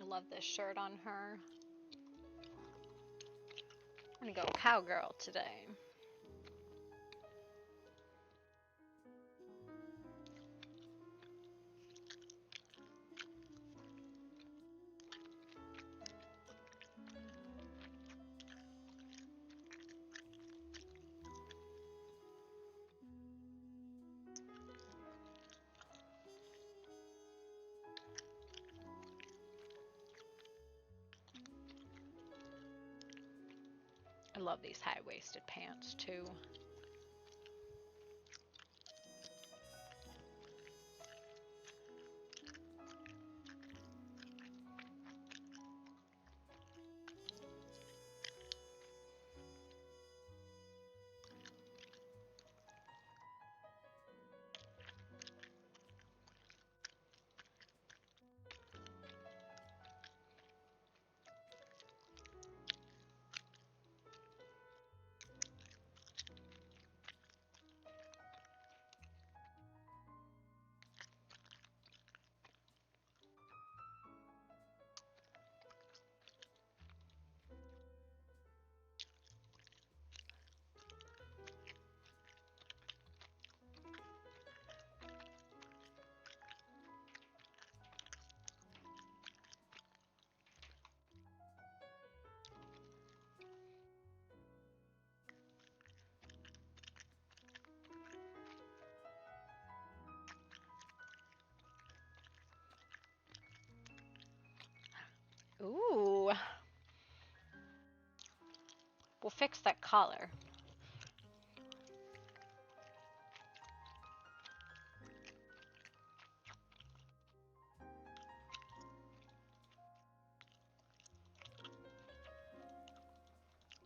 love this shirt on her. I'm gonna go cowgirl today. I love these high-waisted pants too. Ooh. We'll fix that collar.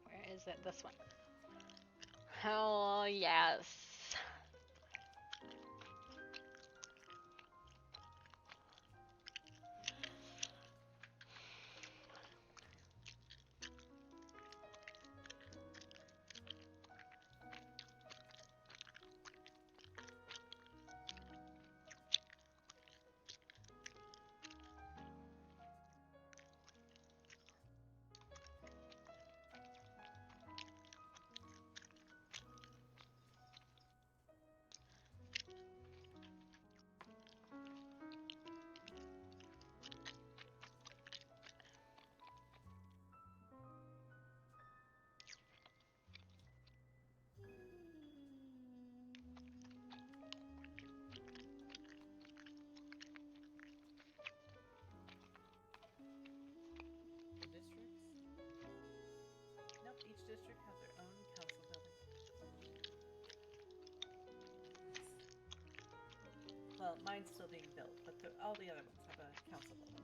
Where is it? This one. Oh, yes. Each district has their own council building. Well, mine's still being built, but all the other ones have a council building.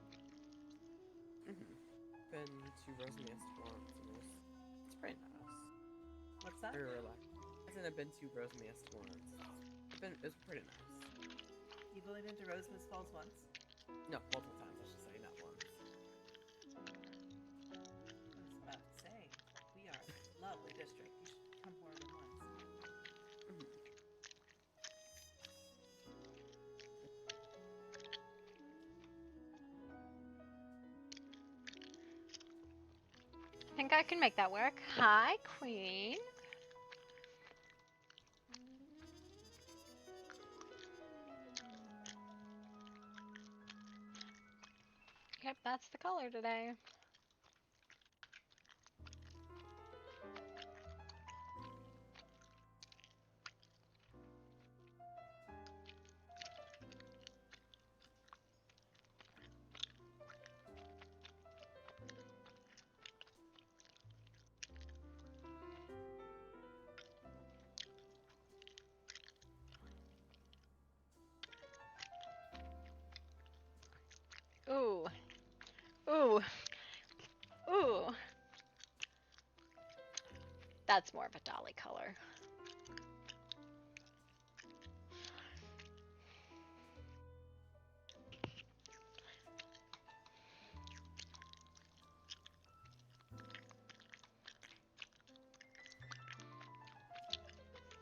Been to Rosemiest once, and it's pretty nice. What's that? Very relaxed. I said I've been to Rosemiest once. It's pretty nice. You've only been to Rosemas Falls once? No, multiple times, I should say, not once. I was about to say, we are a lovely district. You should come more than once. I think I can make that work. Hi, Queen. Yep, that's the color today. Ooh. Ooh. Ooh. That's more of a Dolly color.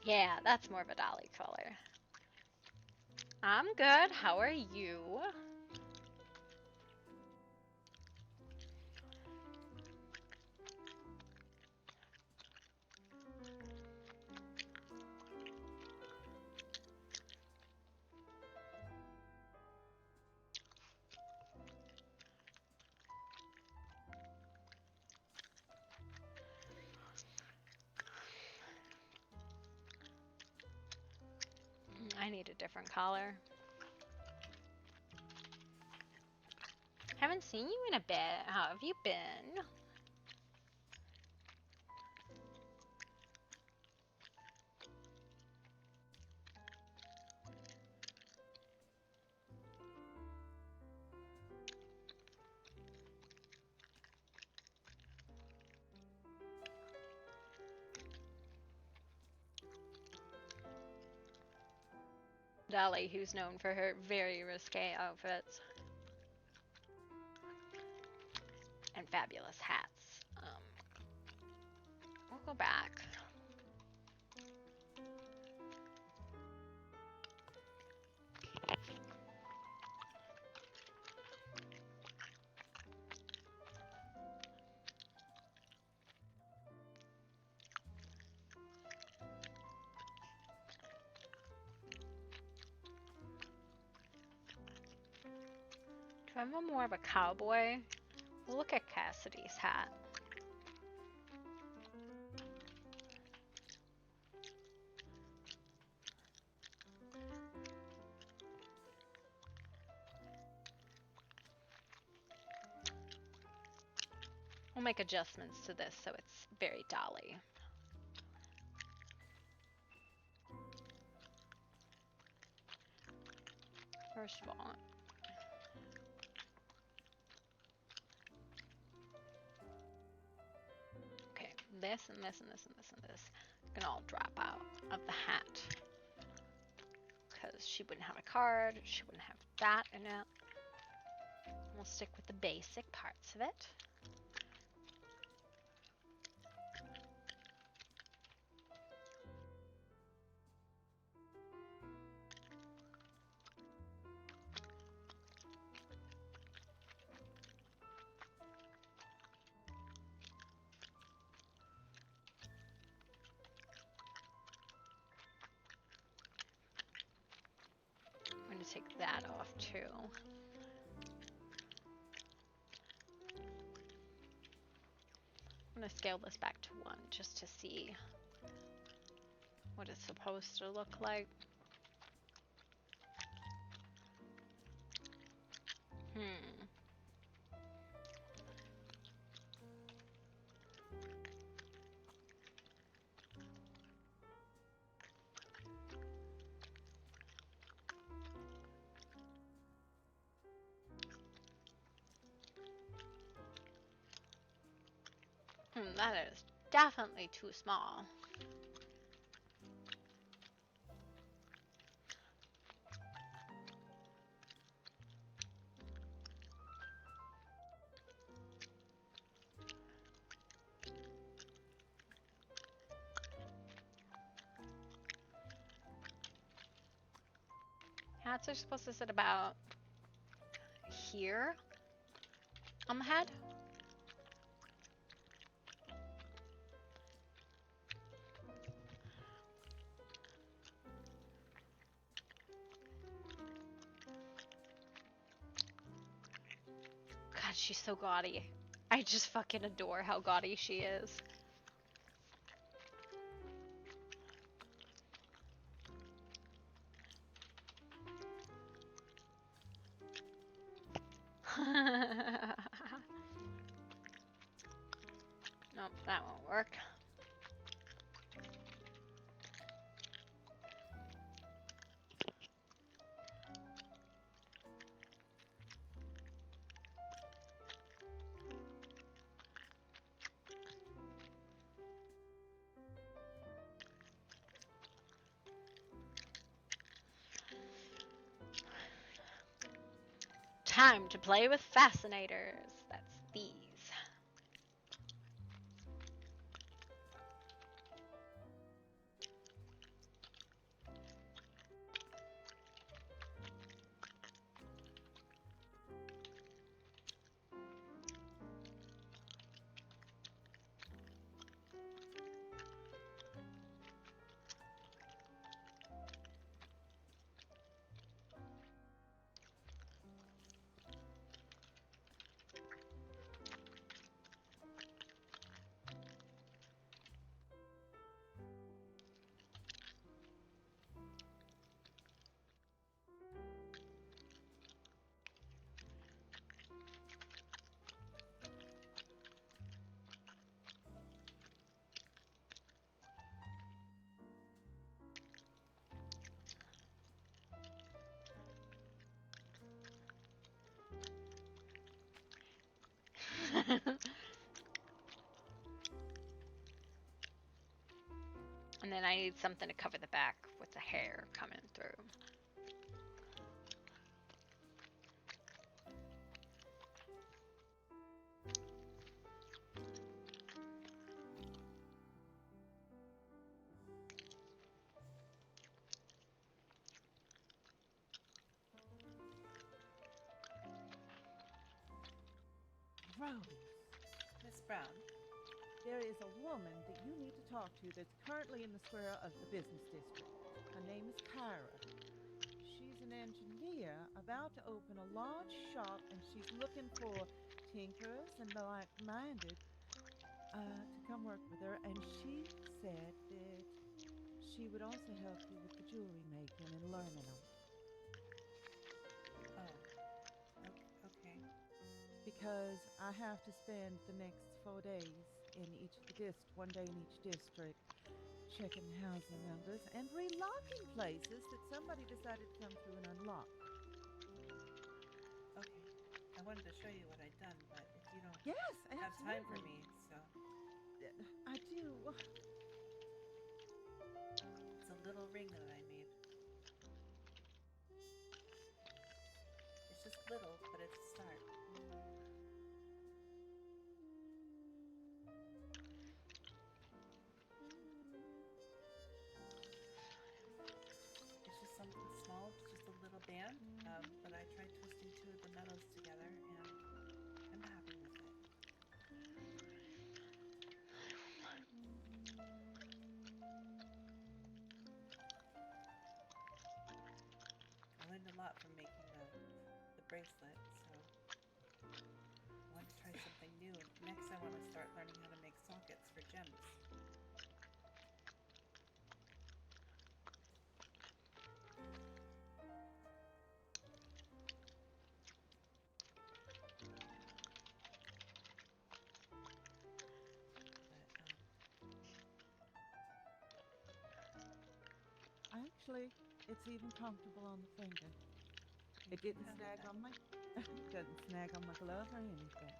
Yeah, that's more of a Dolly color. I'm good. How are you? different color. Haven't seen you in a bit. How have you been? Dolly, who's known for her very risque outfits and fabulous hats. We'll go back. Do I have more of a cowboy? We'll look at Cassidy's hat. We'll make adjustments to this so it's very Dolly. First of all, okay, this and this and this and this and this can all drop out of the hat because she wouldn't have a card, she wouldn't have that in it. We'll stick with the basic parts of it. I'm going to take that off too. I'm going to scale this back to 1 just to see what it's supposed to look like. That is definitely too small. Hats are supposed to sit about here on the head. God, she's so gaudy. I just fucking adore how gaudy she is. Nope, that won't work. Time to play with fascinators. That's these. then I need something to cover the back with the hair coming through. Rose, Miss Brown. there is a woman that you need to talk to that's currently in the square of the business district. Her name is Kyra. She's an engineer about to open a large shop, and she's looking for tinkerers and the like-minded to come work with her. And she said that she would also help you with the jewelry making and learning them. Oh, okay. Because I have to spend the next 4 days in each of the one day in each district, checking housing numbers and relocking places that somebody decided to come through and unlock. Okay. I wanted to show you what I'd done, but if you don't Yes, have time for absolutely. me, so I do. it's a little ring that I made. It's just little, but it's a start. It's just something small. It's just a little band, but I tried twisting two of the metals together, and I'm happy with it. I learned a lot from making the bracelet, so I want to try something new. Next, I want to start learning how to make sockets for gems. Actually, it's even comfortable on the finger. It You didn't can have snag that. on my it doesn't snag on my glove or anything.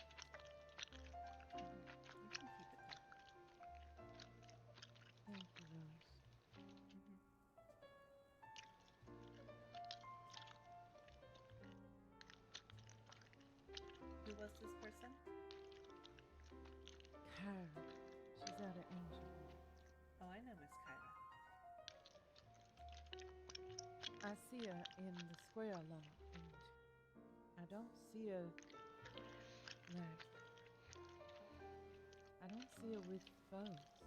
You can keep it there. Thank you, Rose. Mhm. Who was this person? Kyra. She's out of Angelwood. Oh, I know Miss Kyra. I see her in the square a lot, and I don't see her like I don't see her with folks.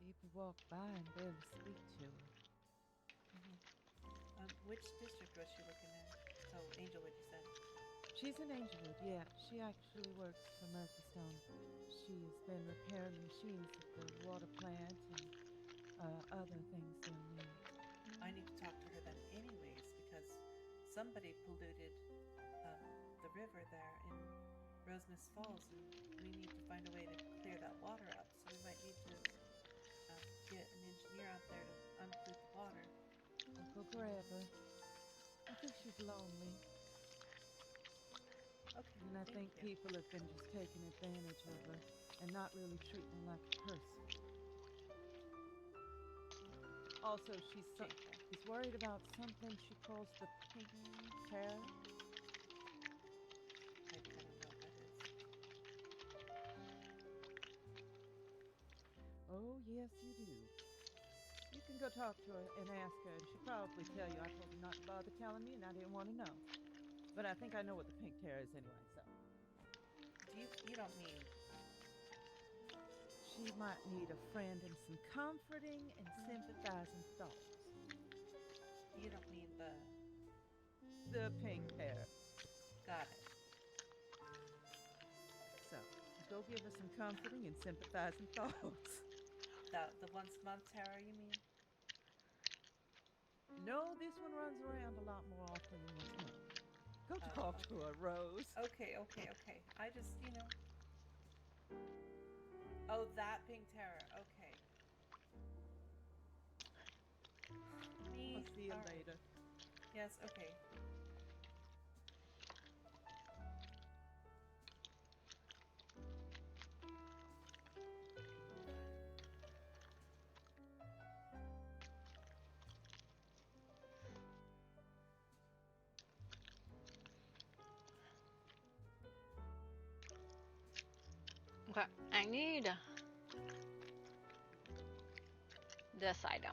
People walk by and barely speak to her. Which district was she looking in? Oh, Angelwood, you said. She's in Angelwood, yeah. She actually works for Murphystone. She's been repairing machines at the water plant and other things down there. I need to talk to her then, anyways, because somebody polluted the river there in Rosemas Falls, and we need to find a way to clear that water up. So we might need to get an engineer out there to unpollute the water. I'll go grab her. I think she's lonely, Okay, and I thank think you. people have been just taking advantage of her and not really treating her like a person. Also, she's worried about something she calls the pink hair. I don't know what that is. Oh, yes, you do. You can go talk to her and ask her, and she'll probably tell you. I told her not to bother telling me, and I didn't want to know. But I think I know what the pink hair is anyway, so. You don't mean She might need a friend and some comforting and sympathizing thoughts. you don't mean the The pink hair. got it. So, go give her some comforting and sympathizing thoughts. The once month terror, you mean? No, this one runs around a lot more often than once a month. Go Oh, talk to okay. her, Rose. Okay. I just, Oh, that pink terror. Okay. I'll see you All right. later. Yes, okay. Okay, I need this item.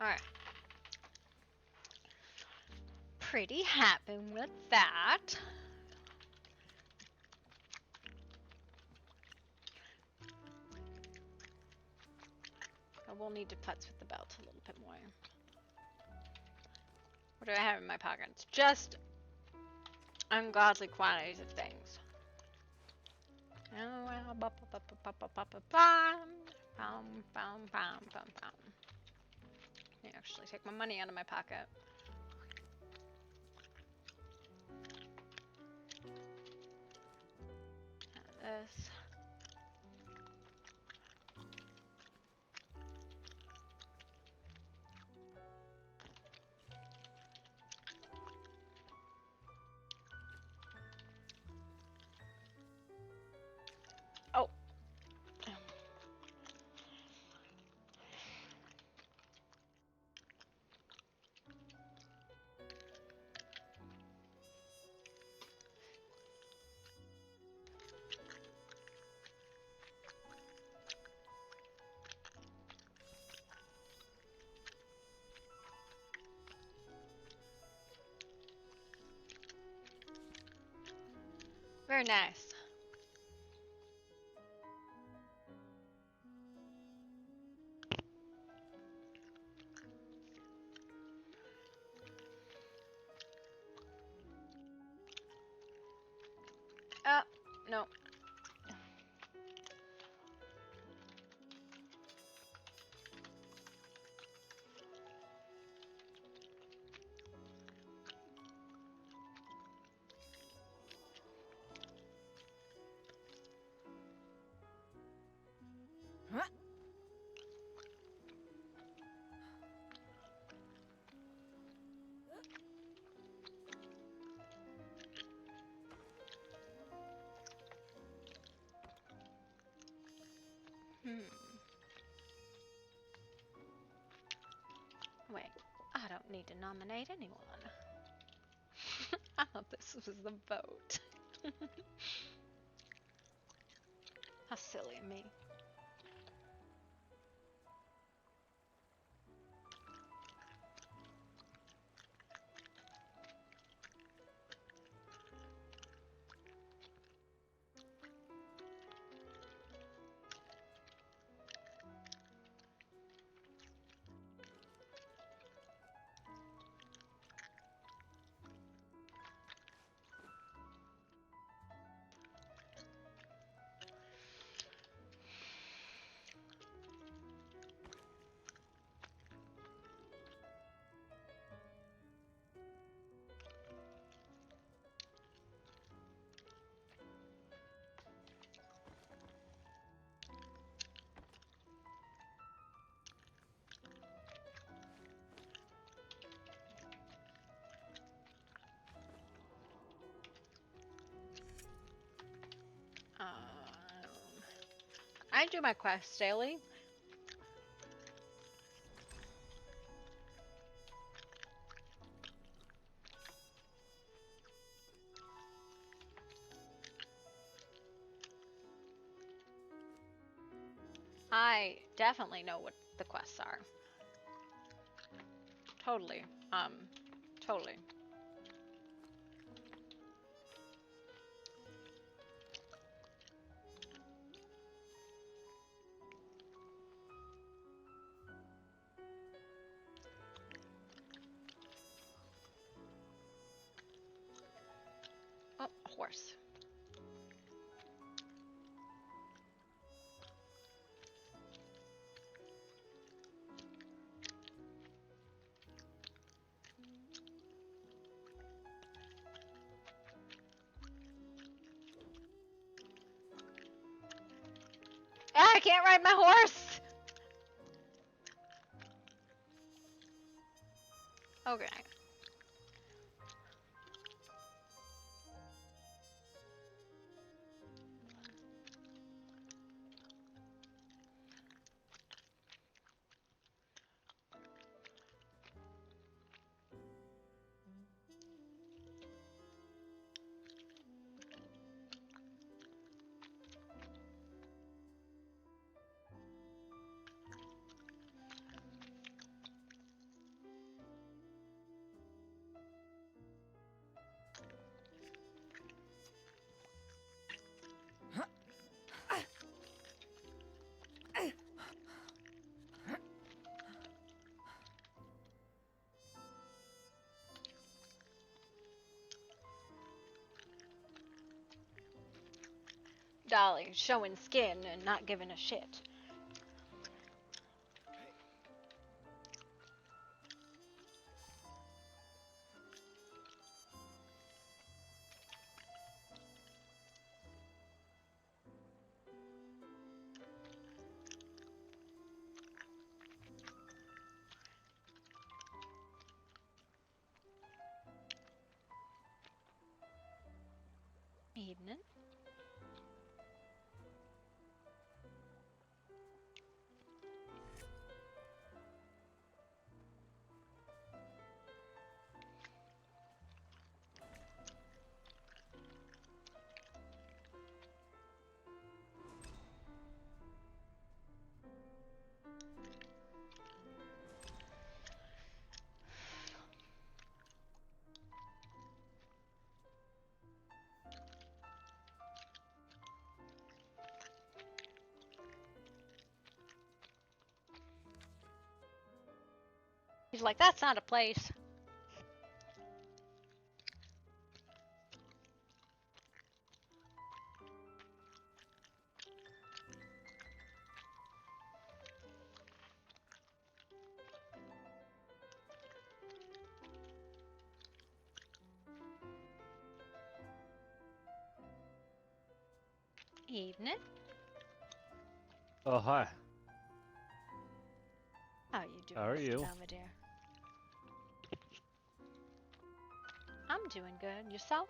Alright. Pretty happy with that. I will need to putz with the belt a little bit more. What do I have in my pockets? Just ungodly quantities of things. Let me actually take my money out of my pocket. This. Oh. Very nice. No. Wait, I don't need to nominate anyone. I thought this was the vote. How silly of me. I do my quests daily. I definitely know what the quests are. Totally. Totally. Oh, a horse. Ah, I can't ride my horse! Okay. Dolly, showing skin and not giving a shit. Evening. He's like, that's not a place. Evening. Oh, hi. How you doing, How are Mr. you? Belvedere? I'm doing good. Yourself?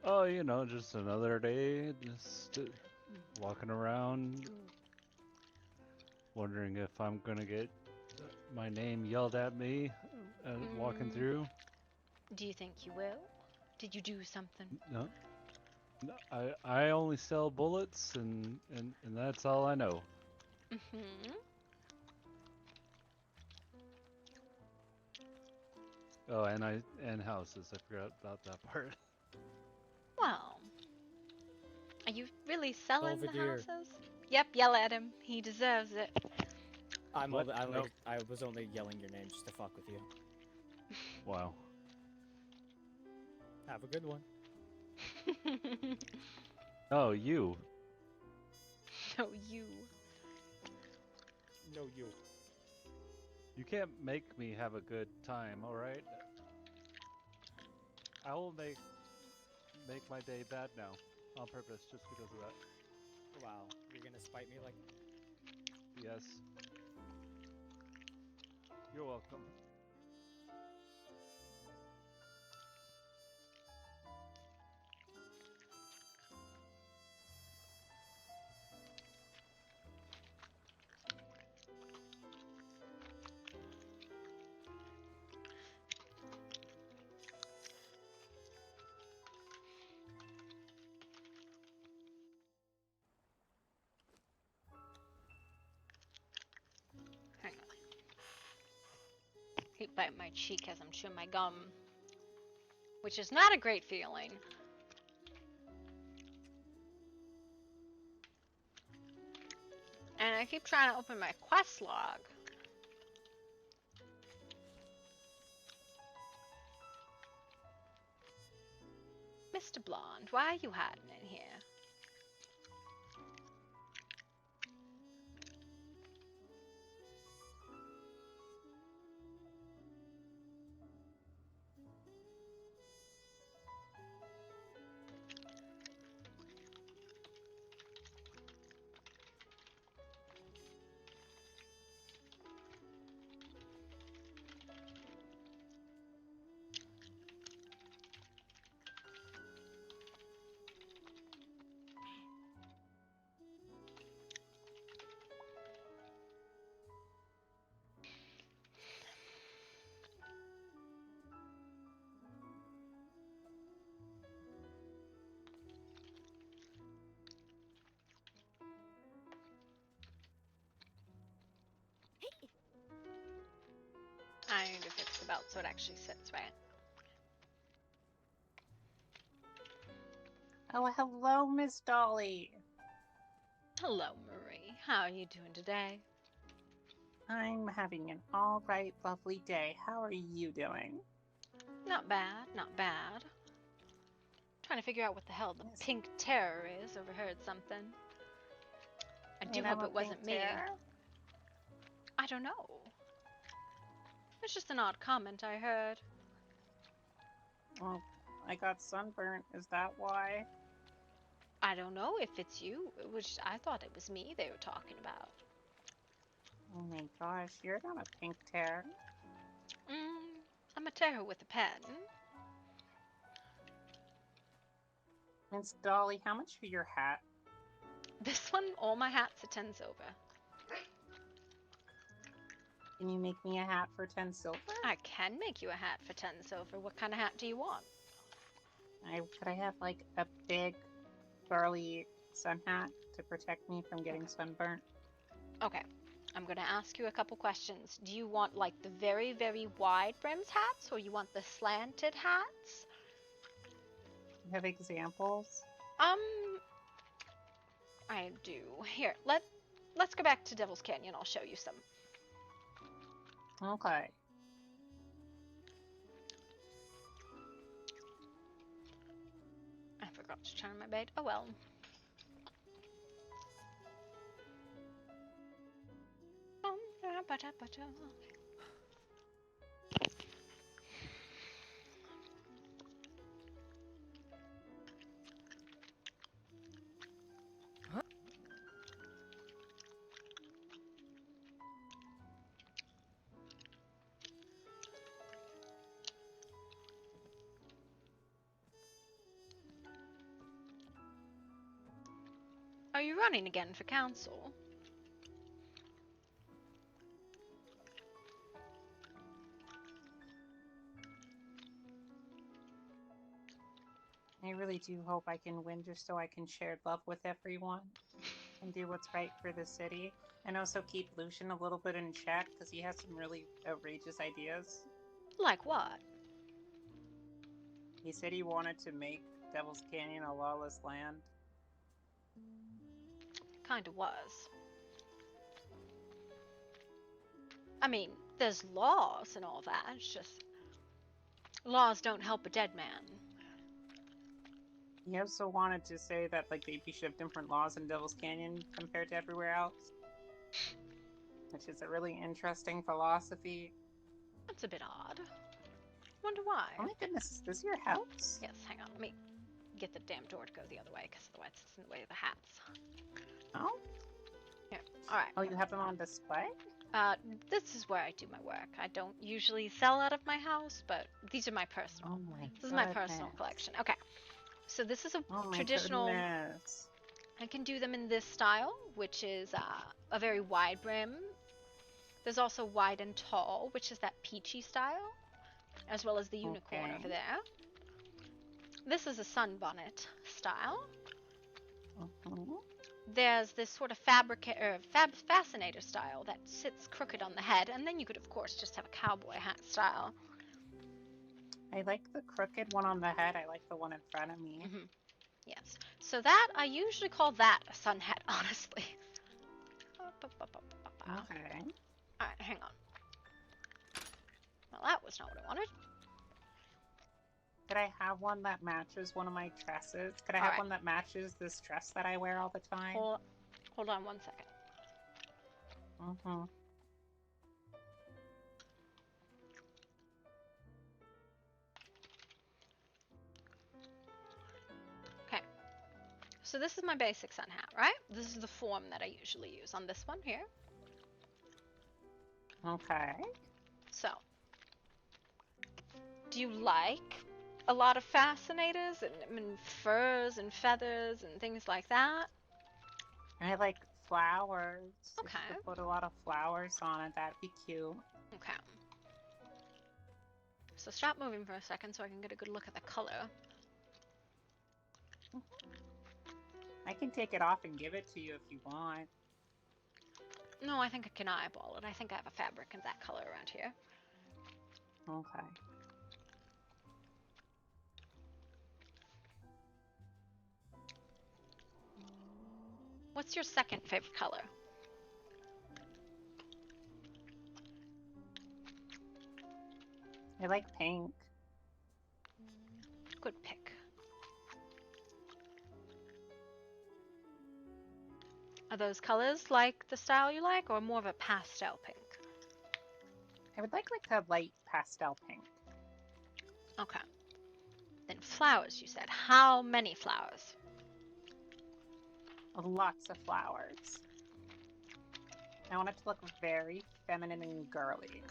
Oh, you know, just another day, just walking around, wondering if I'm gonna get my name yelled at me walking through. Do you think you will? Did you do something? No, no, I only sell bullets, and that's all I know. Mm-hmm. Oh, and houses. I forgot about that part. Well, are you really selling the Belvedere. houses? Yep, yell at him. He deserves it. What? Nope. I was only yelling your name just to fuck with you. Wow. Have a good one. Oh, you. No, you. No, you. You can't make me have a good time, all right? I will make my day bad now on purpose just because of that. Wow, you're gonna spite me like. Yes. You're welcome. bite my cheek as I'm chewing my gum, which is not a great feeling. And I keep trying to open my quest log. Mr. Blonde, why are you hiding in here? I need to fix the belt so it actually sits right. Oh, hello, Miss Dolly. Hello, Marie. How are you doing today? I'm having an all right, lovely day. How are you doing? Not bad, not bad. Trying to figure out what the hell the Yes. pink terror is. Overheard something. I do Wait, hope I'm a it wasn't pink me. terror? I don't know. It's just an odd comment I heard. Well, I got sunburnt. Is that why? I don't know if it's you, which I thought it was me they were talking about. Oh my gosh, you're not a pink terror. I'm a terror with a pen. Miss Dolly, how much for your hat? This one, all my hats are 10 silver. Can you make me a hat for 10 silver? I can make you a hat for 10 silver. What kind of hat do you want? Could I have like a big, burly sun hat to protect me from getting sunburnt? Okay, I'm gonna ask you a couple questions. Do you want like the very, very wide brims hats, or you want the slanted hats? You have examples? I do. Here, let's go back to Devil's Canyon. I'll show you some. Okay. I forgot to turn my bait. Oh well. Are you running again for council? I really do hope I can win just so I can share love with everyone and do what's right for the city. And also keep Lucian a little bit in check because he has some really outrageous ideas. Like what? He said he wanted to make Devil's Canyon a lawless land. Kinda was. I mean, there's laws and all that. It's just laws don't help a dead man. He also wanted to say that like we should have different laws in Devil's Canyon compared to everywhere else, which is a really interesting philosophy. That's a bit odd. Wonder why. Oh my goodness, is this your house? Yes, hang on. Let me get the damn door to go the other way, because otherwise it's in the way of the hats. Oh? Here. Alright. Oh, you have them on display? This is where I do my work. I don't usually sell out of my house, but these are my personal. Oh my This is my personal collection. Okay. So this is a traditional. Goodness. I can do them in this style, which is a very wide brim. There's also wide and tall, which is that peachy style, as well as the unicorn over there. This is a sunbonnet style. there's this sort of fascinator style that sits crooked on the head, and then you could, of course, just have a cowboy hat style. I like the crooked one on the head. I like the one in front of me. Hmm. Yes. So that, I usually call that a sun hat, honestly. Okay. Alright, hang on. Well, that was not what I wanted. Could I have one that matches one of my dresses? Could I have Alright. one that matches this dress that I wear all the time? Hold on one second. Mm-hmm. Okay. So this is my basic sun hat, right? This is the form that I usually use on this one here. Okay. So, do you like a lot of fascinators and furs and feathers and things like that? I like flowers. Okay. If you could put a lot of flowers on it, that'd be cute. Okay. So stop moving for a second so I can get a good look at the color. I can take it off and give it to you if you want. No, I think I can eyeball it. I think I have a fabric in that color around here. Okay. What's your second favorite color? I like pink. Good pick. Are those colors like the style you like, or more of a pastel pink? I would like a light pastel pink. Okay. Then flowers, you said. How many flowers? Lots of flowers. I want it to look very feminine and girly.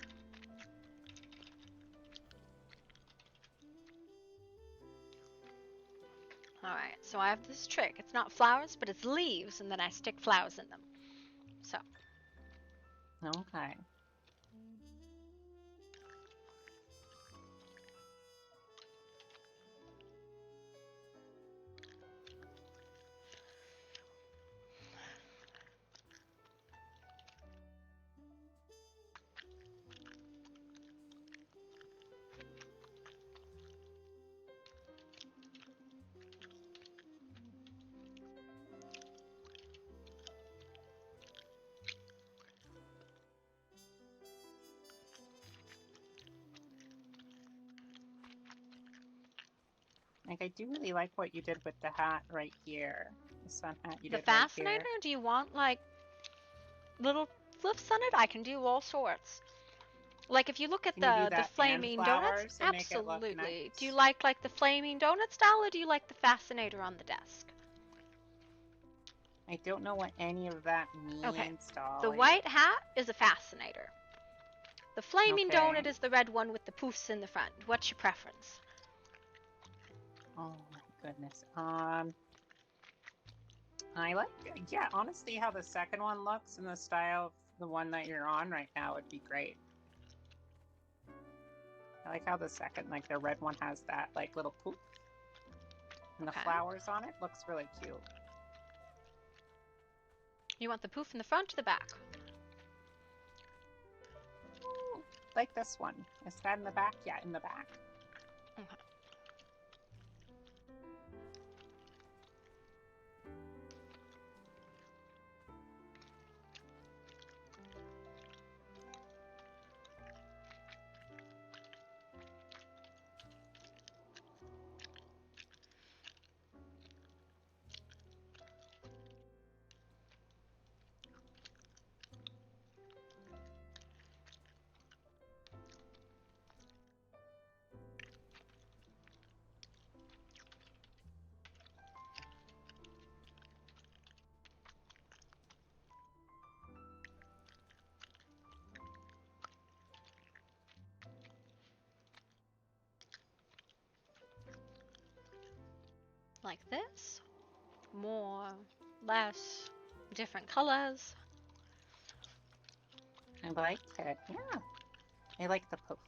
Alright, so I have this trick. It's not flowers, but it's leaves, and then I stick flowers in them. So, Okay. Like, I do really like what you did with the hat right here. The sun hat you the did right fascinator, here. do you want, like, little flips on it? I can do all sorts. Like, if you look at Can you do the that and flaming donuts, flowers and make it look absolutely. nice? Do you like the flaming donut style, or do you like the fascinator on the desk? I don't know what any of that means, Okay. Dolly. The white hat is a fascinator. The flaming Okay. donut is the red one with the poofs in the front. What's your preference? Oh my goodness. I like, yeah, honestly, how the second one looks and the style of the one that you're on right now would be great. I like how the second, like the red one has that like little poof. And the Okay. flowers on it looks really cute. You want the poof in the front or the back? Ooh, like this one. Is that in the back? Yeah, in the back. Okay. Like this. More, less, different colors. I like it. Yeah. I like the poof.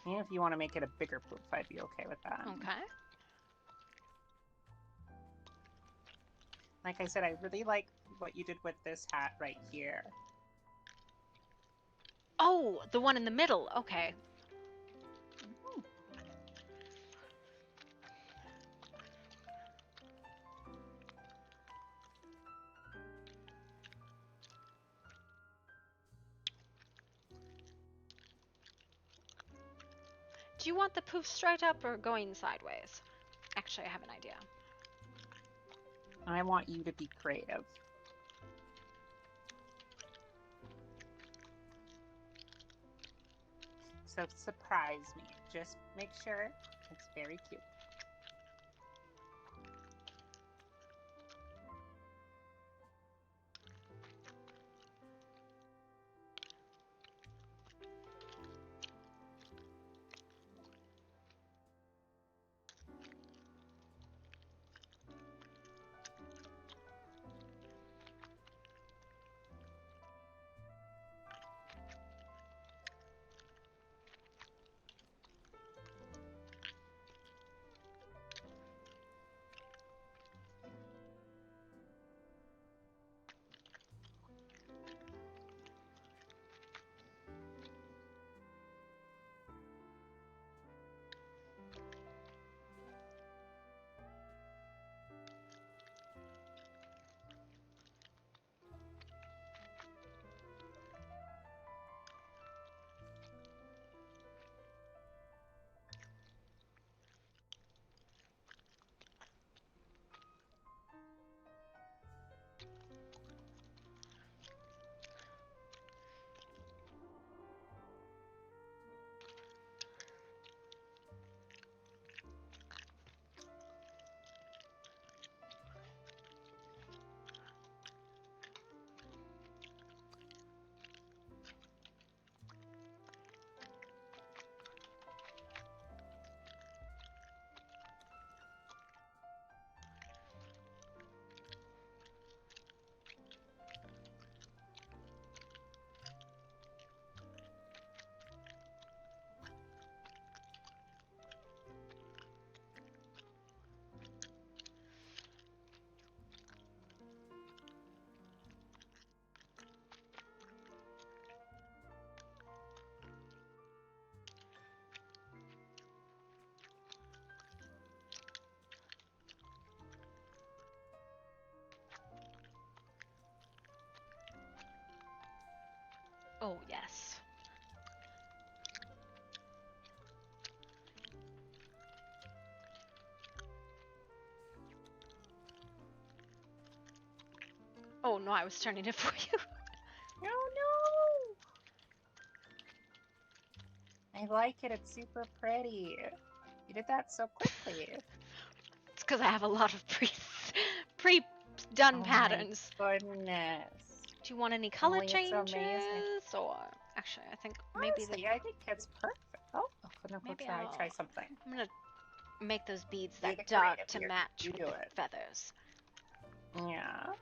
And if you want to make it a bigger poof, I'd be okay with that. Okay. Like I said, I really like what you did with this hat right here. Oh, the one in the middle. Okay. Do you want the poof straight up or going sideways? Actually, I have an idea. I want you to be creative. So surprise me. Just make sure it's very cute. Oh, yes. Oh, no, I was turning it for you. Oh no! I like it. It's super pretty. You did that so quickly. It's because I have a lot of pre-done Oh patterns. my goodness. Do you want any color Dolly, it's changes? amazing. Or actually, I think maybe Honestly, I think it's perfect. Oh, no, maybe try I'll something. I'm gonna make those beads Be that the dark creative to here. match You with do the it. feathers. Yeah.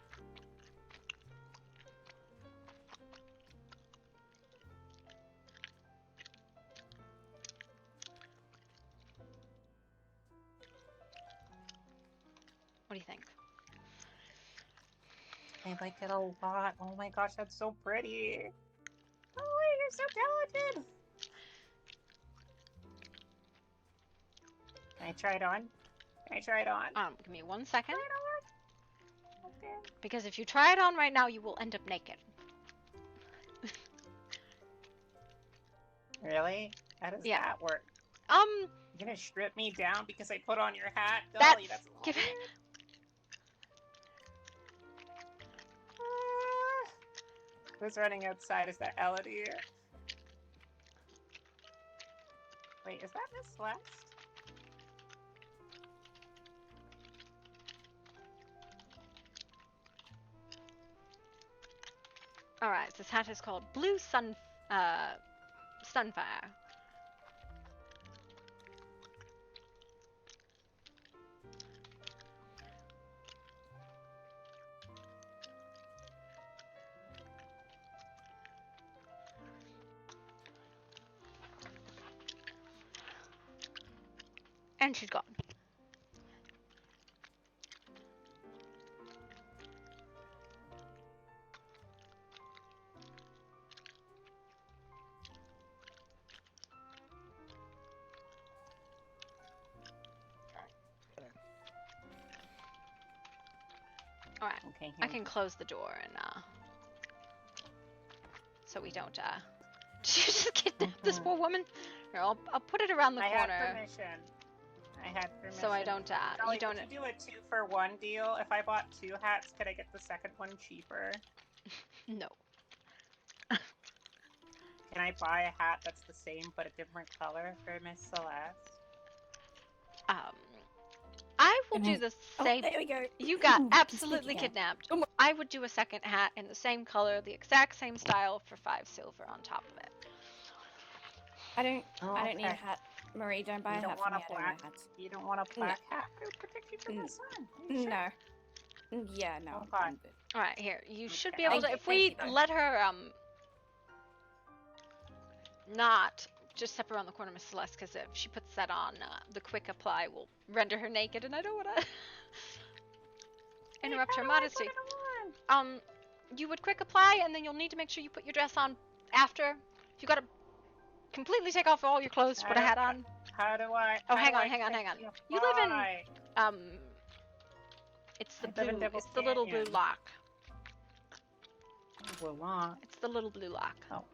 What do you think? I like it a lot. Oh my gosh, that's so pretty. Oh, you're so talented. Can I try it on? Can I try it on? Give me 1 second. Try it on. Okay. Because if you try it on right now, you will end up naked. Really? How does Yeah. that work? Um, You're gonna strip me down because I put on your hat, that's Dolly? That's a little give it. weird. Who's running outside? Is that Elodie? Wait, is that Miss Celeste? All right, this hat is called Blue Sunfire. And she's gone. All right. Okay. I can close the door and so we don't just kidnap this poor woman. Here, I'll put it around the I corner. had permission. I had permission. So I don't Dolly, you don't. Could you do a 2-for-1 deal? If I bought 2 hats, could I get the second one cheaper? No. Can I buy a hat that's the same but a different color for Miss Celeste? I will And do I- the Oh, same. there we go. You got Speak absolutely again. kidnapped. Oh my- I would do a second hat in the same color, the exact same style for 5 silver on top of it. I don't Oh, I don't need a okay. hat. Marie, don't buy You a don't hat for want me. a I don't black. wear hats. You don't want a black hat to protect you from the Mm. sun. Are you sure? No. Yeah, no. Okay. I'm good. All right, here. You should Okay. be able to. Thank If you, we thank you. let her not just step around the corner, Miss Celeste, because if she puts that on, the quick apply will render her naked, and I don't want to interrupt her modesty. You would quick apply, and then you'll need to make sure you put your dress on after. You gotta completely take off all your clothes, put a hat on. How do I? Oh, how hang do on, I hang on, click hang on. the You live in apply? it's the I live in blue. Devil's It's the little blue Canyon. lock. Well, long. It's the little blue lock. Oh.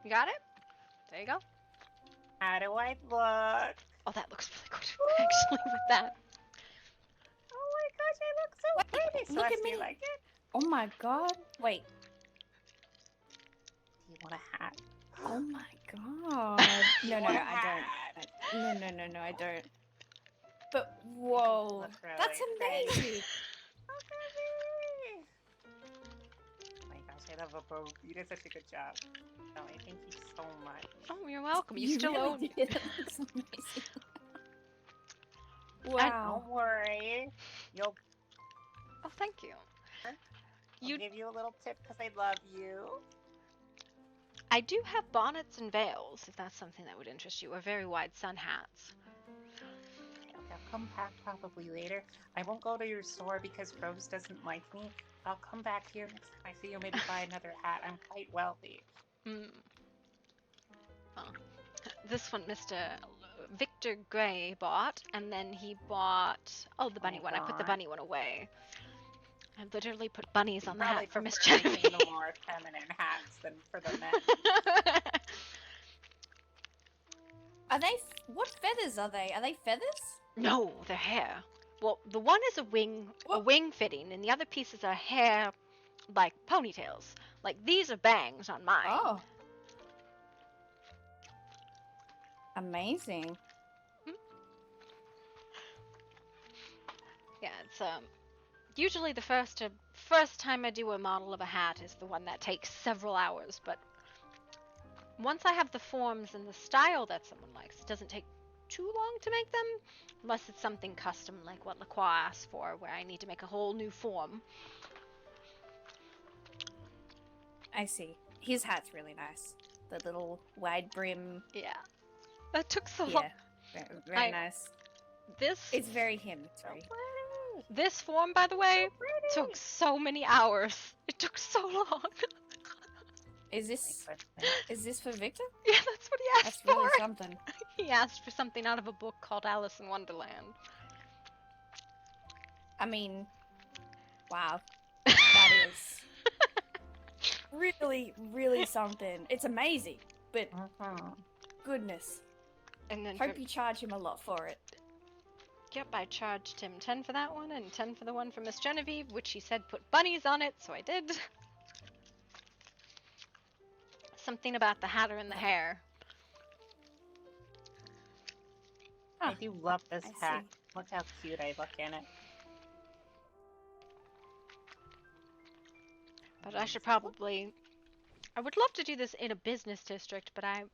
You got it? There you go. How do I look? Oh, that looks really good, actually, with that. Oh my gosh, I look so pretty. look at Celeste, do you me. like it? Oh my god. Wait. Do you want a hat? Oh my god. No, no, Want a I hat? don't. No, I don't. But whoa. Look really That's pretty. amazing. Look at me. Oh my gosh, I love a bow. You did such a good job. Dolly, thank you so much. Oh, you're welcome. You still really own. did. That looks amazing. I- Wow. Don't worry. You'll Oh, thank you. I'll You- give you a little tip because I love you. I do have bonnets and veils, if that's something that would interest you, or very wide sun hats. Okay, I'll come back probably later. I won't go to your store because Rose doesn't like me. I'll come back here next time I see you. Maybe buy another hat. I'm quite wealthy. Mm. Oh. This one, Mr. Victor Gray bought, and then he bought. Oh, the bunny Oh, one. I put the God. bunny one away. I literally put bunnies on the Probably hat for Miss prefer Genevieve. making the more feminine hats than for the men. Are they? What feathers are they? Are they feathers? No, they're hair. Well, the one is a What? wing fitting, and the other pieces are hair, like ponytails. Like these are bangs on mine. Oh. Amazing. Yeah, it's usually the first time I do a model of a hat is the one that takes several hours, but once I have the forms and the style that someone likes, it doesn't take too long to make them, unless it's something custom like what Lacroix asked for, where I need to make a whole new form. I see. His hat's really nice. The little wide brim. Yeah, that took so long. Yeah. Very I- nice. This It's very him. It's very. this form, by the way, took so many hours. It took so long. Is this for Victor? Yeah, that's what he asked That's for. really something. He asked for something out of a book called Alice in Wonderland. I mean, wow. That is really, really something. It's amazing, but goodness. And then Hope you charge him a lot for it. Yep, I charged him 10 for that one and 10 for the one for Miss Genevieve, which he said put bunnies on it, so I did. Something about the hatter and the hair. I do love this I hat. see. Look how cute I look in it. But I should probably... I would love to do this in a business district, but I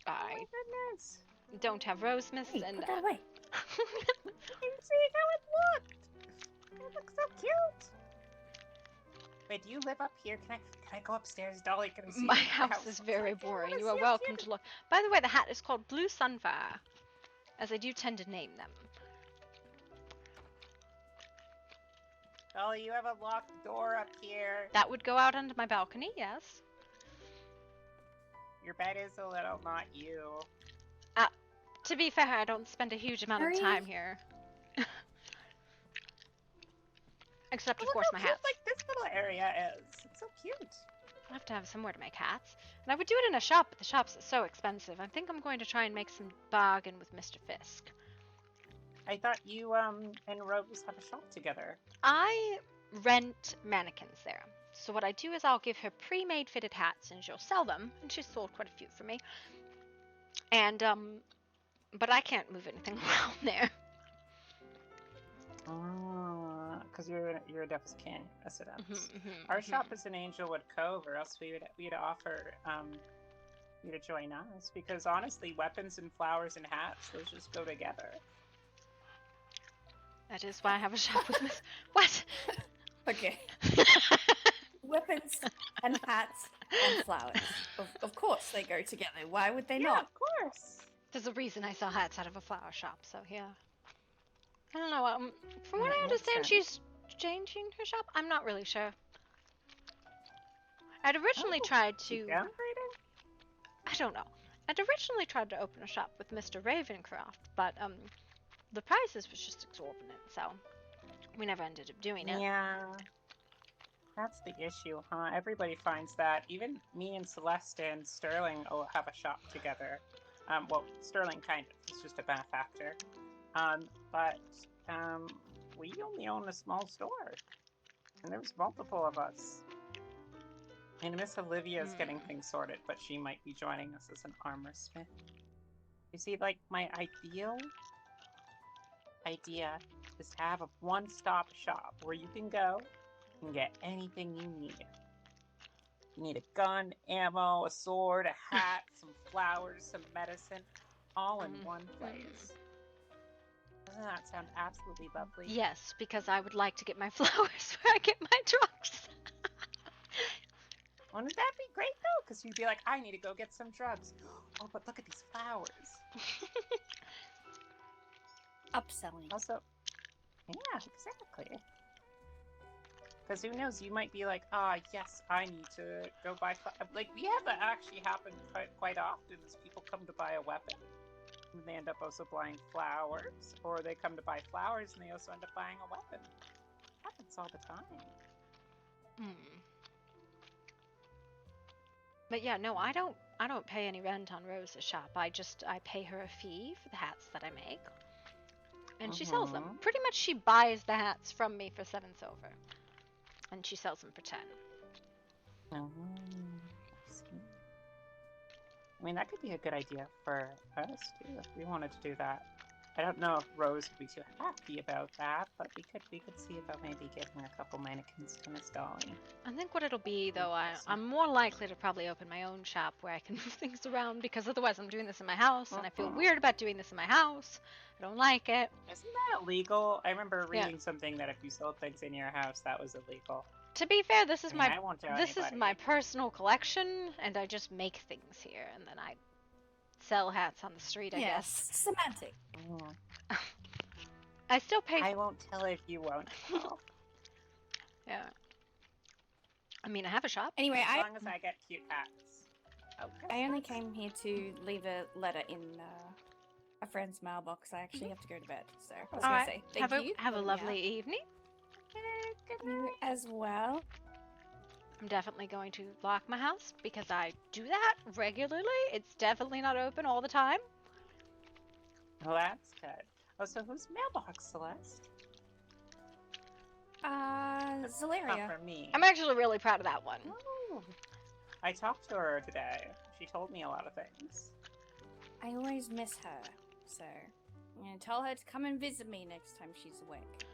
Oh my goodness. don't have rose mist Hey, and... put that away. You see how it looked? It looks so cute. Wait, do you live up here? Can I go upstairs, Dolly? Can I see My your house is very I boring. wanna You are see how welcome cute to look. By the way, the hat is called Blue Sunfire, as I do tend to name them. Dolly, you have a locked door up here. That would go out onto my balcony, yes. Your bed is a little not you. To be fair, I don't spend a huge amount of Hurry. time here. Except, of Look course, how my cute, hats. like, this little area is. It's so cute. I have to have somewhere to make hats. And I would do it in a shop, but the shop's so expensive. I think I'm going to try and make some bargain with Mr. Fisk. I thought you, and Rose have a shop together. I rent mannequins there. So what I do is I'll give her pre-made fitted hats and she'll sell them. And she's sold quite a few for me. And, but I can't move anything around there. Because you're a Devil's Canyon resident. Our shop is in Angelwood Cove, or else we'd offer you to join us. Because honestly, weapons and flowers and hats, those just go together. That is why I have a shop with Miss. What? Okay. Weapons and hats and flowers. Of course they go together. Why would they Yeah, not? of course. There's a reason I sell hats out of a flower shop, so yeah. I don't know. From what That I makes understand, sense. she's changing her shop. I'm not really sure. I'd originally Oh, tried She to. downgraded? I don't know. I'd originally tried to open a shop with Mr. Ravencroft, but the prices was just exorbitant, so we never ended up doing it. Yeah. That's the issue, huh? Everybody finds that. Even me and Celeste and Sterling have a shop together. Well, Sterling kind of. It's just a benefactor. But we only own a small store. And there's multiple of us. And Miss Olivia is getting things sorted, but she might be joining us as an armor smith. You see, like, my idea is to have a one-stop shop where you can go and get anything you need. You need a gun, ammo, a sword, a hat, some flowers, some medicine, all in one place. Doesn't that sound absolutely lovely? Yes, because I would like to get my flowers where I get my drugs. Wouldn't that be great though? Because you'd be like, I need to go get some drugs. Oh, but look at these flowers. Upselling. Also, yeah, exactly. Because who knows, you might be like, yes, I need to go buy like, we have that actually happen quite often is people come to buy a weapon and they end up also buying flowers, or they come to buy flowers and they also end up buying a weapon. It happens all the time. But yeah, no, I don't pay any rent on Rose's shop. I pay her a fee for the hats that I make. And she sells them. Pretty much she buys the hats from me for 7 silver. And she sells them for 10. I see. I mean, that could be a good idea for us, too, if we wanted to do that. I don't know if Rose would be too happy about that, but we could see about maybe giving a couple mannequins to Miss Dolly. I think what it'll be, though, I'm more likely to probably open my own shop where I can move things around, because otherwise I'm doing this in my house, and I feel weird about doing this in my house. I don't like it. Isn't that illegal? I remember reading something that if you sold things in your house, that was illegal. To be fair, this is I won't tell is anybody. my personal collection, and I just make things here, and then I sell hats on the street, I guess. Semantic. I still pay. I won't tell if you won't tell. Yeah. I mean, I have a shop. Anyway, As long as I get cute hats. Okay. I only came here to leave a letter in a friend's mailbox. I actually have to go to bed, so I was All gonna right. say thank you. Have a lovely evening. You as well. I'm definitely going to lock my house because I do that regularly. It's definitely not open all the time. Well, that's good. Oh, so whose mailbox, Celeste? Zalaria. Not for me. I'm actually really proud of that one. Oh. I talked to her today. She told me a lot of things. I always miss her, so I'm gonna tell her to come and visit me next time she's awake.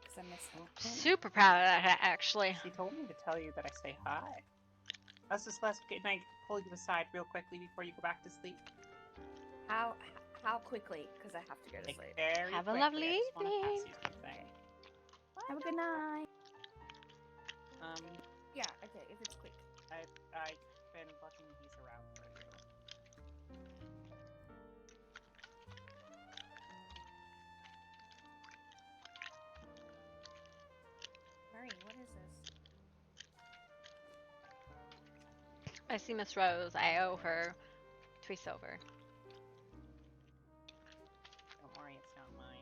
Because I miss her. Super proud of that, actually. She told me to tell you that I say hi. That's just Celeste. Can I pull you aside real quickly before you go back to sleep? How quickly? Because I have to go to sleep. Very Have a quickly. lovely I just wanna pass evening. you something. Have a good night. Um, Yeah, okay, if it's quick. I've been looking these around for you. Murray, what is this? I see Miss Rose. I owe her 3 silver. Don't worry, it's not mine.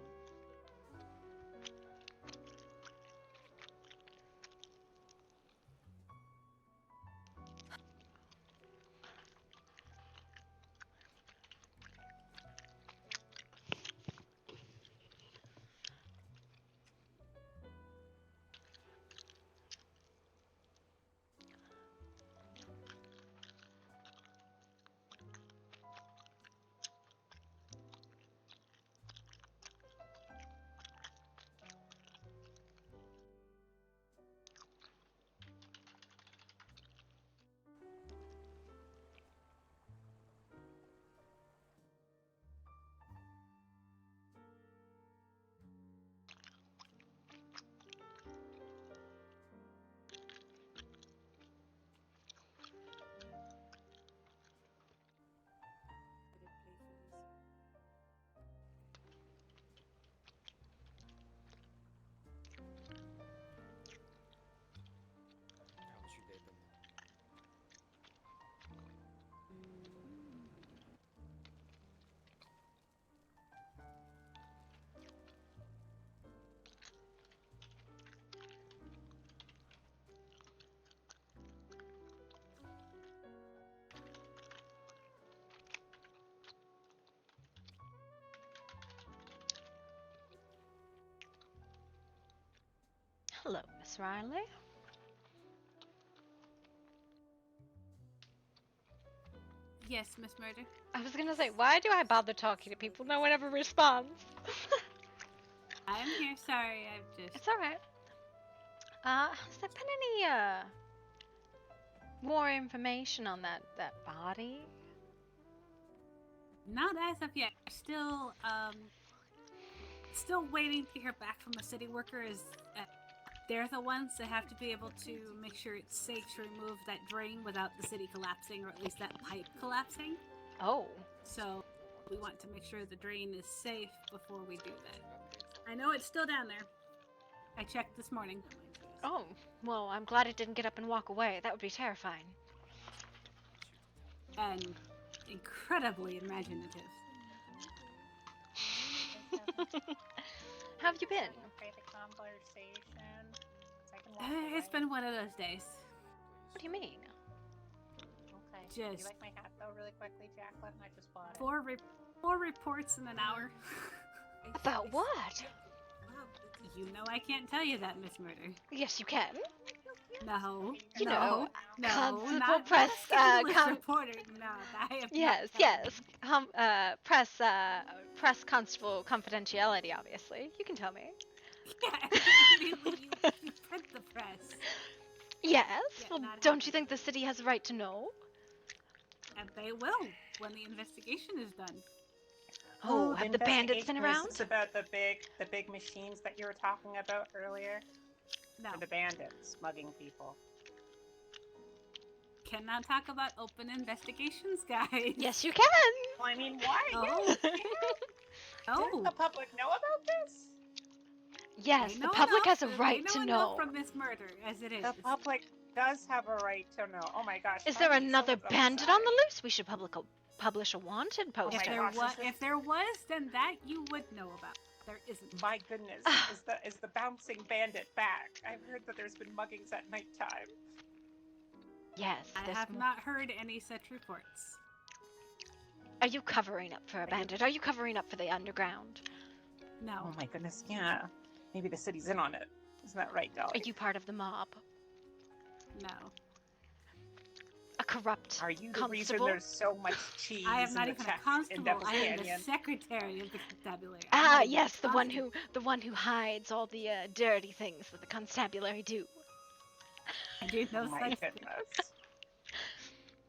How was your day been? Hello, Miss Riley. Yes, Miss Murder. I was gonna say, why do I bother talking to people? No one ever responds. I'm here. Sorry, I've just. It's alright. Has there been any, more information on that body? Not as of yet. Still waiting to hear back from the city workers. They're the ones that have to be able to make sure it's safe to remove that drain without the city collapsing, or at least that pipe collapsing. Oh. So we want to make sure the drain is safe before we do that. I know it's still down there. I checked this morning. Oh. Well, I'm glad it didn't get up and walk away. That would be terrifying. And incredibly imaginative. How have you been? Okay, the conversation. So I can walk It's away. been one of those days. What do you mean? Okay. You Just like my hat though, really quickly, Jacqueline? I just bought it. four reports in an hour. About what? You know I can't tell you that, Miss Murder. Yes, you can. No. You no, know, no, Constable not Press, a scandalous con- reporter. No, I am Yes, not yes. Press constable confidentiality, obviously. You can tell me. Yeah, you print the press, Yes. Yeah, Well, not don't you happening. think the city has a right to know? and they will when the investigation is done. Oh, have the bandits been around? It's about the big machines that you were talking about earlier. No, Or the bandits mugging people. cannot talk about open investigations, guys. Yes, you can. Well, I mean, why? Oh. Yes, Oh, Does the public know about this? Yes, they the know public enough- has a they right to enough know. from this murder as it is. The public does have a right to know. Oh my gosh. Is there finally another someone's bandit on on the the side. loose? We should publish a wanted Oh poster. my gosh, is this- If there was, then that you would know about. There isn't. My goodness, is the bouncing bandit back? I've heard that there's been muggings at nighttime. Yes. I there's have more. not heard any such reports. Are you covering up for a bandit? Are you covering up for the underground? No. Oh my goodness, yeah. Maybe the city's in on it. Isn't that right, Dolly? Are you part of the mob? No. A corrupt Are you the constable? reason there's so much cheese I am not in even the a text in constable. Devil's I am the Canyon? secretary of the constabulary. I'm not Ah, even a yes, the one constable. who hides all the dirty things that the constabulary do. I do know Oh my such goodness.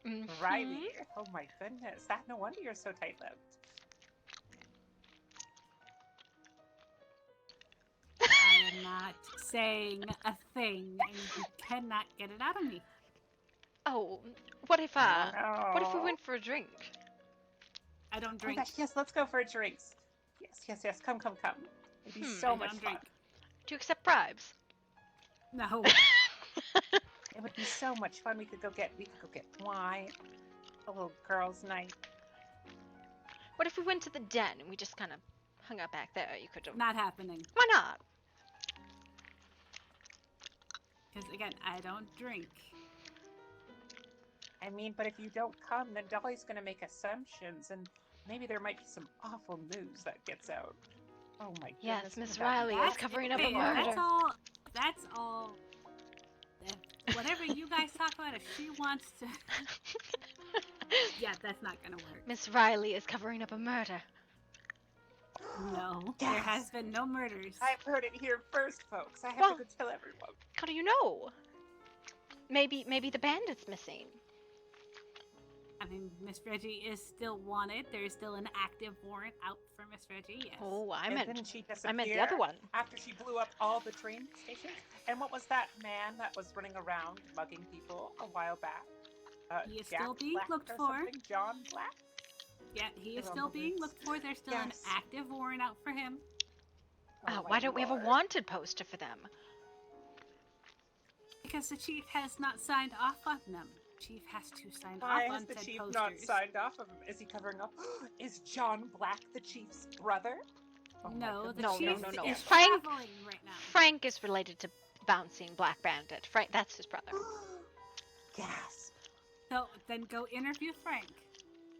Mhm. Riley. Oh my goodness. No wonder you're so tight-lipped. I am not saying a thing, and you cannot get it out of me. Oh, what if what if we Oh. went for a drink? I don't Oh my drink. gosh, yes, let's go for drinks. Yes. Come. It'd be I so I much don't fun. drink. Do you accept bribes? No. It would be so much fun. We could go get wine, a little girls' night. What if we went to the den and we just kind of hung out back there? You could have. Not happening. Why not? Because again, I don't drink. I mean, but if you don't come, then Dolly's gonna make assumptions, and maybe there might be some awful news that gets out. Oh my goodness. Yes, Miss would that be Riley is bad? covering up a Hey, murder. That's all. Whatever you guys talk about, if she wants to. Yeah, that's not gonna work. Miss Riley is covering up a murder. No, Yes. there has been no murders. I've heard it here first, folks. I have Well- to go tell everyone. How do you know? Maybe the bandit's missing. I mean, Miss Reggie is still wanted. There's still an active warrant out for Miss Reggie. Yes. Oh, I And meant didn't she disappear I meant the other one. after she blew up all the train stations? And what was that man that was running around mugging people a while back? He is Jack still being Black looked or for. something? John Black? Yeah, he is Oh, still my being goodness. looked for. There's still an Yes. active warrant out for him. Oh, Why my don't we have a lord. wanted poster for them? Because the chief has not signed off on them. Chief has to sign Why off has on the said chief posters. not signed off of him? Is he covering up? Is John Black the chief's brother? Oh, my No, the goodness. No, chief no. is Frank- traveling right now. Frank is related to Bouncing Black Bandit. Frank, that's his brother. Gasp. So then go interview Frank.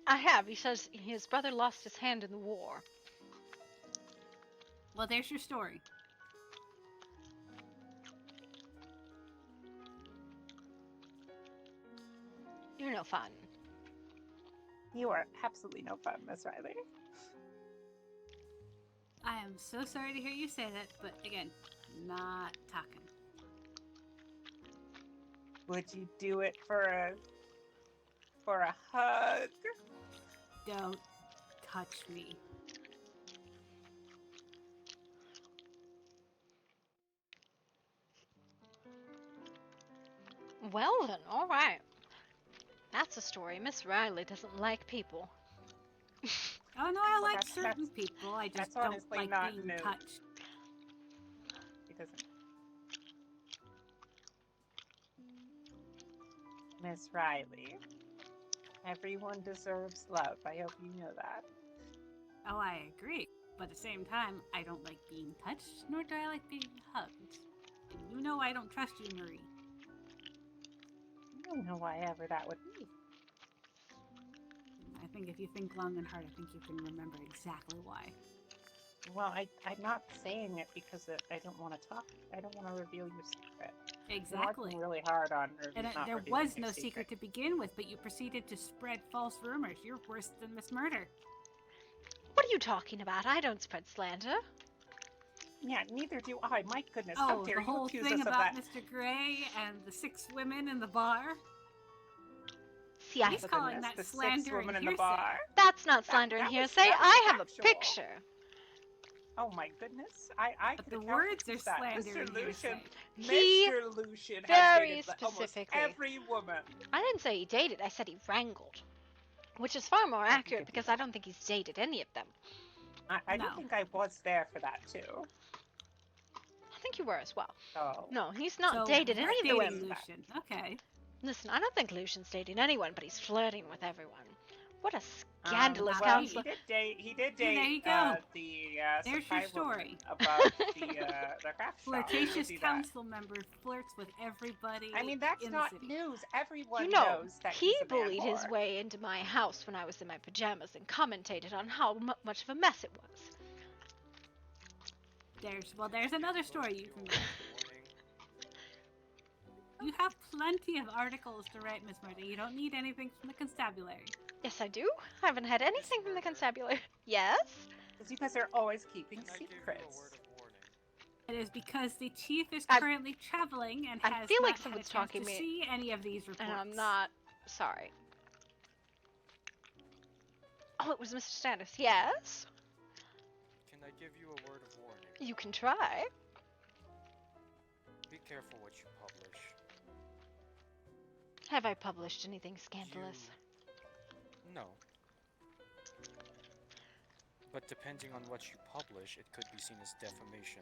I have. He says his brother lost his hand in the war. Well, there's your story. You're no fun. You are absolutely no fun, Miss Riley. I am so sorry to hear you say that, but again, not talking. Would you do it for a hug? Don't touch me. Well then, all right. That's a story. Miss Riley doesn't like people. Oh no, I Well, like that's- certain people. I just that's don't honestly like not being new. touched. He doesn't. Miss Riley, everyone deserves love. I hope you know that. Oh, I agree. But at the same time, I don't like being touched, nor do I like being hugged. And you know I don't trust you, Marie. I don't know why ever that would be. I think if you think long and hard, I think you can remember exactly why. Well, I'm not saying it because I don't want to talk. I don't want to reveal your secret. You're Exactly. working really hard on And not there revealing was your no secret to begin with, but you proceeded to spread false rumors. You're worse than Miss Murder. What are you talking about? I don't spread slander. Yeah, neither do I. My goodness, how Oh, dare the you whole accuse thing us of about that? Mr. Gray and the 6 women in the bar. See, I He's have Oh, a, calling goodness, that the 6 slander and women in the hearsay. bar. that's not slander and that was- hearsay. that was I have a factual. picture. Oh my goodness, I But could the account for words are just that. slander Mr. and Lucian, hearsay. He Mr. Lucian has very dated almost specifically- every woman. I didn't say he dated. I said he wrangled, which is far more I can accurate give you because I don't think he's dated any of them. I No. do think I was there for that too. I think you were as well. So No, he's not So dated you're any of the dating women. Lucian. Okay. Listen, I don't think Lucian's dating anyone, but he's flirting with everyone. What a scandalous well, counselor. he did there date you go. the There's supply your story. woman above the craft shop. I did Flirtatious see that. council member flirts with everybody. I mean, that's in not the city. news. Everyone You know, knows that he he's a man bullied his whore. way into my house when I was in my pajamas and commentated on how much of a mess it was. There's another story you can read. Warning. You have plenty of articles to write, Miss Murder. You don't need anything from the constabulary. Yes, I do. I haven't had anything from the constabulary. Yes? Because you guys are always keeping Can I give you a secrets. word of warning? It is because the chief is I- currently traveling and I has feel not like had a someone's chance talking to me- see any of these reports. And I'm not sorry. Oh, it was Mr. Standis. Yes? Can I give you a word of warning? You can try. Be careful what you publish. Have I published anything scandalous? No. But depending on what you publish, it could be seen as defamation.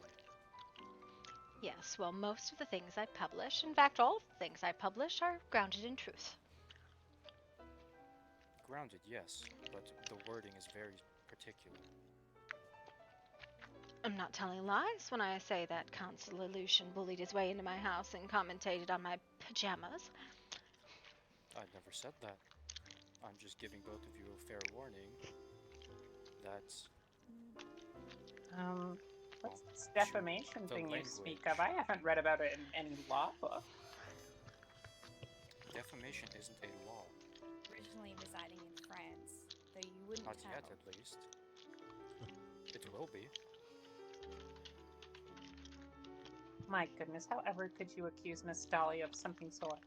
Yes, well, most of the things I publish, in fact, all of the things I publish, are grounded in truth. Grounded, yes, but the wording is very particular. I'm not telling lies when I say that Councillor Lucian bullied his way into my house and commentated on my pajamas. I never said that. I'm just giving both of you a fair warning that, What's well, this shoot, defamation the thing you language. speak of? I haven't read about it in any law book. Defamation isn't a law. Originally residing in France, though you wouldn't Not tell. yet, at least. It will be. My goodness, however could you accuse Miss Dolly of something so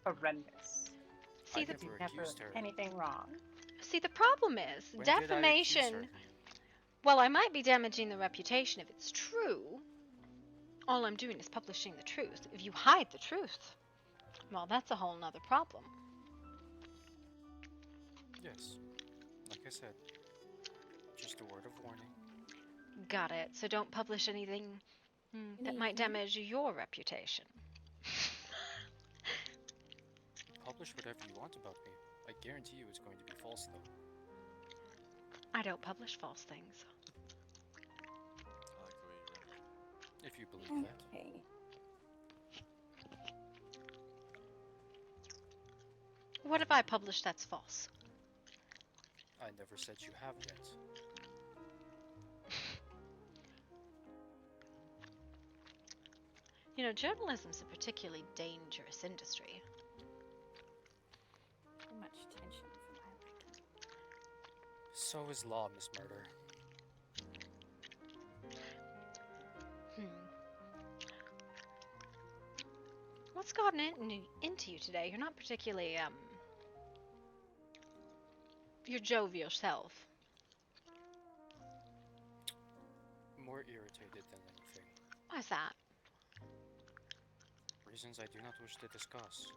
horrendous? See, I the She never never accused her. anything wrong. see the problem is When did I accuse defamation. her? Well, I might be damaging the reputation if it's true. All I'm doing is publishing the truth. If you hide the truth, well, that's a whole nother problem. Yes. Like I said, just a word of warning. Got it. So don't publish anything that might damage your reputation. Publish whatever you want about me. I guarantee you it's going to be false, though. I don't publish false things. I like the way you run it. If you believe that. Okay. What have I published that's false? I never said you have yet. You know, journalism's a particularly dangerous industry. Too much tension for my liking. So is law, Miss Murder. What's gotten into you today? You're not particularly, you're jovial self. More irritated than anything. Why's that? Reasons I do not wish to discuss.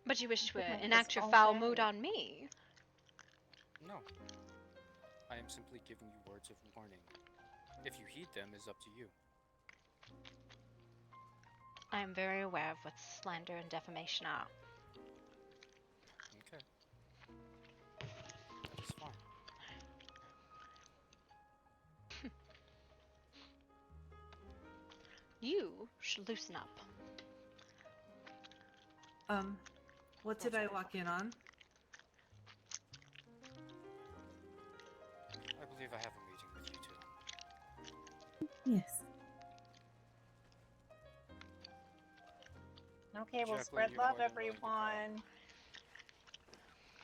But you wish to could make enact this your all foul day. mood on me. No. I am simply giving you words of warning. If you heed them is up to you. I am very aware of what slander and defamation are. Okay. That is fine. You should loosen up. What did I walk in on? I believe I have a meeting with you two. Yes. Okay, well, Jacqueline, spread you're love, more than willing to come. everyone.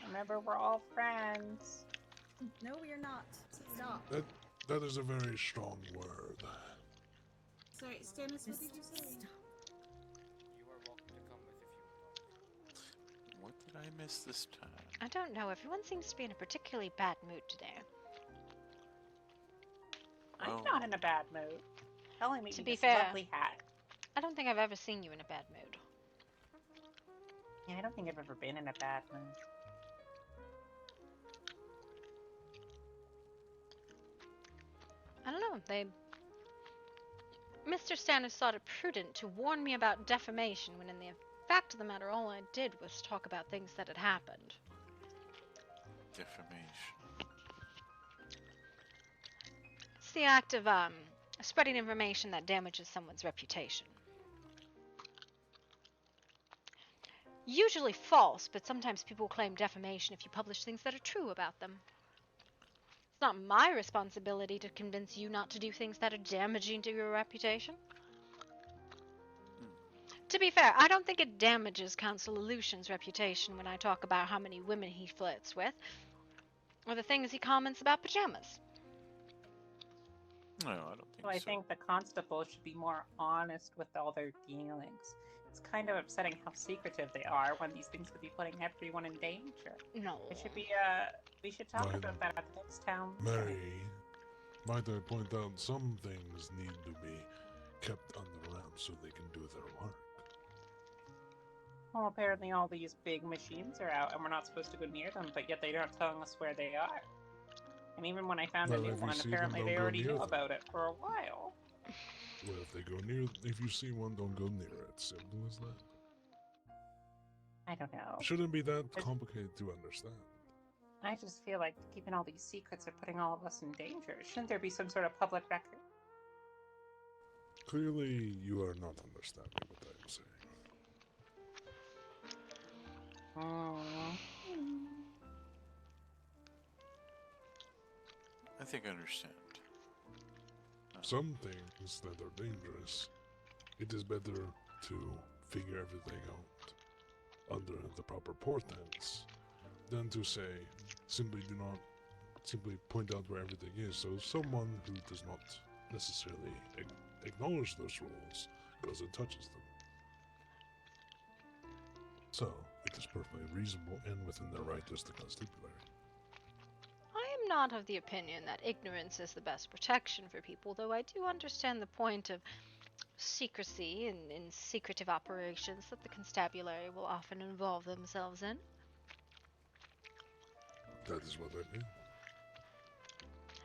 Remember, we're all friends. No, we are not. Stop. That is a very strong word. Sorry, Stannis, what did you say? Stop. You are welcome to come with if you would like. What did I miss this time? I don't know, everyone seems to be in a particularly bad mood today. I'm Oh. not in a bad mood. Telling me To you be this fair- lovely hat. I don't think I've ever seen you in a bad mood. Yeah, I don't think I've ever been in a bad mood. I don't know, Mr. Stannis thought it prudent to warn me about defamation when in the fact of the matter all I did was talk about things that had happened. Defamation. It's the act of spreading information that damages someone's reputation. Usually false, but sometimes people claim defamation if you publish things that are true about them. It's not my responsibility to convince you not to do things that are damaging to your reputation. To be fair, I don't think it damages Councillor Lucian's reputation when I talk about how many women he flirts with, or the things he comments about pajamas. No, I don't think So I so. think the constable should be more honest with all their dealings. It's kind of upsetting how secretive they are when these things could be putting everyone in danger. No. It should be, we should talk Right. about that at the next town. Mary, might I point out some things need to be kept under wraps so they can do their work. Well, apparently all these big machines are out and we're not supposed to go near them, but yet they're not telling us where they are. And even when I found a Well, new if you one, see them, apparently don't they go already near knew them. about it for a while. Well, if they go near, if you see one, don't go near it. Simple as that. I don't know. Shouldn't be that complicated to understand. I just feel like keeping all these secrets are putting all of us in danger. Shouldn't there be some sort of public record? Clearly, you are not understanding what I am saying. I think I understand. Some things that are dangerous, it is better to figure everything out under the proper portents than to say, simply point out where everything is. So someone who does not necessarily acknowledge those rules goes and touches them. So, it is perfectly reasonable and within their right as the constabulary. I am not of the opinion that ignorance is the best protection for people, though I do understand the point of secrecy in secretive operations that the constabulary will often involve themselves in. That is what I mean.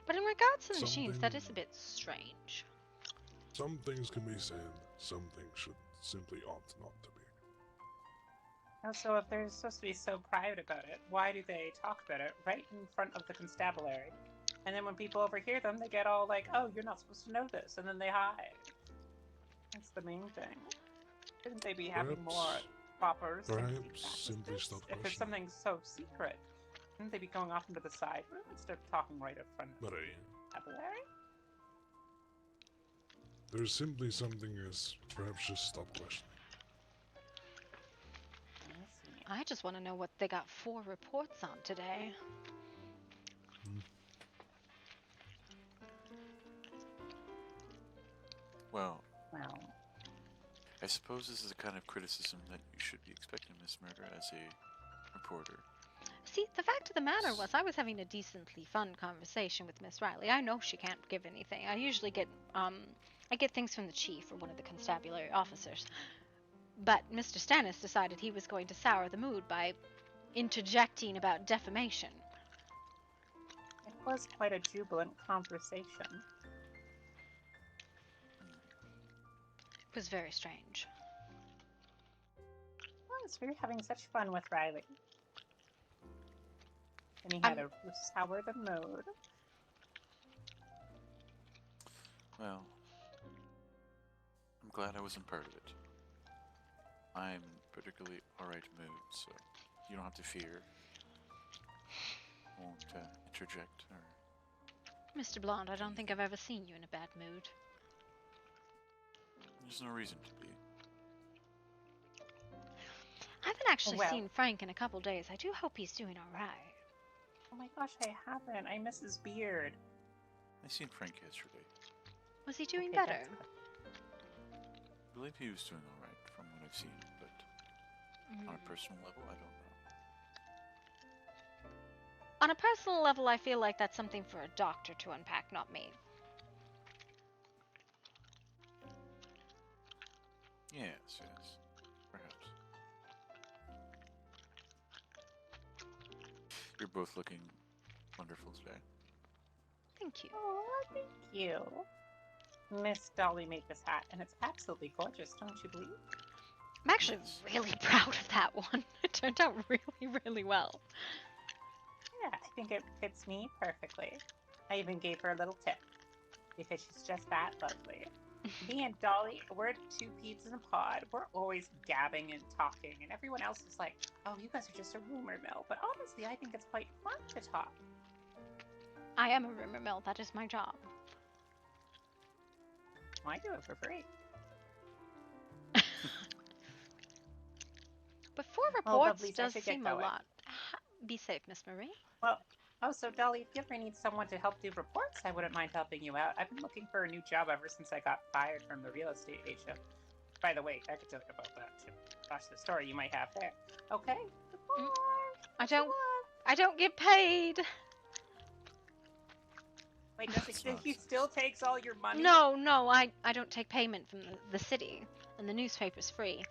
But in regards to the machines, that is a bit strange. Some things can be said, some things should simply ought not to be. Also, if they're supposed to be so private about it, why do they talk about it right in front of the constabulary? And then when people overhear them, they get all like, oh, you're not supposed to know this, and then they hide. That's the main thing. Shouldn't they be having more proper safety practices? If it's something so secret, shouldn't they be going off into the side room instead of talking right in front of the constabulary? There's simply something as perhaps just stop questioning. I just want to know what they got 4 reports on today. Well, I suppose this is the kind of criticism that you should be expecting, Miss Murder, as a reporter. See, the fact of the matter was I was having a decently fun conversation with Miss Riley. I know she can't give anything. I usually get things from the chief or one of the constabulary officers. But Mr. Stannis decided he was going to sour the mood by interjecting about defamation. It was quite a jubilant conversation. It was very strange. Oh, so you're having such fun with Riley. And he had to sour the mood. Well, I'm glad I wasn't part of it. I'm particularly alright mood, so you don't have to fear. I won't interject or... Mr. Blonde, I don't think I've ever seen you in a bad mood. There's no reason to be. I haven't actually seen Frank in a couple days. I do hope he's doing alright. Oh my gosh, I haven't. I miss his beard. I seen Frank yesterday. Was he doing better? I believe he was doing alright from what I've seen, but on a personal level, I don't know. On a personal level, I feel like that's something for a doctor to unpack, not me. Yes, perhaps. You're both looking wonderful today. Thank you. Oh, thank you. Miss Dolly made this hat, and it's absolutely gorgeous, don't you believe? I'm actually really proud of that one. It turned out really, really well. Yeah, I think it fits me perfectly. I even gave her a little tip, because she's just that lovely. Me and Dolly, we're 2 peas in a pod. We're always gabbing and talking, and everyone else is like, oh, you guys are just a rumor mill. But honestly, I think it's quite fun to talk. I am a rumor mill. That is my job. I do it for free. But 4 reports does seem a lot. Be safe, Miss Marie. Well, so Dolly, if you ever need someone to help do reports, I wouldn't mind helping you out. I've been looking for a new job ever since I got fired from the real estate agent. By the way, I could tell you about that too. Watch the story you might have there. Okay? Goodbye. I don't get paid. Wait, he still takes all your money? No, I don't take payment from the city, and the newspaper's free.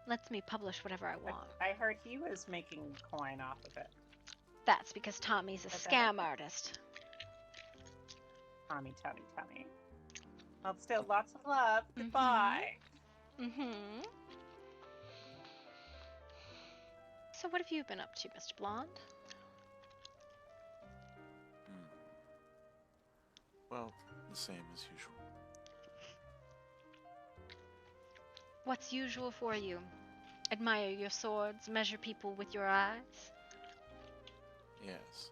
Lets me publish whatever I want. I heard he was making coin off of it. That's because Tommy's a scam artist. Tommy. Well, still lots of love. Goodbye. Mm-hmm. So what have you been up to, Mr. Blonde? Well, the same as usual. What's usual for you? Admire your swords, measure people with your eyes? Yes.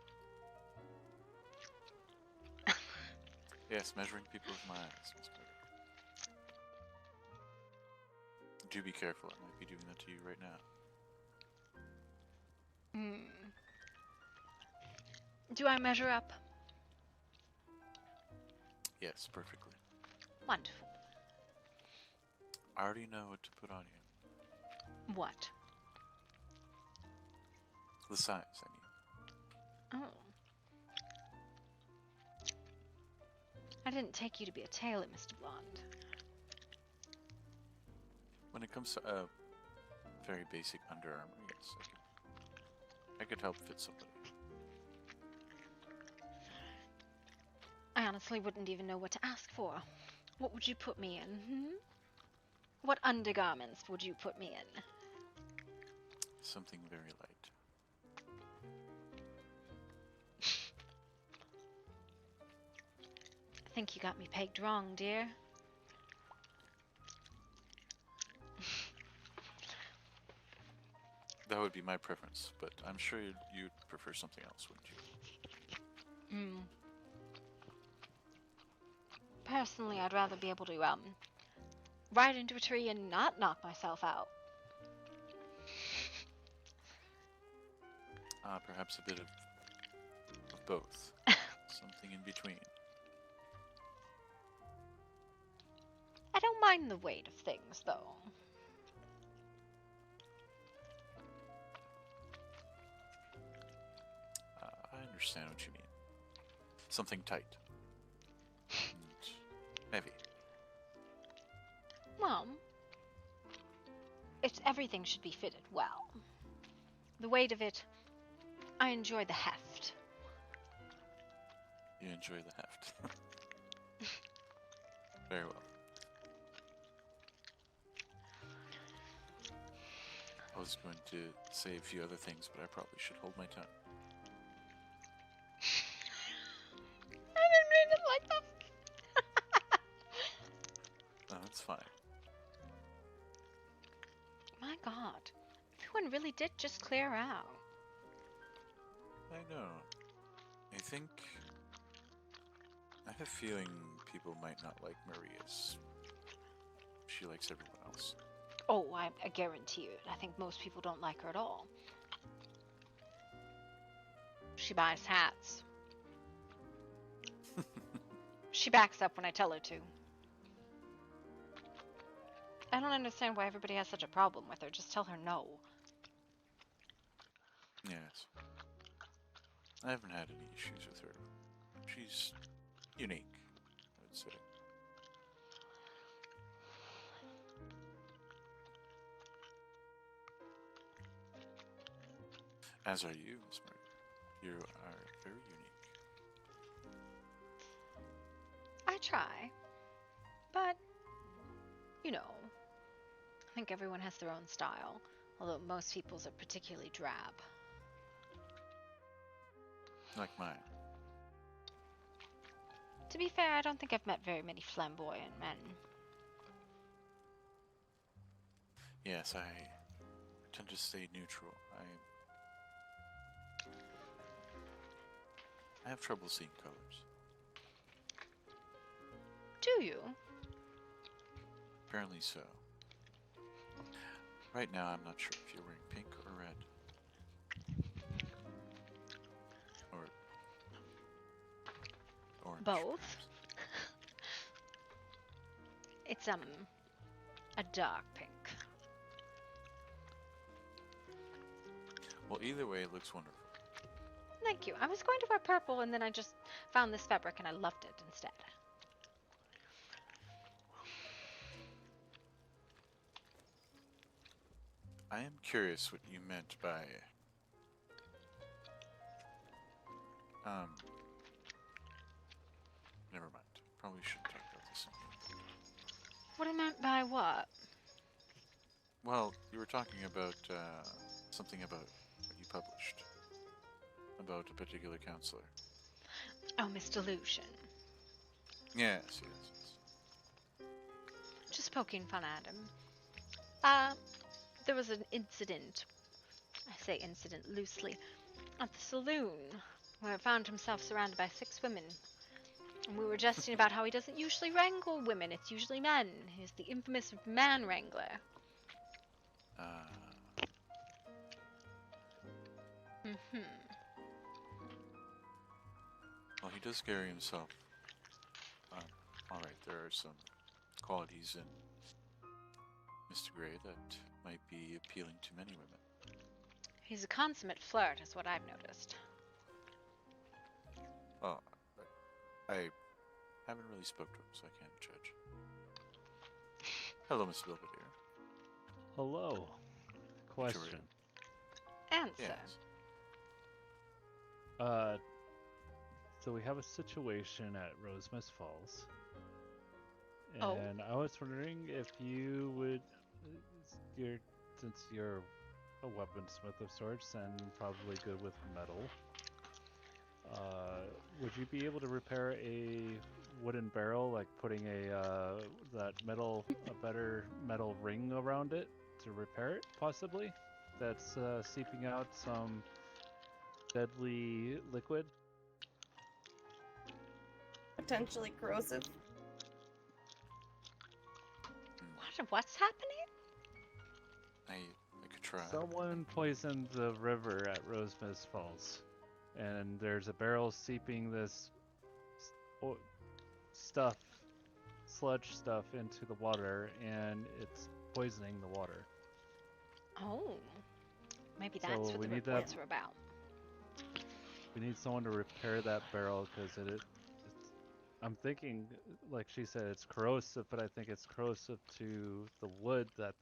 Yes, measuring people with my eyes, Miss Murder. Do be careful, I might be doing that to you right now. Do I measure up? Yes, perfectly. Wonderful. I already know what to put on you. What? The size, I mean. Oh. I didn't take you to be a tailor, Mr. Blonde. When it comes to very basic Under Armour, yes, I could help fit somebody. I honestly wouldn't even know what to ask for. What would you put me in? What undergarments would you put me in? Something very light. I think you got me pegged wrong, dear. That would be my preference, but I'm sure you'd prefer something else, wouldn't you? Personally, I'd rather be able to, ride into a tree and not knock myself out. Perhaps a bit of both. Something in between. I don't mind the weight of things, though. I understand what you mean. Something tight. And heavy. Well, everything should be fitted well. The weight of it, I enjoy the heft. You enjoy the heft. Very well. I was going to say a few other things, but I probably should hold my tongue. I didn't mean it like that. No, it's fine. My God, everyone really did just clear out. I know. I think... I have a feeling people might not like Marie as she likes everyone else. Oh, I guarantee you. I think most people don't like her at all. She buys hats. She backs up when I tell her to. I don't understand why everybody has such a problem with her. Just tell her no. Yes. I haven't had any issues with her. She's unique, I would say. As are you, Miss Murray. You are very unique. I try. But, you know, I think everyone has their own style. Although most people's are particularly drab. Like mine. To be fair, I don't think I've met very many flamboyant men. Yes, I tend to stay neutral. I have trouble seeing colors. Do you? Apparently so. Right now, I'm not sure if you're wearing pink or red. Or orange. Both. It's a dark pink. Well, either way, it looks wonderful. Thank you. I was going to wear purple and then I just found this fabric and I loved it instead. I am curious what you meant by never mind. Probably shouldn't talk about this. What I meant by what? Well, you were talking about something about what you published about a particular counselor. Oh, Miss Delusion. Yes, yes, yes. Just poking fun at him. There was an incident. I say incident loosely. At the saloon, where he found himself surrounded by 6 women. And we were jesting about how he doesn't usually wrangle women, it's usually men. He's the infamous man wrangler. Well, he does carry himself. Alright, there are some qualities in Mr. Gray that might be appealing to many women. He's a consummate flirt, is what I've noticed. Well, I haven't really spoke to him, so I can't judge. Hello, Mr. Belvedere. Hello. Question. Answer. Yes. So we have a situation at Rosemas Falls. Oh. And I was wondering if you would, since you're a weaponsmith of sorts and probably good with metal, would you be able to repair a wooden barrel, like putting a better metal ring around it to repair it, possibly? That's seeping out some deadly liquid? Potentially corrosive. What's happening? I could try. Someone poisoned the river at Rosemas Falls, and there's a barrel seeping this sludge stuff into the water, and it's poisoning the water. Oh, maybe that's So what we the need reports were about. We need someone to repair that barrel because I'm thinking, like she said, it's corrosive, but I think it's corrosive to the wood that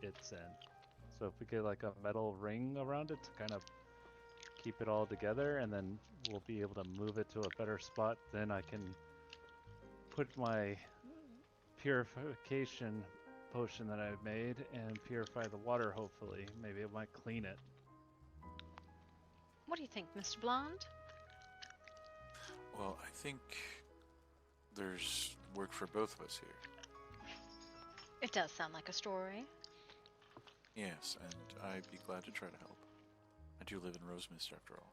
it's in. So if we get like a metal ring around it to kind of keep it all together, and then we'll be able to move it to a better spot, then I can put my purification potion that I've made and purify the water, hopefully. Maybe it might clean it. What do you think, Mr. Blonde? Well, I think there's work for both of us here. It does sound like a story. Yes, and I'd be glad to try to help. I do live in Rosemist after all.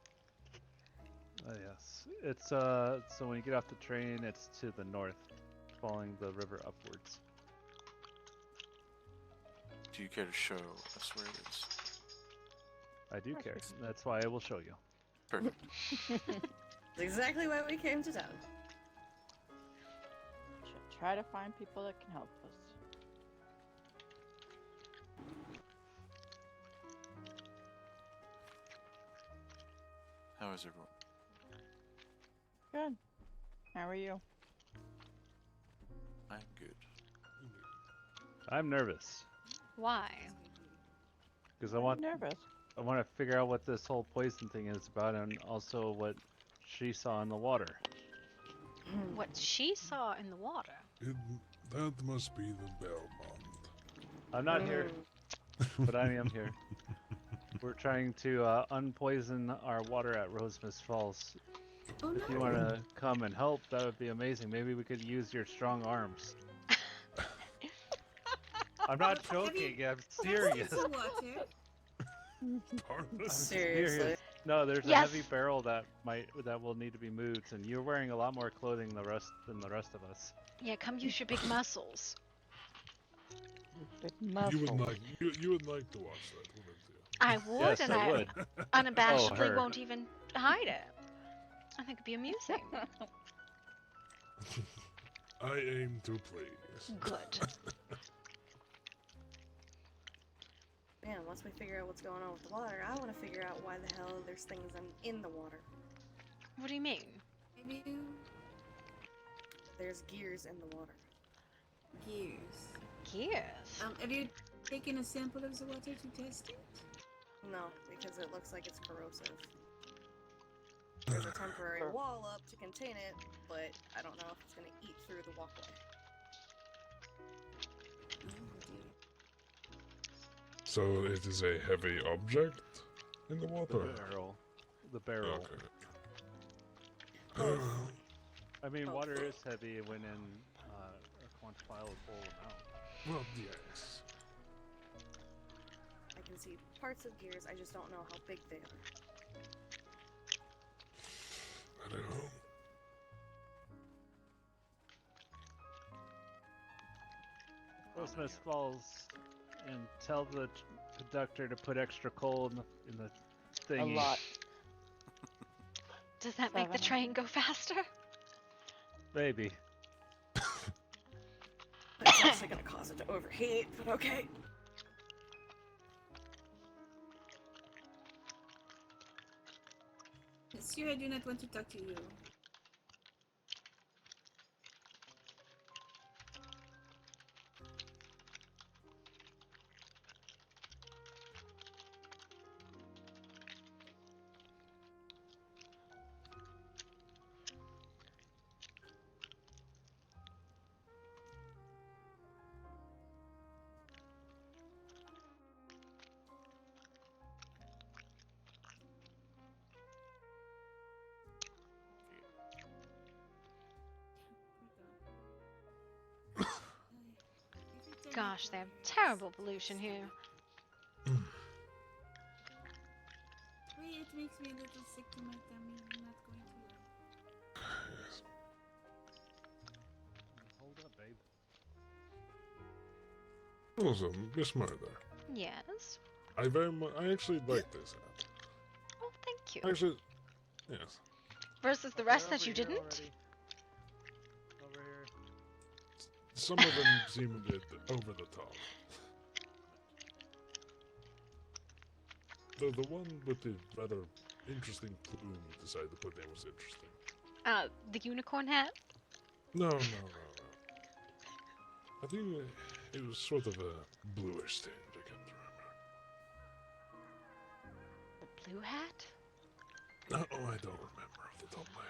Yes. It's so when you get off the train, it's to the north, following the river upwards. Do you care to show us where it is? I do care. That's why I will show you. Perfect. That's exactly why we came to town. Should try to find people that can help us. How is everyone? Good. How are you? I'm good. I'm nervous Why? because I want Nervous. to figure out what this whole poison thing is about, and also what she saw in the water. What she saw in the water. That must be the Belmont. I'm not here, but I am here. We're trying to unpoison our water at Rosemas Falls. Oh, If you want to come and help, that would be amazing. Maybe we could use your strong arms. I'm not joking. I'm serious. I'm serious. No, there's a heavy barrel that will need to be moved, and you're wearing a lot more clothing than the rest of us. Yeah, come use your big muscles. Big You muscles. would like to watch that, wouldn't you? I would, Yes, and I I would. unabashedly her. won't even hide it. I think it'd be amusing. I aim to please. Good. Man, once we figure out what's going on with the water, I want to figure out why the hell there's things in the water. What do you mean? Maybe There's gears in the water. gears. Gears? Have you taken a sample of the water to test it? No, because it looks like it's corrosive. There's a temporary wall up to contain it, but I don't know if it's going to eat through the walkway. So it is a heavy object in the The water? barrel. The barrel. Okay. I mean, Both. water is heavy when in a quantifiable amount. Well, yes. I can see parts of gears, I just don't know how big they are. I don't know. Rosemus Falls, and tell the conductor to put extra coal in the A thingy. lot. Does that make the 700. train go faster? Maybe. It's also gonna cause it to overheat, but okay. Monsieur, I do not want to talk to you. Gosh, they have terrible pollution here. Wait, it makes me a little sick to my tummy. I'm not going to. Yes. Hold up, babe. Awesome, Miss Murder. Yes. I actually like this hat. Oh, thank you. Actually, yes. Versus the rest that you didn't? Over here. Some of them seem a bit over the top. Though the one with the rather interesting plume you decided to put in was interesting. The unicorn hat? No. I think it was sort of a bluish tinge, I can't remember. The blue hat? No, I don't remember off the top of my head.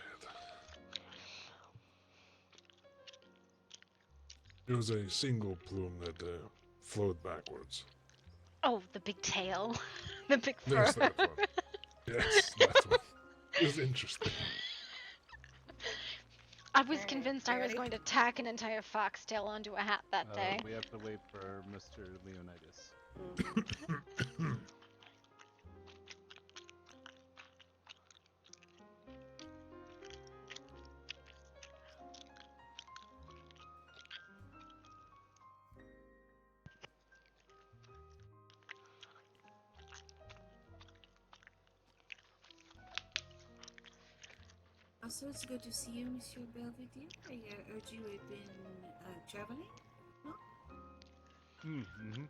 It was a single plume that flowed backwards. Oh, the big tail. The big fur. Yes, that one. Yes, that one. It was interesting. I was convinced I was going to tack an entire foxtail onto a hat that day. We have to wait for Mr. Leonidas. Also, it's good to see you, Monsieur Belvedere. I heard you had been traveling. No? Mm-hmm.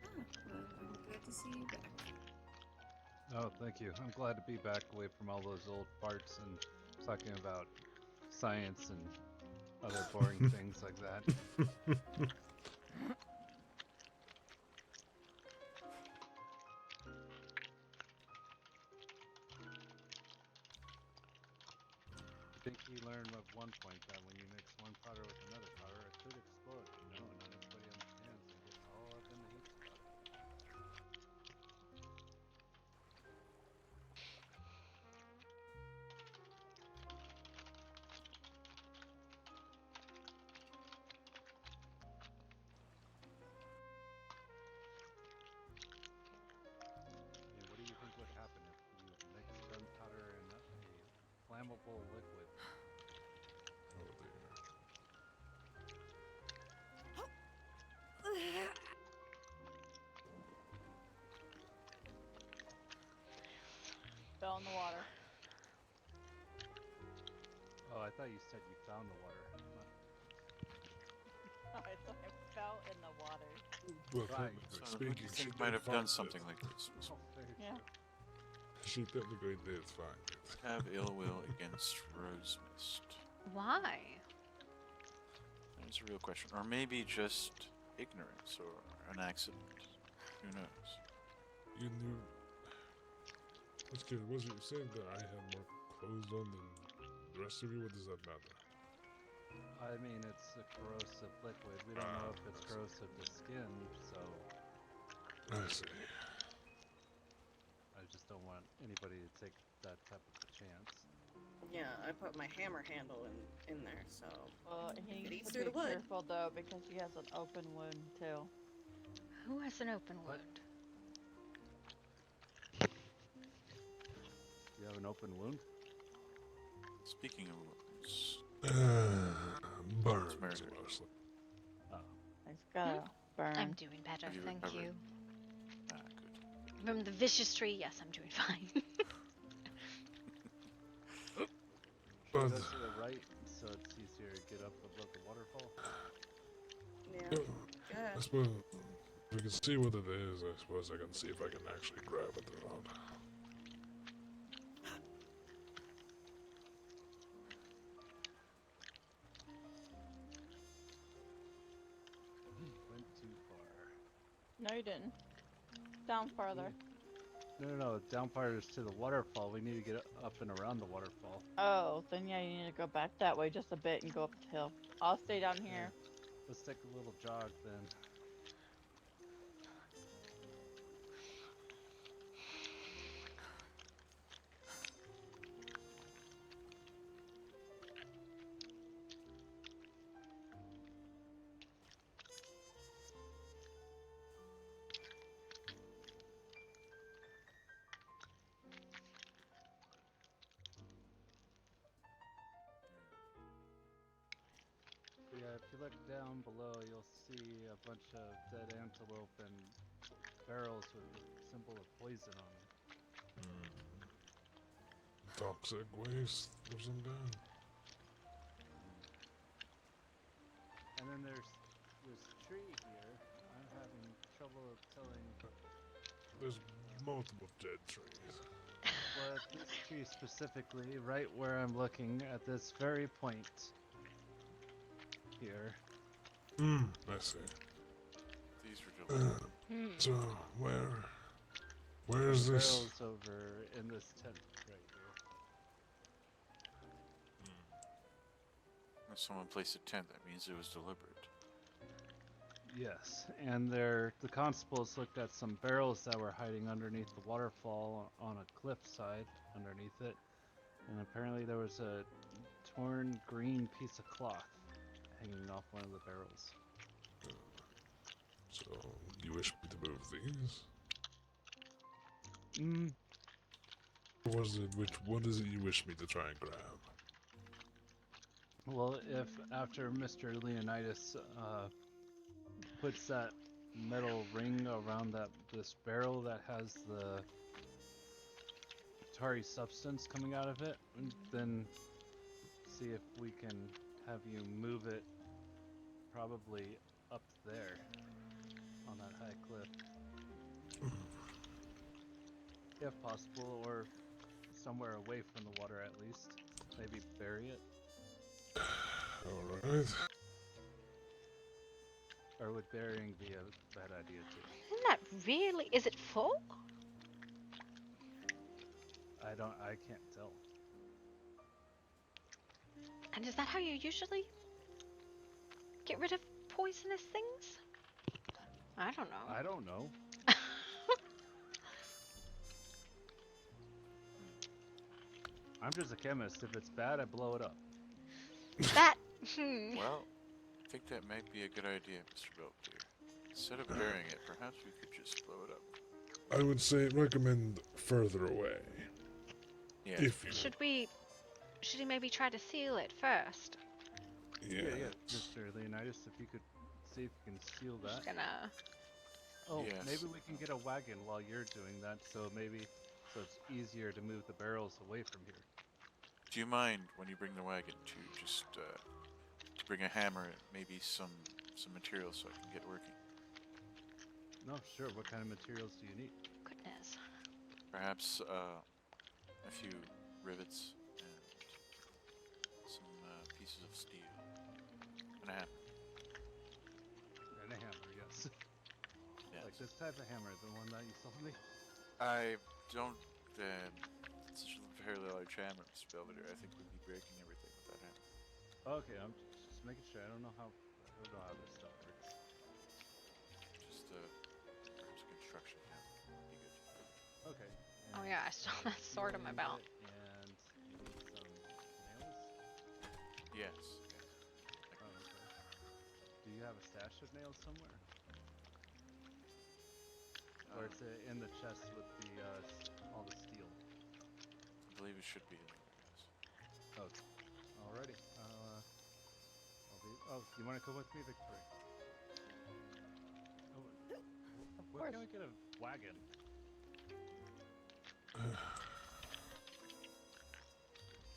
Ah, well, I'm glad to see you back. Oh, thank you. I'm glad to be back away from all those old farts and talking about science and other boring things like that. I think he learned at one point that when you mix one powder with another powder, it could explode. You know, not everybody understands and gets all up in the heaps about it. I mean, what do you think would happen if you mixed gunpowder and a flammable liquid? Oh dear. Fell in the water. Oh, I thought you said you found the water. I thought I fell in the water. Well, Right. technically So speaking, she did might have find done something it. like this. Oh, very Yeah. true. She technically did find it. Have ill will against Rose Mist. Why? That's a real question. Or maybe just ignorance or an accident. Who knows? You knew. Let's get it. Was you saying that I had more clothes on than the rest of you? What does that matter? I mean, it's a corrosive liquid. We don't know if it's corrosive to skin, so I see. I just don't want anybody to take that type of a chance. Yeah, I put my hammer handle in there, so Well, if he it needs eats to through be the wood. careful though because she has an open wound too. Who has an open What? wound? You have an open wound? Speaking of wounds, Burns murder. mostly. Oh. He's got a burn. I'm doing better, Have you thank recovered? you. Ah, good. From the vicious tree, yes, I'm doing fine. Should we But go to the right so it's easier to get up above the waterfall? Yeah. I Good. suppose if we can see what it is, I suppose I can see if I can actually grab it or not. Went too far. No, you didn't. Down farther. No. Down farther is to the waterfall. We need to get up and around the waterfall. Oh, then yeah, you need to go back that way just a bit and go up the hill. I'll stay down here. Let's take a little jog then. Yeah, if you look down below, you'll see a bunch of dead antelope and barrels with the symbol of poison on them. Toxic waste of some kind. And then there's this tree here. I'm having trouble telling. There's multiple dead trees. Well, this tree specifically, right where I'm looking at this very point here. I see. These were delivered. So where's The this? barrel's over in this tent right here. If someone placed a tent, that means it was deliberate. Yes, and the constables looked at some barrels that were hiding underneath the waterfall on a cliffside underneath it, and apparently there was a torn green piece of cloth hanging off one of the barrels. So you wish me to move these? What is it you wish me to try and grab? Well, if after Mr. Leonidas puts that metal ring around this barrel that has the tarry substance coming out of it, then see if we can have you move it probably up there on that high cliff. If possible, or somewhere away from the water at least. Maybe bury it. Alright. Or would burying be a bad idea too? Isn't that really? Is it full? I can't tell. And is that how you usually get rid of poisonous things? I don't know. I don't know. I'm just a chemist. If it's bad, I blow it up. That. Well, I think that might be a good idea, Mr. Belvedere. Instead of burying it, perhaps we could just blow it up. I would say recommend further away. Yeah. If you Should he maybe try to seal it first? Yeah. Mr. Leonidas, if you could see if you can seal that. Just gonna. Oh, Yes. maybe we can get a wagon while you're doing that, so it's easier to move the barrels away from here. Do you mind when you bring the wagon to just to bring a hammer and maybe some materials so I can get working? No, sure. What kind of materials do you need? Goodness. Perhaps a few rivets and some pieces of steel and a hammer. And a hammer, yes. Yes. Like this type of hammer, the one that you sold me? I don't. It's such a fairly large hammer, Mr. Belvedere. I think we'd be breaking everything with that hammer. Okay, I'm just making sure. I don't know how this stuff works. Just perhaps a construction down. Be good. Okay. Oh and yeah, I saw that sword in my need belt. it, and you need some nails. Yes. Oh, okay. Do you have a stash of nails somewhere, or it's in the chest with the all the steel? I believe it should be in there, yes. Okay. Alrighty. Oh, you want to come with me, Victoria? Oh, Of where course. can we get a wagon?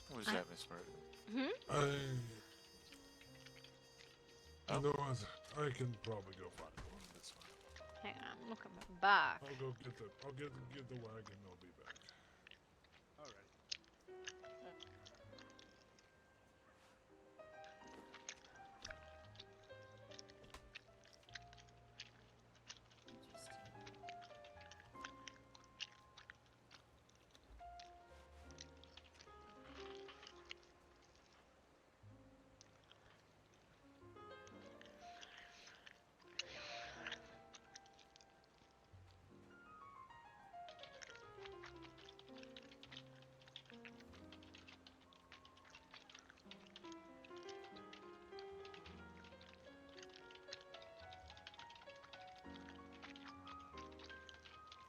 What was that, Miss Merton? You know what? I can probably go find one. That's fine. Hang on, look at my back. I'll go get the. I'll get the wagon. I'll be back. Alrighty.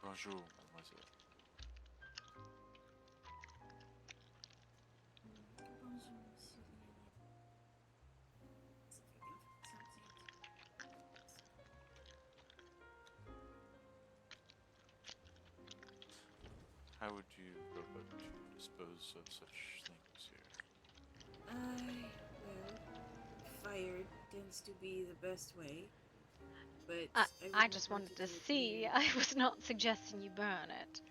Bonjour, mademoiselle. How would you go about to dispose of such things here? Well, fire tends to be the best way. But I just wanted to see. I was not suggesting you burn it.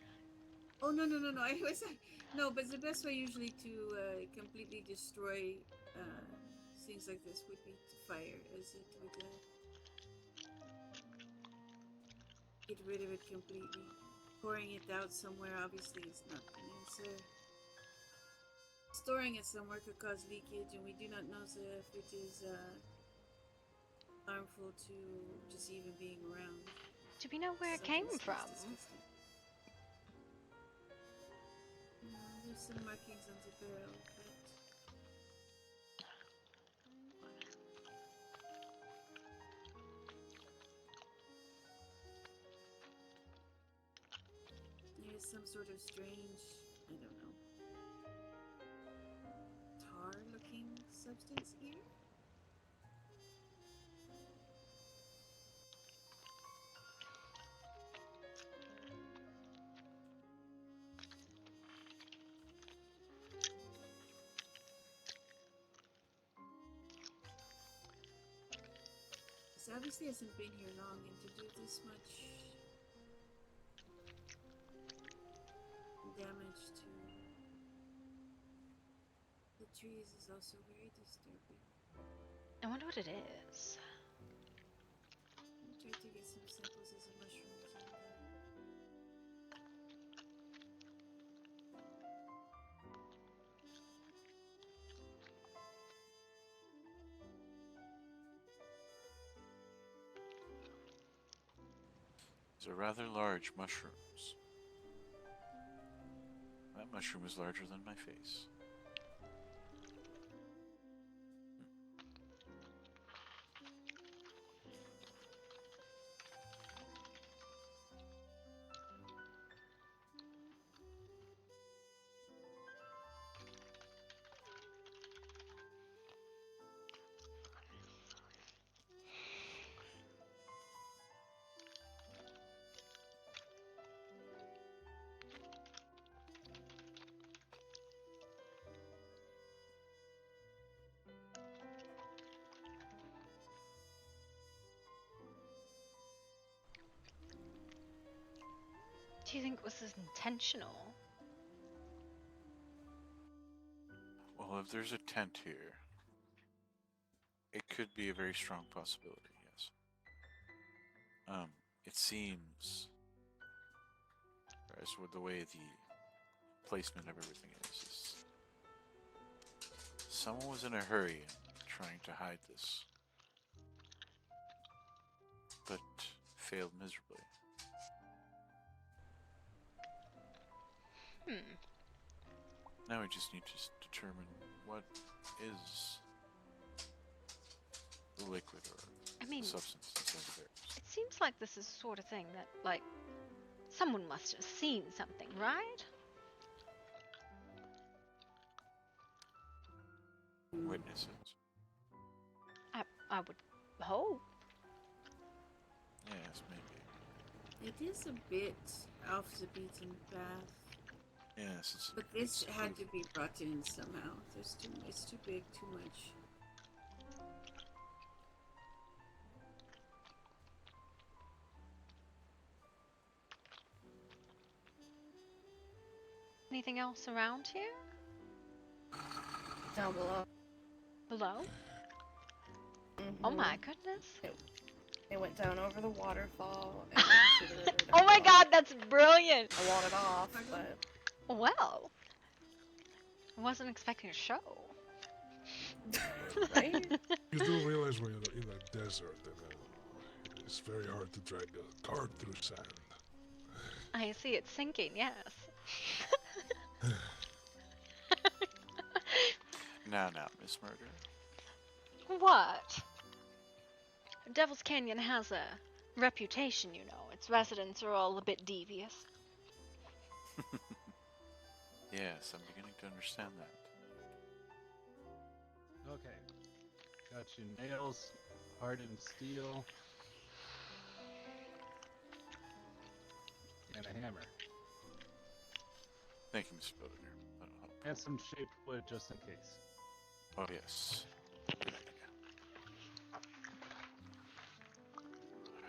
Oh no. I was no, but the best way usually to completely destroy things like this would be to fire, as it would get rid of it completely. Pouring it out somewhere obviously is not the answer. Storing it somewhere could cause leakage, and we do not know if it is harmful to just even being around. Do we know where it came from? There's some markings on the barrel, but there's some sort of strange, I don't know, tar-looking substance here. This obviously hasn't been here long, and to do this much damage to the trees is also very disturbing. I wonder what it is. I tried to get some samples of the mushrooms and These are rather large mushrooms. That mushroom is larger than my face. Do you think this is intentional? Well, if there's a tent here, it could be a very strong possibility, yes. It seems, as with the way the placement of everything is someone was in a hurry and trying to hide this, but failed miserably. Now we just need to determine what is the liquid or I mean, the substance inside the bears. it seems like this is the sort of thing that, like, someone must have seen something, right? Witnesses. I would hope. Yes, maybe. It is a bit off the beaten path. Yes, But this had to be brought in somehow. It's too big, too much. Anything else around here? Down below. Below? Oh my goodness. It went down over the waterfall. And into the river Oh down my below. god, that's brilliant! I wanted off, but Well, I wasn't expecting a show. right? You do realize when you're in a desert and it's very hard to drag a cart through sand. I see it's sinking, yes. Now, Miss Murder. What? Devil's Canyon has a reputation, you know. Its residents are all a bit devious. Yes, I'm beginning to understand that. Okay. Got you nails, hardened steel, and a hammer. Thank you, Mr. Builder. That'll help. And some shaped wood just in case. Oh, yes. Good idea.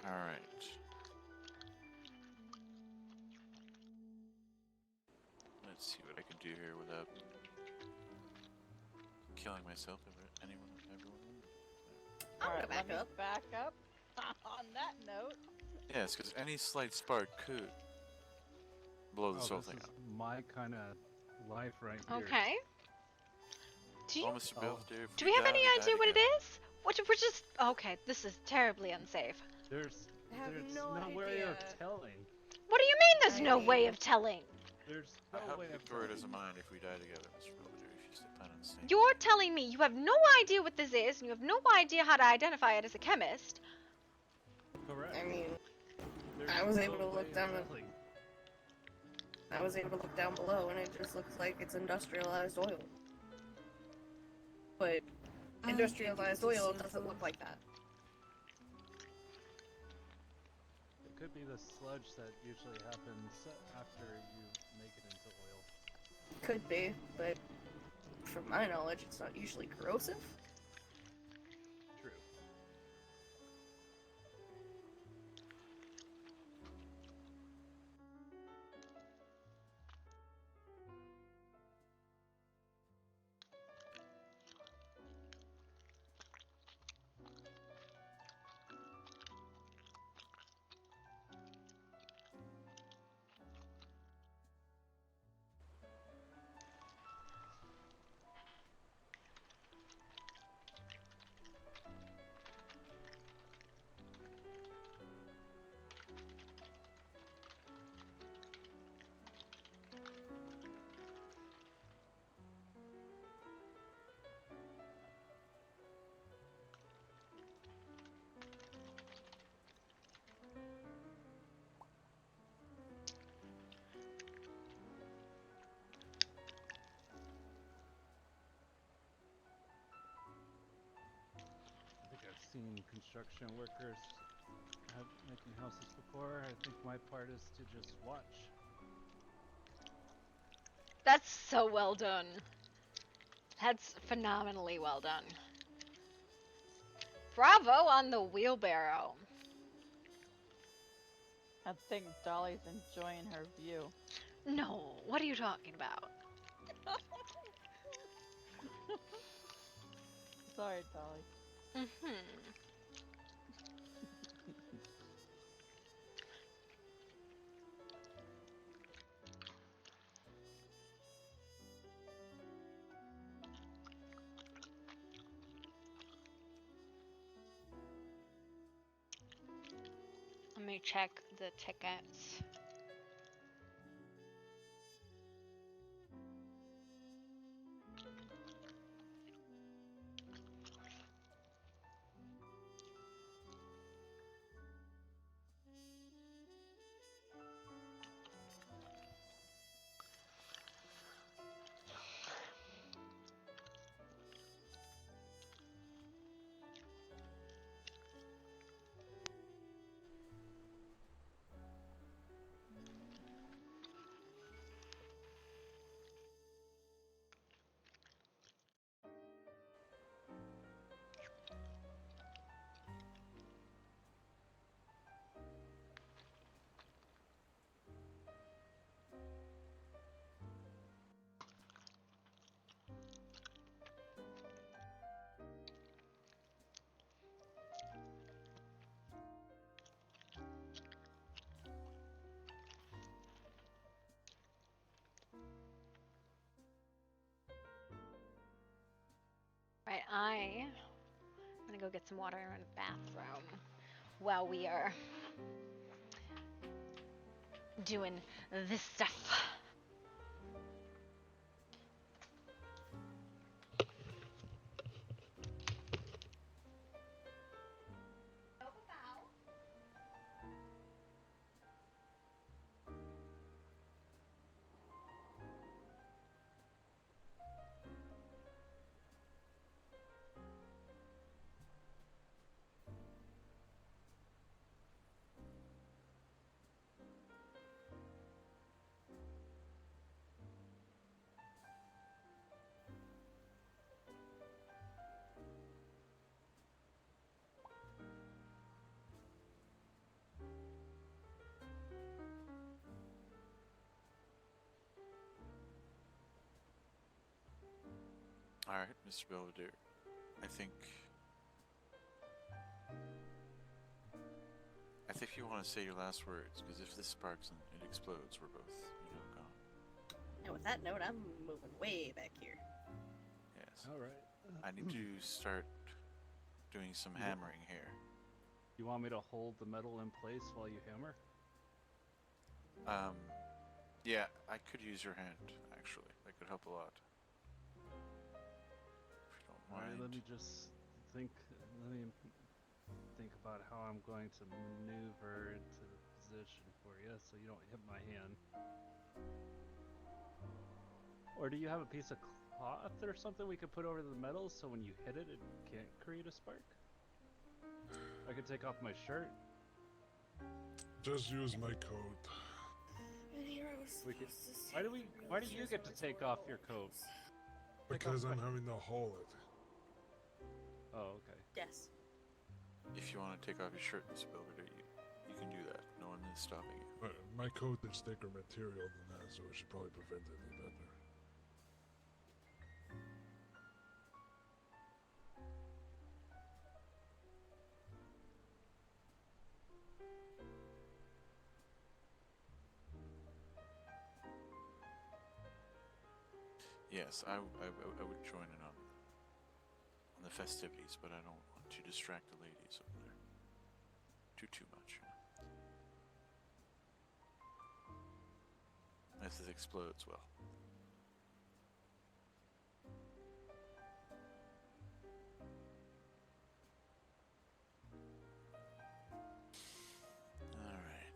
Alright. Let's see what I can do here without killing myself or everyone. I'll Alright, go back let me up. back up. On that note. Yes, because any slight spark could blow this whole This thing is up. my kind of life right here. Okay. Do Well, Mr. Builder, if we have die, any we die idea what it together. is? We're just... Okay, this is terribly unsafe. There's have no way idea. of telling. What do you mean there's no I- way of telling? There's I no hope way of Victoria telling. doesn't mind if we die together, Mr. Builder, if you still plan on staying. You're telling me you have no idea what this is, and you have no idea how to identify it as a chemist. Correct. I mean, There's I was no able to way look of down telling. I was able to look down below, and it just looks like it's industrialized oil. But industrialized oil doesn't look like that. It could be the sludge that usually happens after you make it into oil. Could be, but from my knowledge, it's not usually corrosive. True. I think I've seen construction workers making houses before. I think my part is to just watch. That's so well done. That's phenomenally well done. Bravo on the wheelbarrow. I think Dolly's enjoying her view. No, what are you talking about? Sorry, Dolly. Mm-hmm. Let me check the tickets. Right, I'm gonna go get some water in the bathroom while we are doing this stuff. Alright, Mr. Belvedere. I think you want to say your last words, because if this sparks and it explodes, we're both, gone. And with that note, I'm moving way back here. Yes. Alright. I need to start doing some hammering here. You want me to hold the metal in place while you hammer? Yeah, I could use your hand, actually. That could help a lot. If you don't Alright, mind. let me think about how I'm going to maneuver into the position for you so you don't hit my hand. Or do you have a piece of cloth or something we could put over the metal so when you hit it, it can't create a spark? I could take off my shirt. Just use my coat. Why do you get to take off your coat? Because I'm having to haul it. Oh, okay. Yes. If you want to take off your shirt, Mr. Belvedere, you can do that. No one is stopping you. My coat is thicker material than that, so it should probably prevent any better. Yes, I would join in on the festivities, but I don't want to distract the ladies over there too much. If this explodes, well. Alright.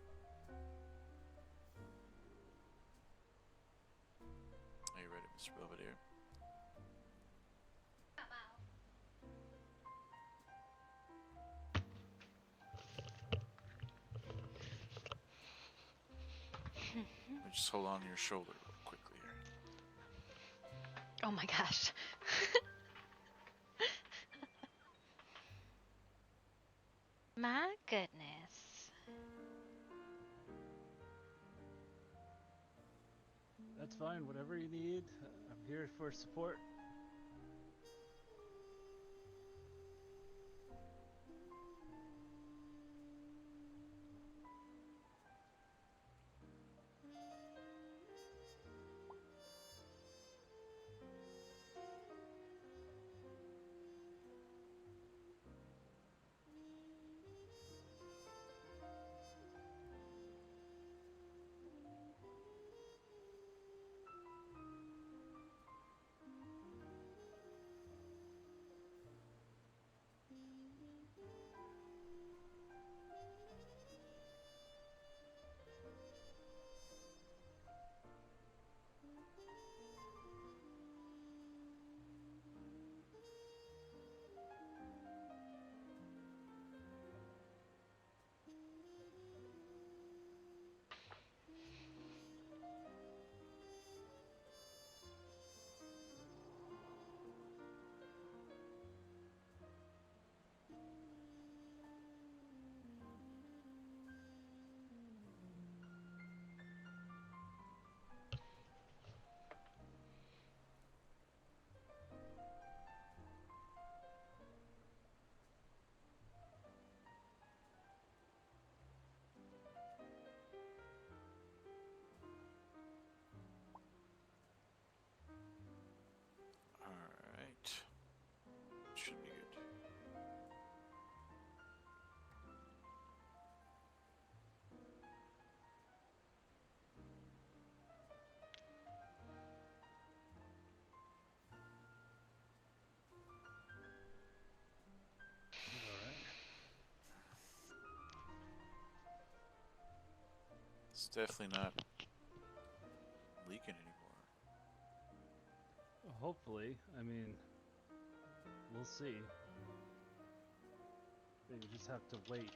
Are you ready, Mr. Belvedere? Just hold on to your shoulder real quickly here. Oh my gosh. My goodness. That's fine, whatever you need. I'm here for support. It's definitely not leaking anymore. Hopefully. I mean, we'll see. You just have to wait.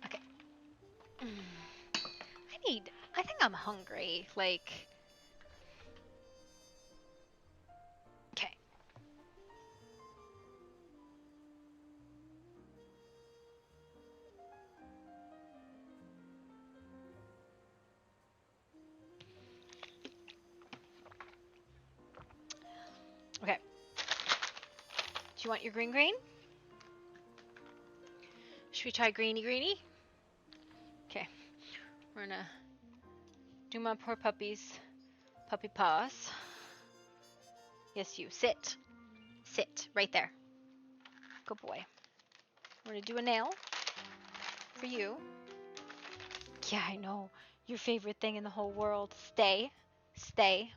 Okay. I think I'm hungry. Like, okay. Okay. Do you want your green? Should we try greeny? Okay. We're gonna do my poor puppy's puppy paws. Yes, you. Sit. Sit. Right there. Good boy. We're gonna do a nail for you. Yeah, I know. Your favorite thing in the whole world. Stay. Stay.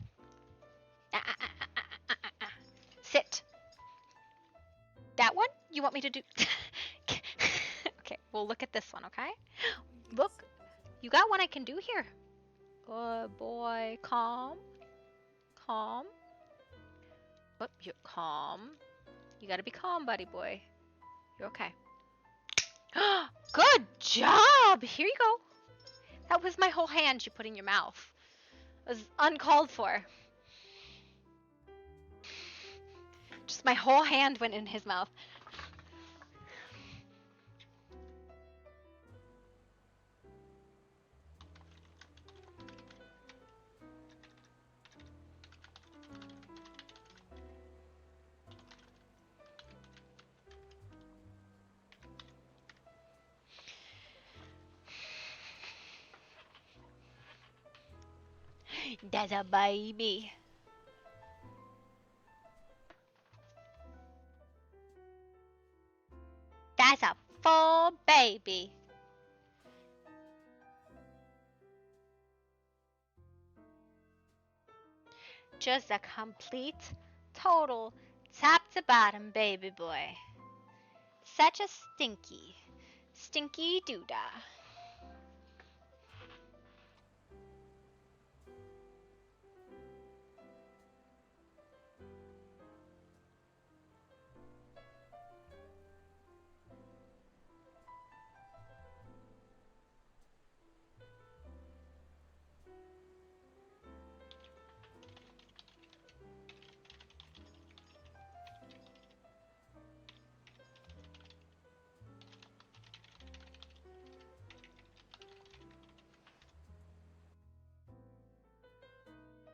Sit. That one? You want me to do... Okay, we'll look at this one, okay? Look. You got one I can do here. Good boy. Calm. Calm. Oh, you're calm. You gotta be calm, buddy boy. You're okay. Good job! Here you go. That was my whole hand you put in your mouth. It was uncalled for. Just my whole hand went in his mouth. That's a baby. That's a full baby. Just a complete, total, top to bottom baby boy. Such a stinky doodah.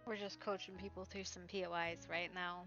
We're just coaching people through some POIs right now.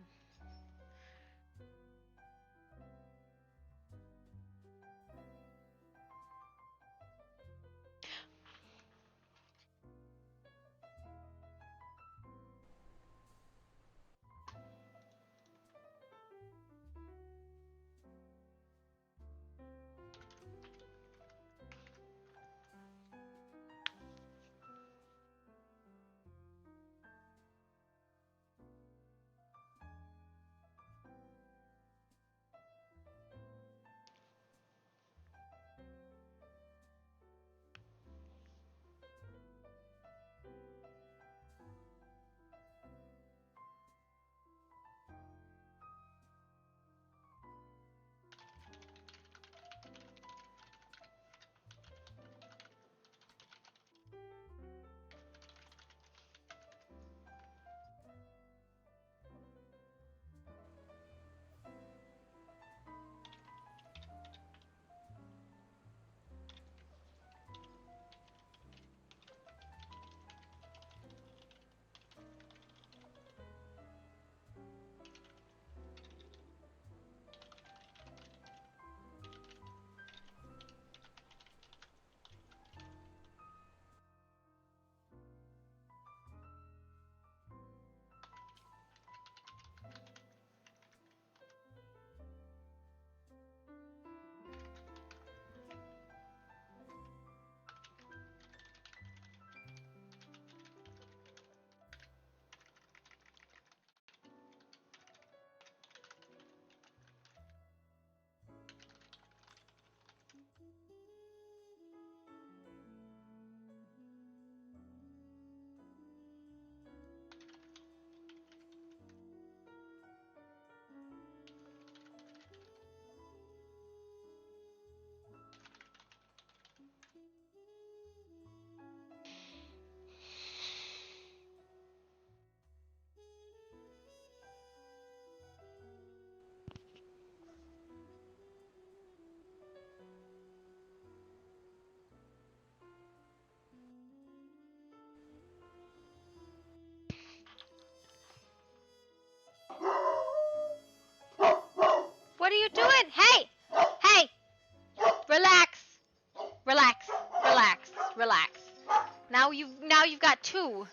Now you've got 2.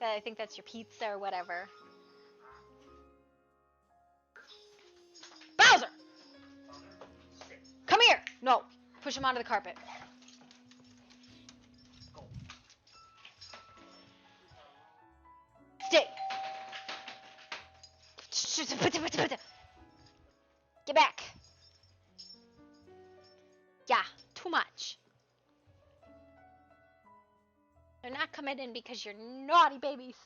I think that's your pizza or whatever. Bowser! Come here! No. Push him onto the carpet. Stay! Get back! Yeah, too much. They're not coming in because you're naughty babies.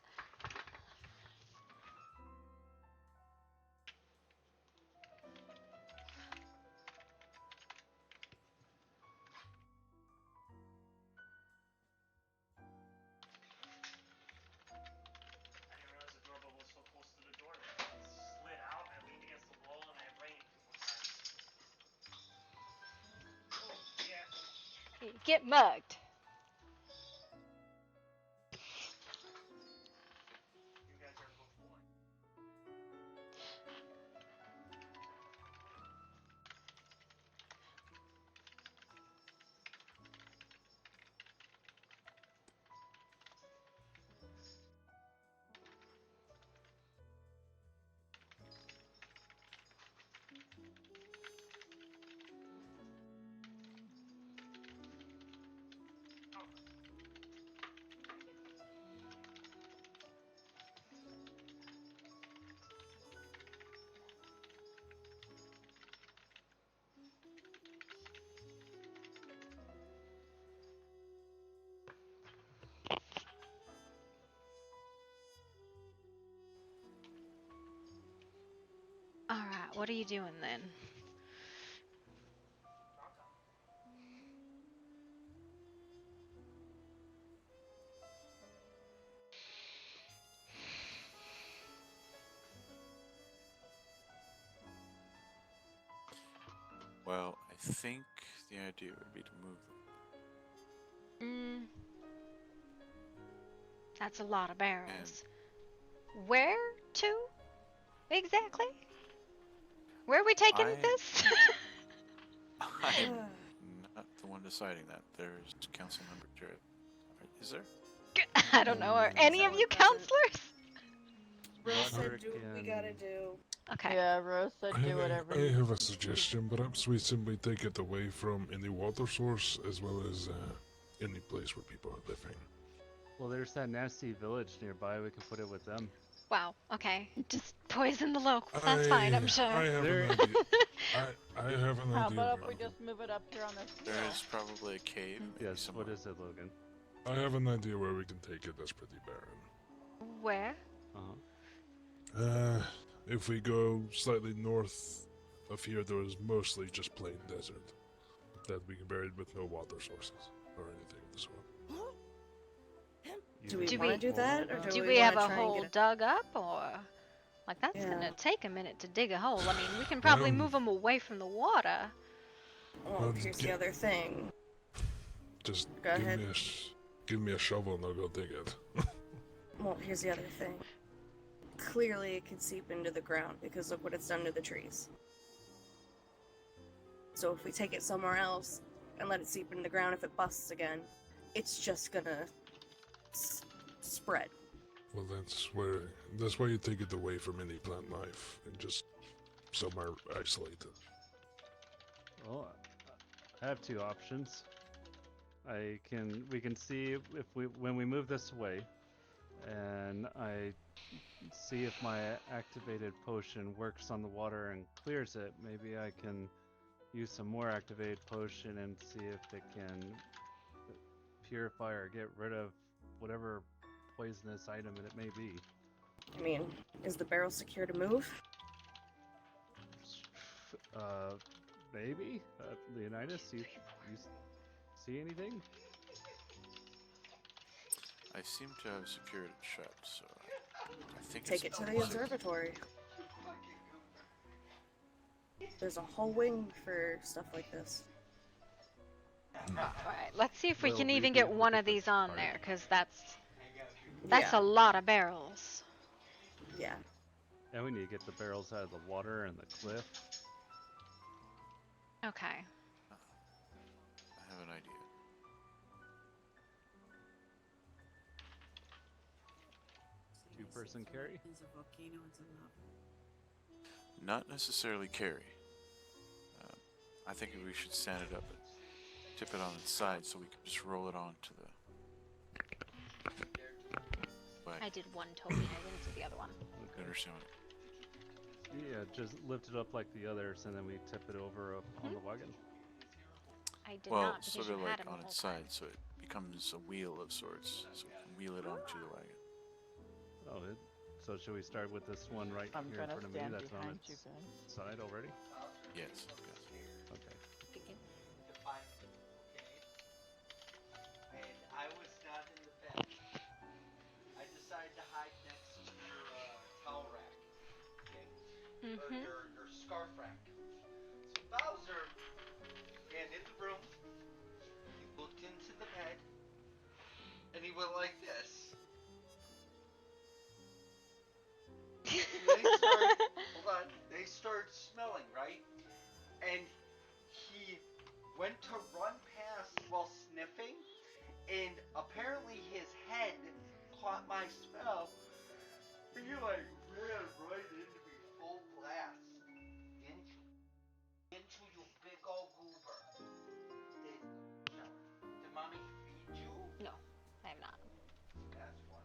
Get mugged. Alright, what are you doing then? Well, I think the idea would be to move them. That's a lot of barrels. Where to? Exactly? Where are we taking this? I'm not the one deciding that. There's council member Jared. Is there? I don't know. Are any of you counselors? Rose said do what we gotta do. Okay. Yeah, Rose said do whatever. I have a suggestion. Perhaps we simply take it away from any water source as well as any place where people are living. Well, there's that nasty village nearby. We can put it with them. Wow. Okay. Just poison the locals. That's fine, I'm sure. I have an idea. I have an How idea. about if we just move it up here on this? There is probably a cave. Yes. What is it, Logan? I have an idea where we can take it that's pretty barren. Where? If we go slightly north of here, there is mostly just plain desert that we can bury with no water sources or anything of the sort. Do we want to do that, or do we we have wanna a try and hole get dug up, or like that's gonna take a minute to dig a hole? I mean, we can probably move them away from the water. Oh, here's the other thing. Just Go ahead. Give me a shovel and I'll go dig it. Well, here's the other thing. Clearly, it can seep into the ground because look what it's done to the trees. So if we take it somewhere else and let it seep into the ground, if it busts again, it's just gonna spread. Well, that's why you take it away from any plant life and just somewhere isolated. Well, I have 2 options. We can see if when we move this away, and I see if my activated potion works on the water and clears it. Maybe I can use some more activated potion and see if it can purify or get rid of whatever poisonous item it may be. I mean, is the barrel secure to move? Maybe? Leonidas, you see anything? I seem to have secured it shut, so I think Take it it's to the observatory. There's a whole wing for stuff like this. Alright, let's see if we Will can we even be get able one to of put these the on party? there, because that's Yeah. a lot of barrels. Yeah. And we need to get the barrels out of the water and the cliff. Okay. I have person carry? There's a volcano and some lava. Not necessarily carry. I think we should stand it up and tip it on its side so we can just roll it onto the. But I did one Toby, I didn't do the other one. you understand what? Yeah, just lift it up like the others, and then we tip it over up on the wagon. I did Well, not because sort you of had like him on the whole its time. side, so it becomes a wheel of sorts. So we can wheel it onto the wagon. Oh, so should we start with this one right I'm here in gonna front of me stand that's on behind its you guys. side already? Yes. Okay. And I was not in the bed. I decided to hide next to your towel rack, okay? Or your scarf rack. So Bowser ran in the room. He looked into the bed, and he went like this. Then he started, hold on. They started smelling, right? And he went to run past while sniffing, and apparently his head caught my smell, and he like ran right into me full blast. Into you big old goober. Did mommy feed you? No, I am not. That's one.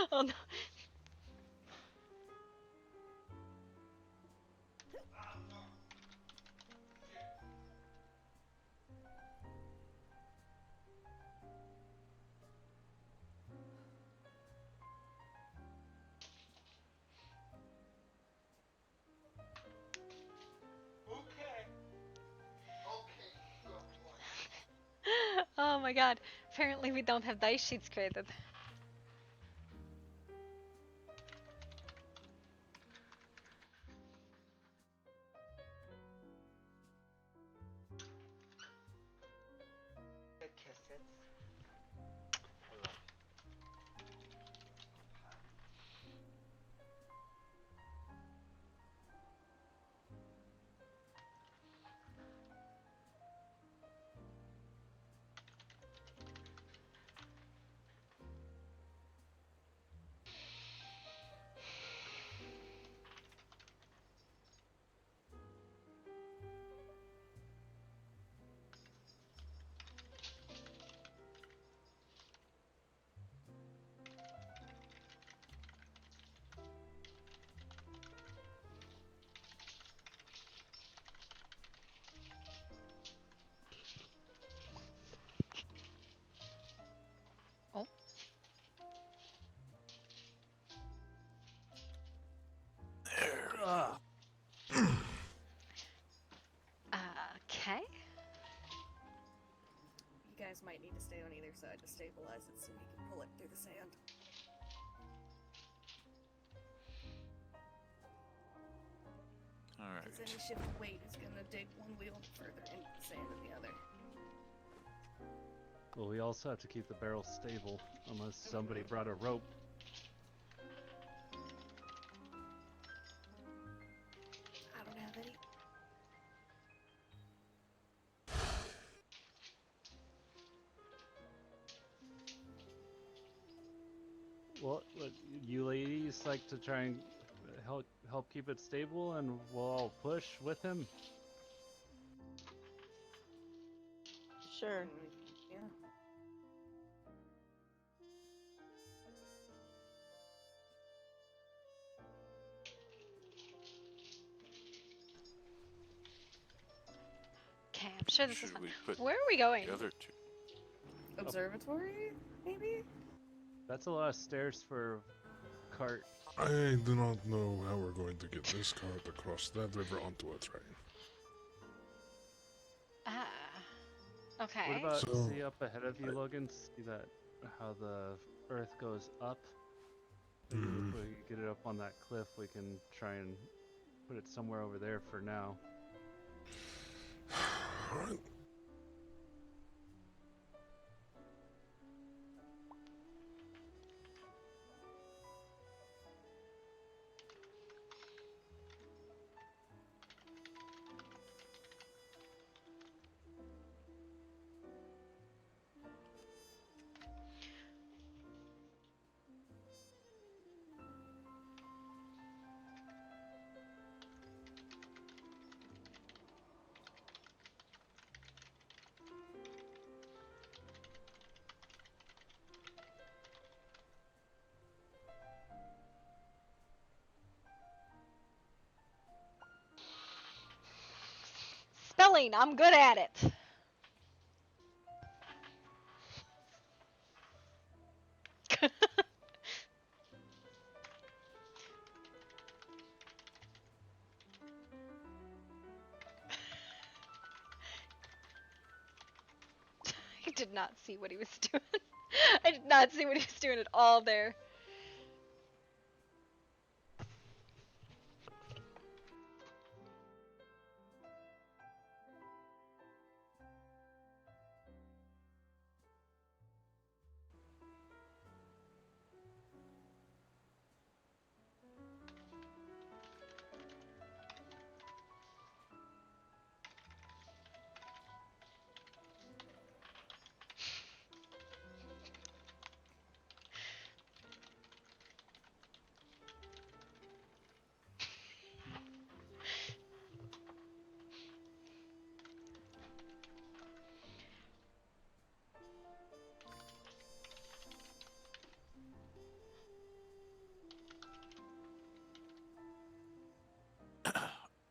Oh no. Oh my god. Apparently we don't have dice sheets created. Good kisses. Oh. Okay. You guys might need to stay on either side to stabilize it so we can pull it through the sand. Alright. Because any shift of weight is gonna dig one wheel further into the sand than the other. Well, we also have to keep the barrel stable, unless somebody brought a rope. I don't have any. Well, you ladies like to try and help keep it stable, and we'll all push with him. Sure. Yeah. Okay, I'm sure this is Should fun. we put Where are we going? the other two? Observatory, maybe? That's a lot of stairs for cart. I do not know how we're going to get this cart across that river onto a train. Ah. Okay. What about So, see up ahead of you, Logan? See that how the earth goes up? Maybe if we get it up on that cliff, we can try and put it somewhere over there for now. Alright. Spelling, I'm good at it. I did not see what he was doing. I did not see what he was doing at all there.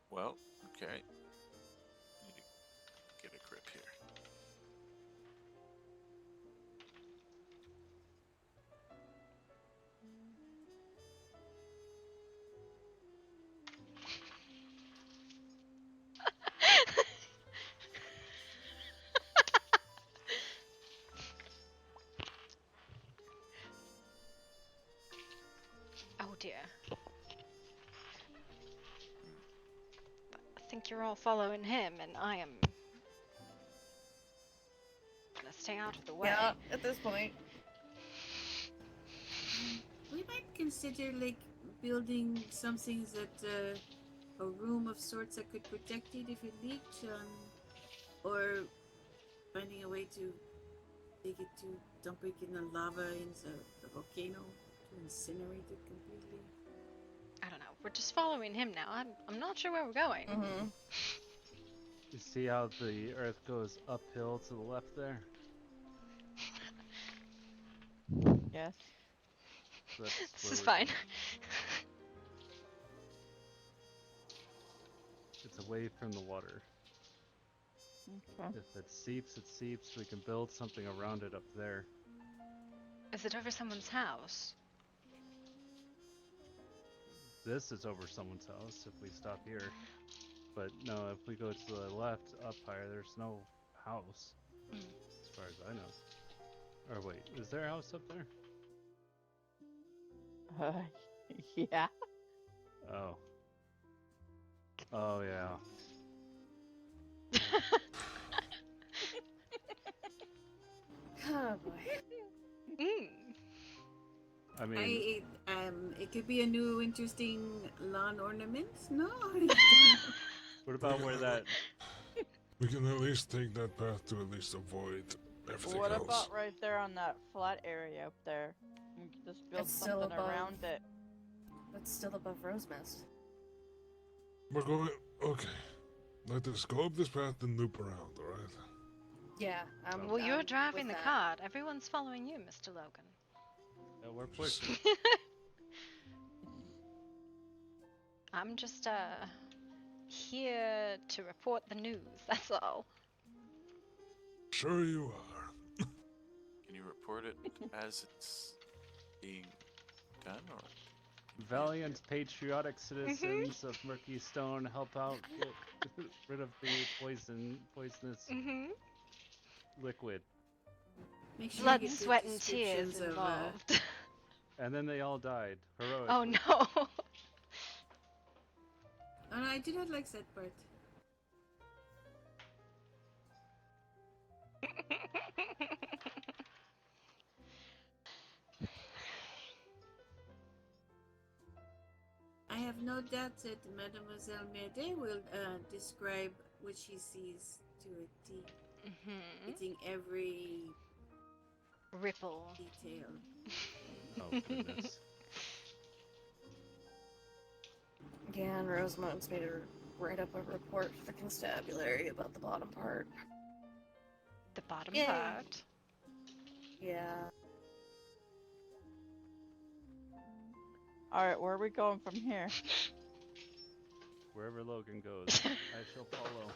Well, okay. Need to get a grip here. Oh dear. I think you're all following him, and I am gonna stay out of the way. Yeah, at this point. We might consider like building something that a room of sorts that could protect it if it leaked, or finding a way to take it to dump it in the lava in the volcano to incinerate it completely. I don't know. We're just following him now. I'm not sure where we're going. Mm-hmm. You see how the earth goes uphill to the left there? Yes. That's This where is we're fine. going. It's away from the water. Okay. If it seeps, it seeps. We can build something around it up there. Is it over someone's house? This is over someone's house if we stop here. But no, if we go to the left, up higher, there's no house. As far as I know. Or wait, is there a house up there? Yeah. Oh. Oh, yeah. Oh boy. I mean, It could be a new interesting lawn ornament. No, I don't know. what about where that? We can at least take that path to at least avoid everything What else. about right there on that flat area up there? We can just build It's still something above. around it. That's still above Rose Mist. We're going. Okay. Let us go up this path and loop around, alright? Yeah. Well, you're driving with the that. cart. Everyone's following you, Mr. Logan. Yeah, we're pushing. I'm just here to report the news. That's all. Sure you are. Can you report it as it's being done, or? Valiant, patriotic citizens of Murky Stone help out get rid of the poisonous liquid. Make sure Blood, you get good sweat, and tears descriptions of, involved. And then they all died heroically. Oh no. Oh no, I did not like that part. I have no doubt that Mademoiselle Merde will describe what she sees to a T, hitting every ripple detail. Oh goodness. Yeah, and Rosamond's made her write up a report for the constabulary about the bottom part. The bottom Yay. part. Yeah. Alright, where are we going from here? Wherever Logan goes, I shall follow.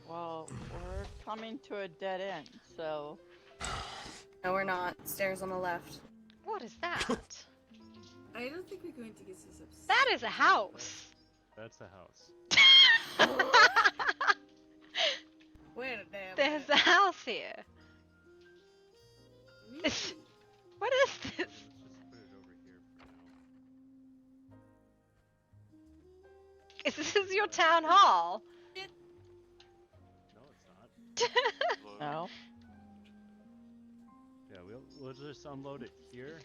Well, we're coming to a dead end, so... No, we're not. Stairs on the left. What is that? I don't think we're going to get this upset. That is a house. That's a house. Wait a damn There's minute. a house here. Really? What is this? Just put it over here for now. This is your town hall. No, it's not. No? Yeah, we'll just unload it here.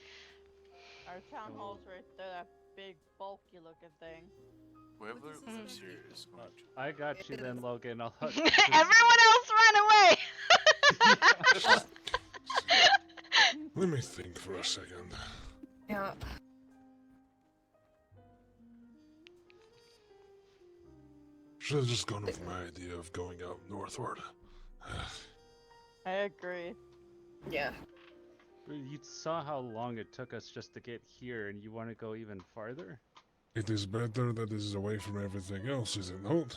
Our town hall's right there, that big, bulky looking thing. Whoever lives here is going to. I got you then, Logan. I'll Everyone else run away. Let me think for a second. Yeah. Should have just gone with my idea of going out northward. I agree. Yeah. You saw how long it took us just to get here, and you want to go even farther? It is better that it is away from everything else, is it not?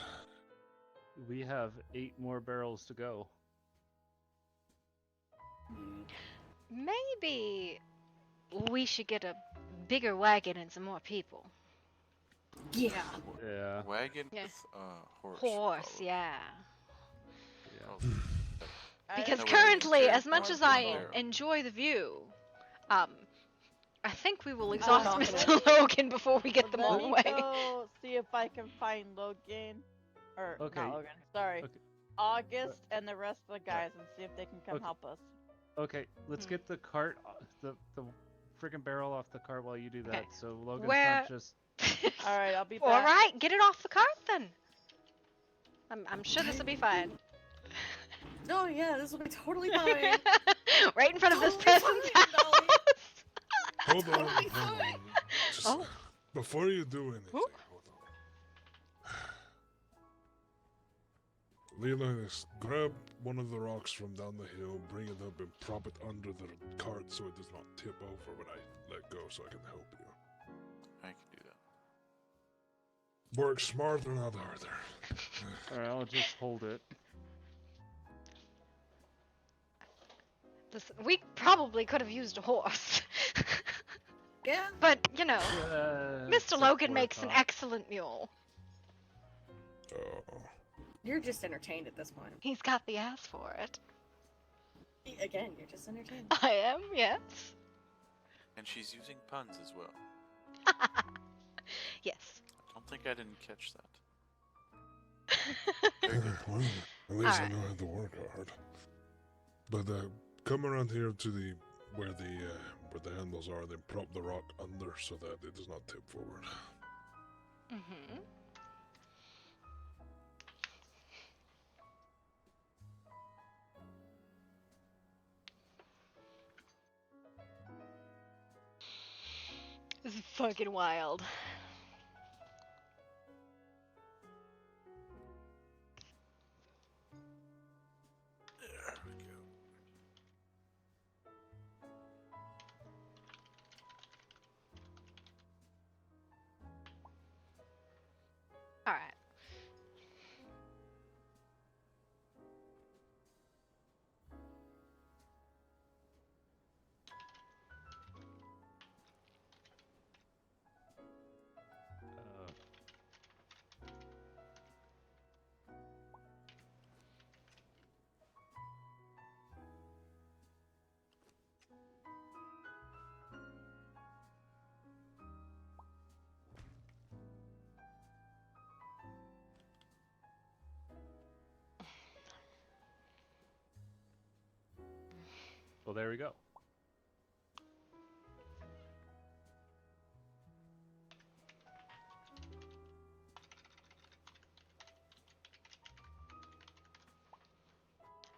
We have 8 more barrels to go. Maybe we should get a bigger wagon and some more people. Yeah. Yeah. Wagon Yeah. with horse. Horse, probably. yeah. Oh, Because That way currently, they're as much more as I narrow. enjoy the view, I think we will exhaust not Mr. Logan before we get them Let all me away. go see if I can find Logan. Or, Okay. not Logan, sorry. Okay. August and the rest of the guys and see if they can come Okay. help us. Okay, let's get the cart, the freaking barrel off the cart while you do that. Okay. So Logan's Where- not just. Alright, I'll be back. All right, get it off the cart then. I'm sure this will be fine. Oh yeah, this will be totally fine. Right in front of this Totally person's fine, house. Dolly. Hold on, Totally hold on. fine. Just, Oh. Before you do anything, hold on. Leonidas, grab one of the rocks from down the hill, bring it up, and prop it under the cart so it does not tip over when I let go, so I can help you. I can do that. Work smarter, not harder. Alright, I'll just hold it. Listen, we probably could have used a horse. Yeah. But, you know, Except Mr. Logan for makes an Tom. excellent mule. Oh. You're just entertained at this point. He's got the ass for it. Again, you're just entertained. I am, yes. And she's using puns as well. Yes. I don't think I didn't catch that. Well, at least I Alright. know how to work hard. But come around here to the where the handles are, then prop the rock under so that it does not tip forward. Mm-hmm. This is fucking wild. There we go. All right. Well, there we go.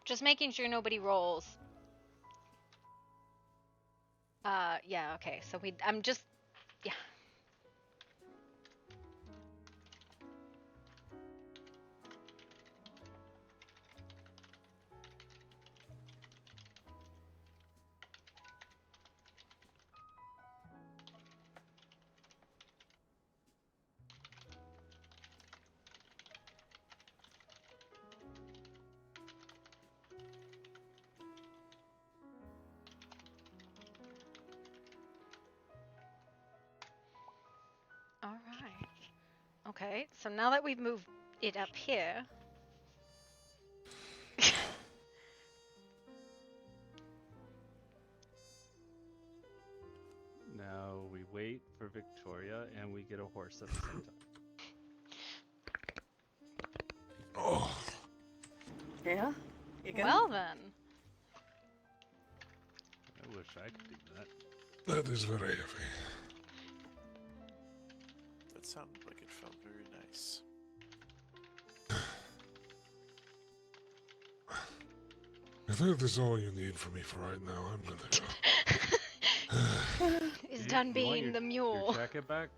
Just making sure nobody rolls. Yeah, okay. So I'm just, yeah. All right. Okay, so now that we've moved it up here. Now we wait for Victoria and we get a horse at the same time. Oh. Yeah? You good? Well then. I wish I could do that. That is very heavy. That sounded like it felt very nice. I think this is all you need from me for right now. I'm gonna go. He's done being the mule. Your jacket back?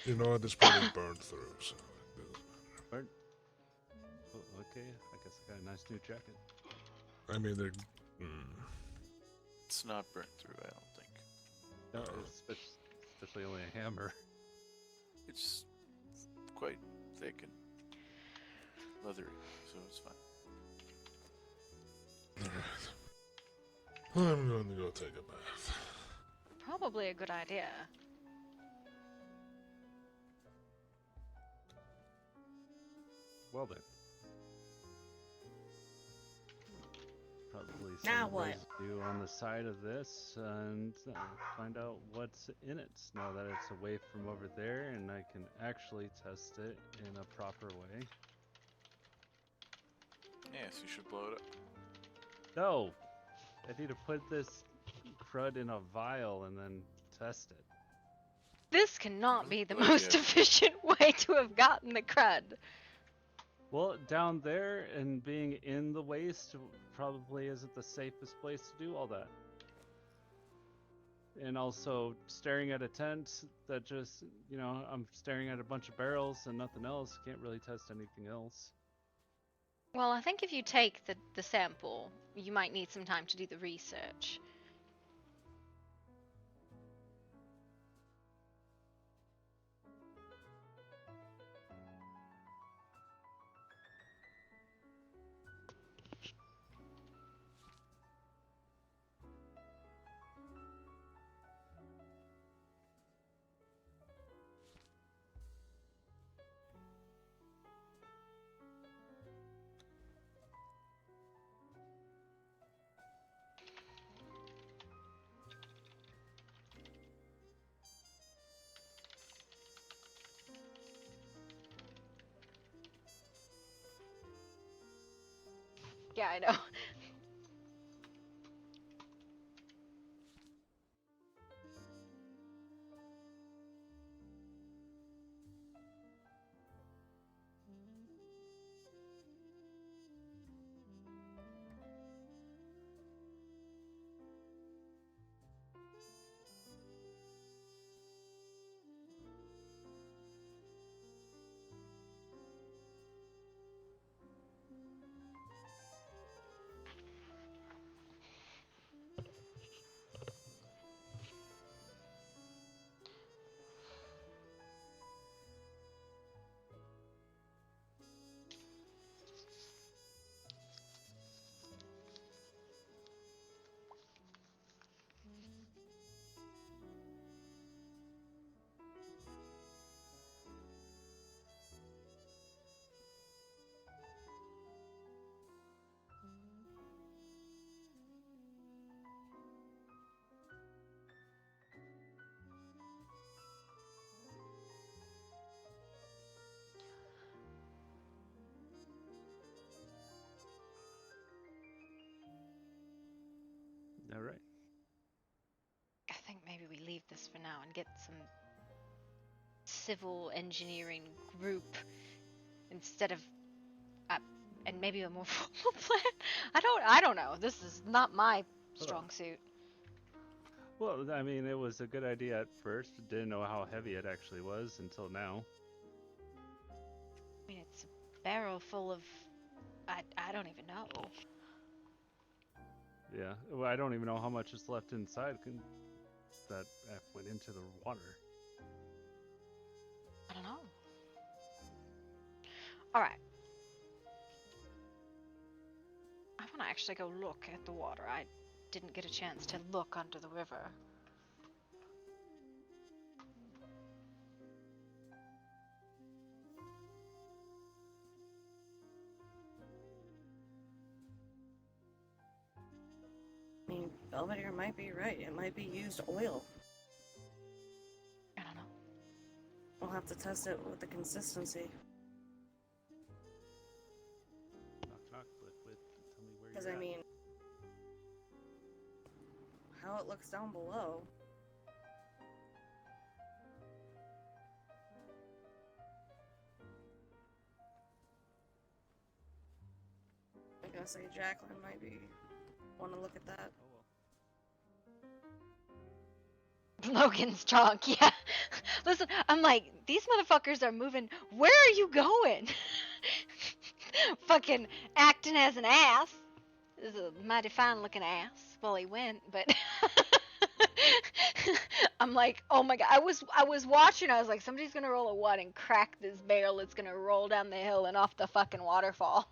You know what? It's probably burned through, so it doesn't matter. Burnt? Oh, okay, I guess I got a nice new jacket. I mean, they're. It's not burnt through, I don't think. No, especially only a hammer. It's quite thick and leathery, so it's fine. Alright. I'm going to go take a bath. Probably a good idea. Well then. Probably Now some what? residue on the side of this and find out what's in it. Now that it's away from over there and I can actually test it in a proper way. Yes, you should blow it up. No! I need to put this crud in a vial and then test it. This cannot be the Well, most yeah. efficient way to have gotten the crud. Well, down there and being in the waste probably isn't the safest place to do all that. And also staring at a tent that just, I'm staring at a bunch of barrels and nothing else. Can't really test anything else. Well, I think if you take the sample, you might need some time to do the research. Yeah, I know. All right. I think maybe we leave this for now and get some civil engineering group instead of and maybe a more formal plan. I don't know. This is not my strong suit. Well, I mean, it was a good idea at first. Didn't know how heavy it actually was until now. I mean, it's a barrel full of I don't even know. Yeah. Well, I don't even know how much is left inside that went into the water. I don't know. All right. I want to actually go look at the water. I didn't get a chance to look under the river. I mean, Belvedere might be right. It might be used oil. I don't know. We'll have to test it with the consistency. Knock, knock, liquid. Tell me where Because, you're I at. mean, how it looks down below. I'm gonna say Jacqueline might be want to look at that. Logan's drunk, yeah. Listen, I'm like, these motherfuckers are moving. Where are you going? Fucking acting as an ass. This is a mighty fine looking ass. Well, he went, but I'm like, oh my god. I was watching. I was like, somebody's gonna roll a one and crack this barrel. It's gonna roll down the hill and off the fucking waterfall.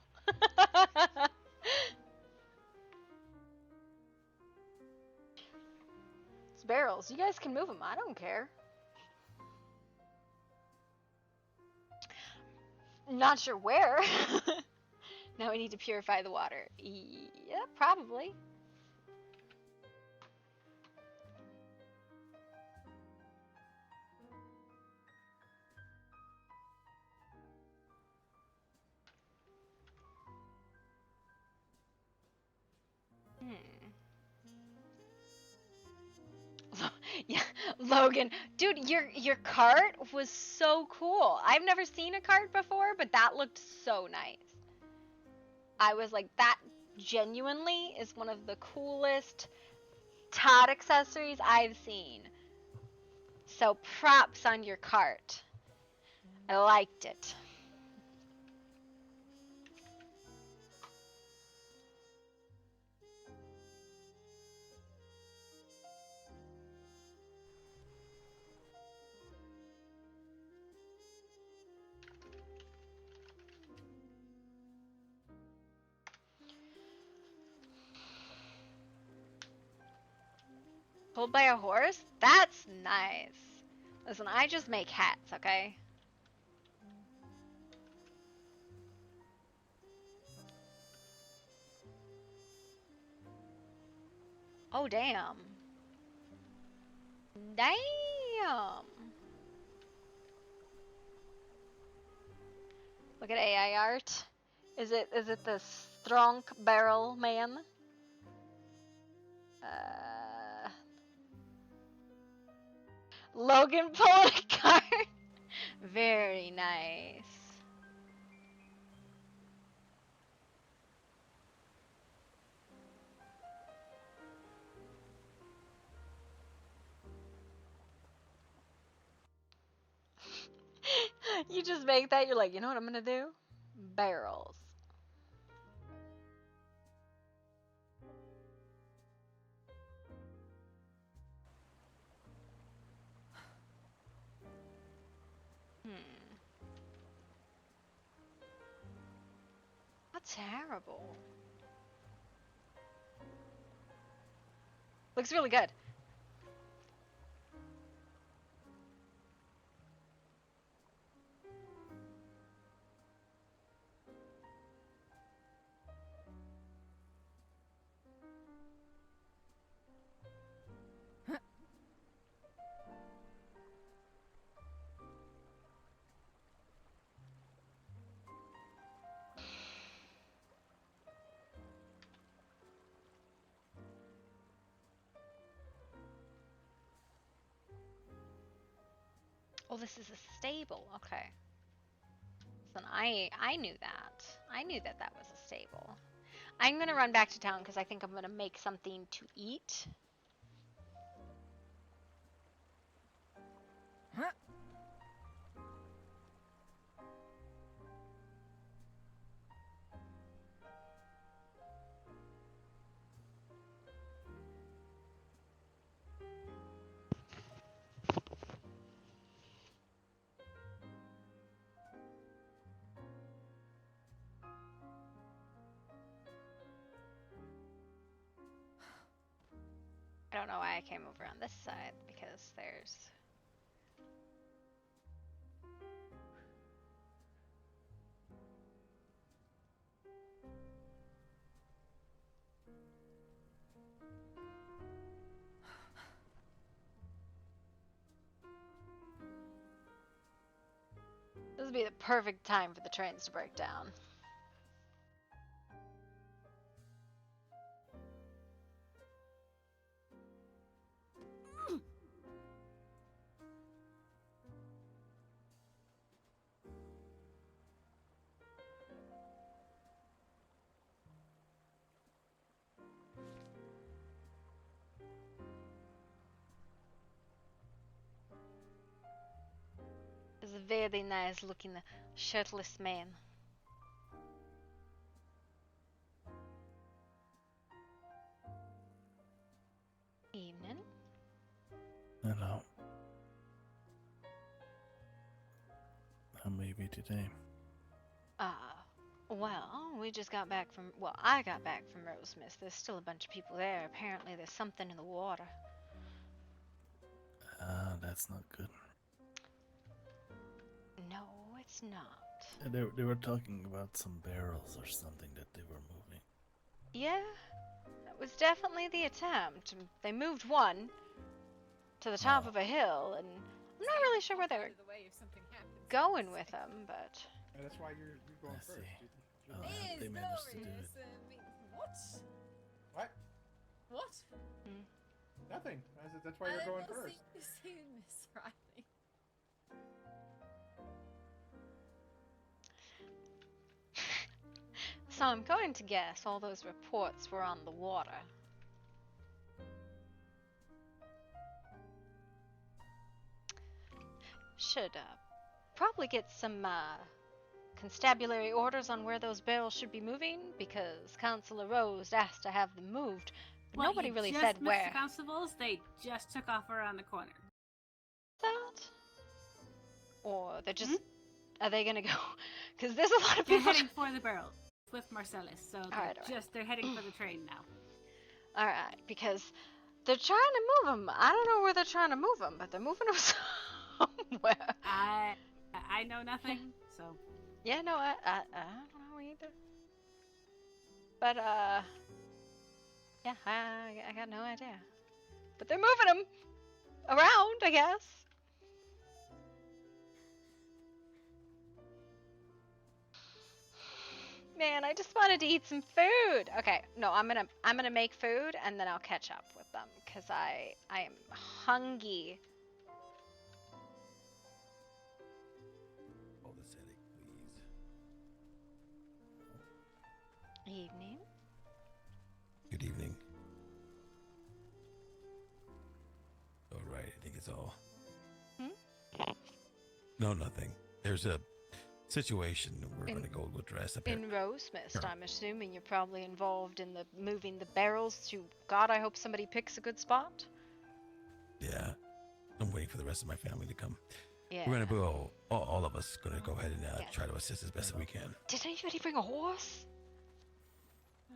It's barrels. You guys can move them. I don't care. Not sure where. Now we need to purify the water. Yeah, probably. Yeah, Logan, dude, your cart was so cool. I've never seen a cart before, but that looked so nice. I was like, that genuinely is one of the coolest Todd accessories I've seen. So props on your cart. I liked it. Pulled by a horse? That's nice. Listen, I just make hats, okay? Oh, damn. Damn. Look at AI art. Is it this Strong barrel man. Uh, Logan pulling a card. Very nice. You just make that, you're like, you know what I'm gonna do? Barrels. That's terrible. Looks really good. Oh, this is a stable. Okay. So I knew that. I knew that that was a stable. I'm gonna run back to town because I think I'm gonna make something to eat. I don't know why I came over on this side because there's. This would be the perfect time for the trains to break down. There's a very nice looking shirtless man. Evening. Hello. How may you be today? Well, we just got back from, well, I got back from Rosemist. There's still a bunch of people there. Apparently there's something in the water. That's not good. No, it's not. They were talking about some barrels or something that they were moving. Yeah, that was definitely the attempt. They moved one to the top of a hill, and I'm not really sure where they're going with them, but... And that's why you're going I first. see. They managed to do it. What? What? What? Nothing. That's why you're going first. See, Miss Riley. So I'm going to guess all those reports were on the water. Should probably get some constabulary orders on where those barrels should be moving, because Councillor Rose asked to have them moved. But Well, nobody you really just said missed where. The constables, they just took off around the corner. That? Or they're just... Are they gonna go? Because there's a lot of They're people... heading for the barrel with Marcellus, so they're heading for the train now. Alright, because they're trying to move them. I don't know where they're trying to move them, but they're moving them somewhere. I know nothing, so... Yeah, no, I don't know either. But, yeah, I got no idea. But they're moving them around, I guess. Man, I just wanted to eat some food. Okay, no, I'm gonna make food and then I'll catch up with them because I am hungry. Hold this headache, please. Evening. Good evening. All right, I think it's all. No, nothing. There's a situation we're going to go address. In Rose Mist, I'm assuming you're probably involved in the moving the barrels to. God, I hope somebody picks a good spot. Yeah, I'm waiting for the rest of my family to come. Yeah. We're going to go. All of us going to go ahead and try to assist as best as we can. Did anybody bring a horse?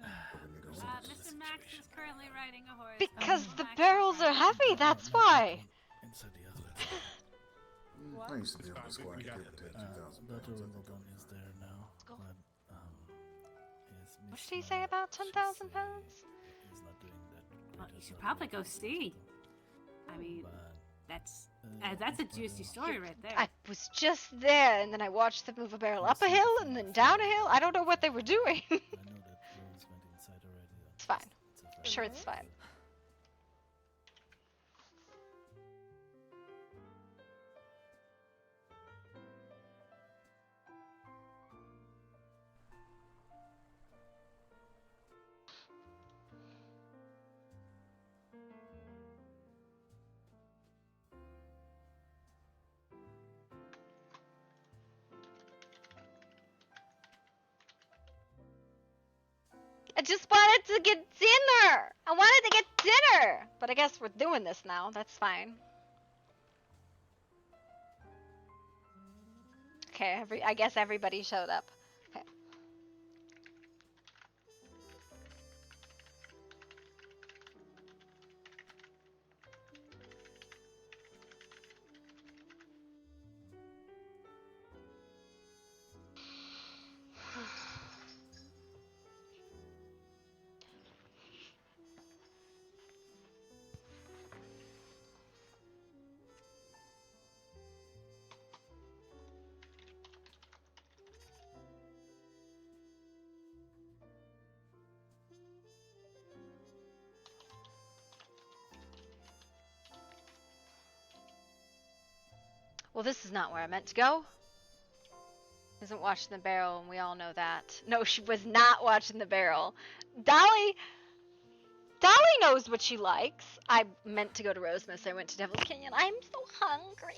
Mr. Max is currently riding a horse. Because the barrels are heavy, that's why. Inside the other. I used to be able to squat and get with that 2,000 Dr. pounds. Wimbledon is there now, but What did he say about 10,000 pounds? he's not doing that. Well, you should probably go see. I mean, that's a juicy story right there. I was just there, and then I watched them move a barrel up a hill and then down a hill. I don't know what they were doing. I know that Rose went inside already. It's fine. I'm sure it's fine. I just wanted to get dinner. I wanted to get dinner. But I guess we're doing this now. That's fine. Okay, I guess everybody showed up. Okay. Well, this is not where I meant to go. Isn't watching the barrel, and we all know that. No, she was not watching the barrel. Dolly knows what she likes. I meant to go to Rosemas. I went to Devil's Canyon. I'm so hungry.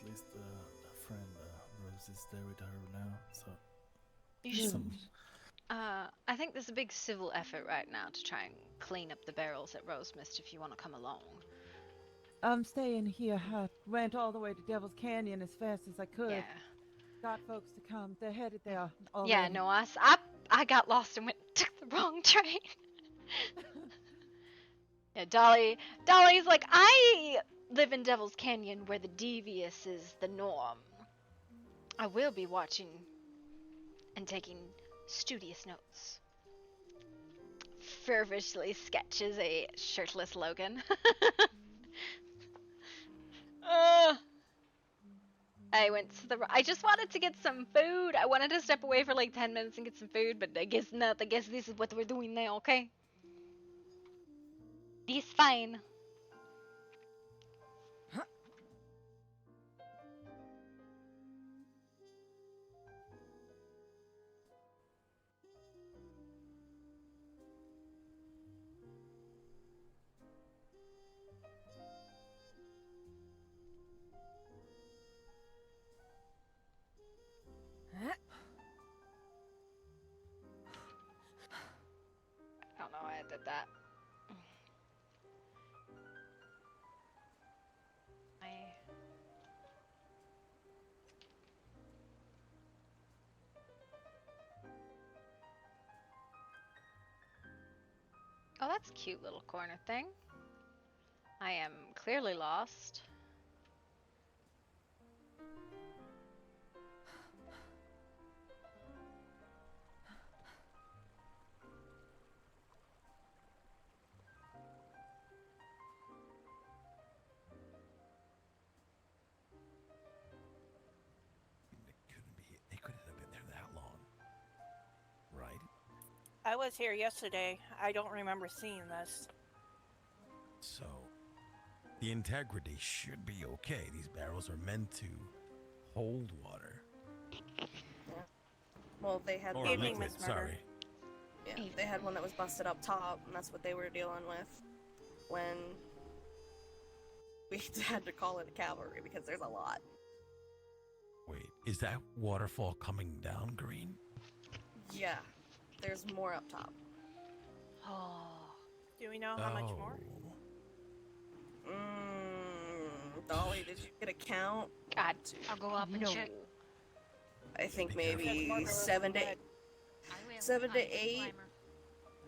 At least a friend, Rose, is there with her now, so. You should. I think there's a big civil effort right now to try and clean up the barrels at Rose Mist if you want to come along. I'm staying here. I went all the way to Devil's Canyon as fast as I could. Yeah. Got folks to come. They're headed there already. Yeah, no, I got lost and took the wrong train. Yeah, Dolly's like, I live in Devil's Canyon where the devious is the norm. I will be watching and taking studious notes. Fervishly sketches a shirtless Logan. I just wanted to get some food. I wanted to step away for like 10 minutes and get some food, but I guess not. I guess this is what we're doing now, okay? This fine. I don't know why I did that. Oh, that's a cute little corner thing. I am clearly lost. I was here yesterday. I don't remember seeing this. So, the integrity should be okay. These barrels are meant to hold water. Yeah. Well, they had Or one. liquid, sorry. Yeah, they had one that was busted up top, and that's what they were dealing with when we had to call in a cavalry because there's a lot. Wait, is that waterfall coming down, Green? Yeah, there's more up top. Oh. Do we know how much more? Dolly, did you get a count? God, I'll go up and check. I think maybe 7 to 8.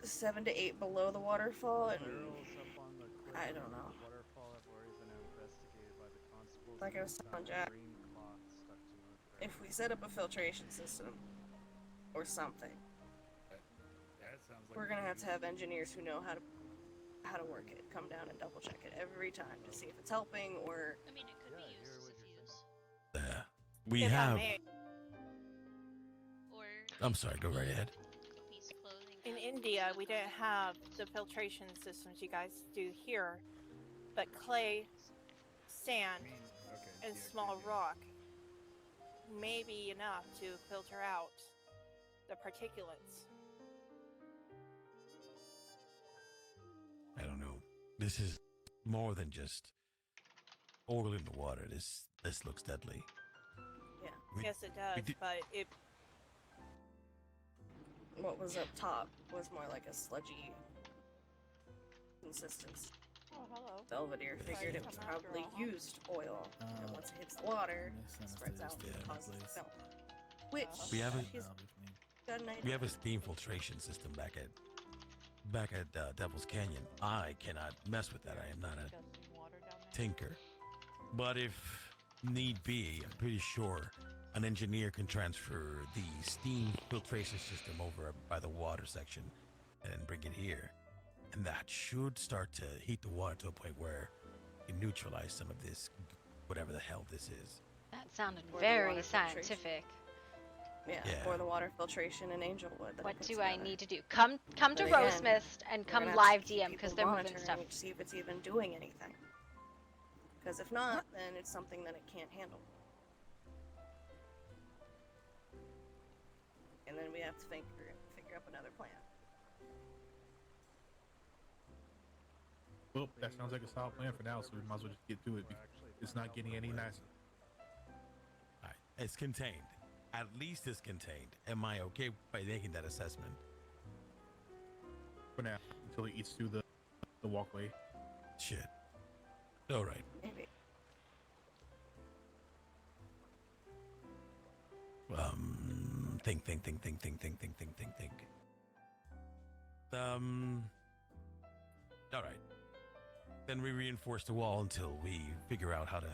7 to 8 below the waterfall, and I don't know. Like I was telling Jack, if we set up a filtration system or something, we're gonna have engineers who know how to work it, come down and double check it every time to see if it's helping or. I mean, it could be used as use. We have. I'm sorry, go right ahead. In India, we didn't have the filtration systems you guys do here, but clay, sand, and small rock may be enough to filter out the particulates. I don't know. This is more than just oil in the water. This looks deadly. Yeah. Yes, it does, but it. What was up top was more like a sludgy consistency. Oh, hello. Belvedere figured it was probably used oil, and once it hits the water, it spreads out and causes smell. Which we have got an idea. we have a steam filtration system back at Devil's Canyon. I cannot mess with that. I am not a tinker. But if need be, I'm pretty sure an engineer can transfer the steam filtration system over by the water section and bring it here. And that should start to heat the water to a point where you neutralize some of this, whatever the hell this is. That sounded Or the very water filtration. scientific. Yeah, or the water filtration in Angelwood. What do I need to do? Come to But again, Rosemist and we're come gonna have live to keep DM because people they're moving monitoring stuff. it to see if it's even doing anything. Because if not, then it's something that it can't handle. And then we have to figure up another plan. Well, that sounds like a solid plan for now, so we might as well just get to it. It's not getting any nicer. All right, it's contained. At least it's contained. Am I okay by making that assessment? For now, until it eats through the walkway. Shit. All right. Maybe. Think. All right. Then we reinforce the wall until we figure out how to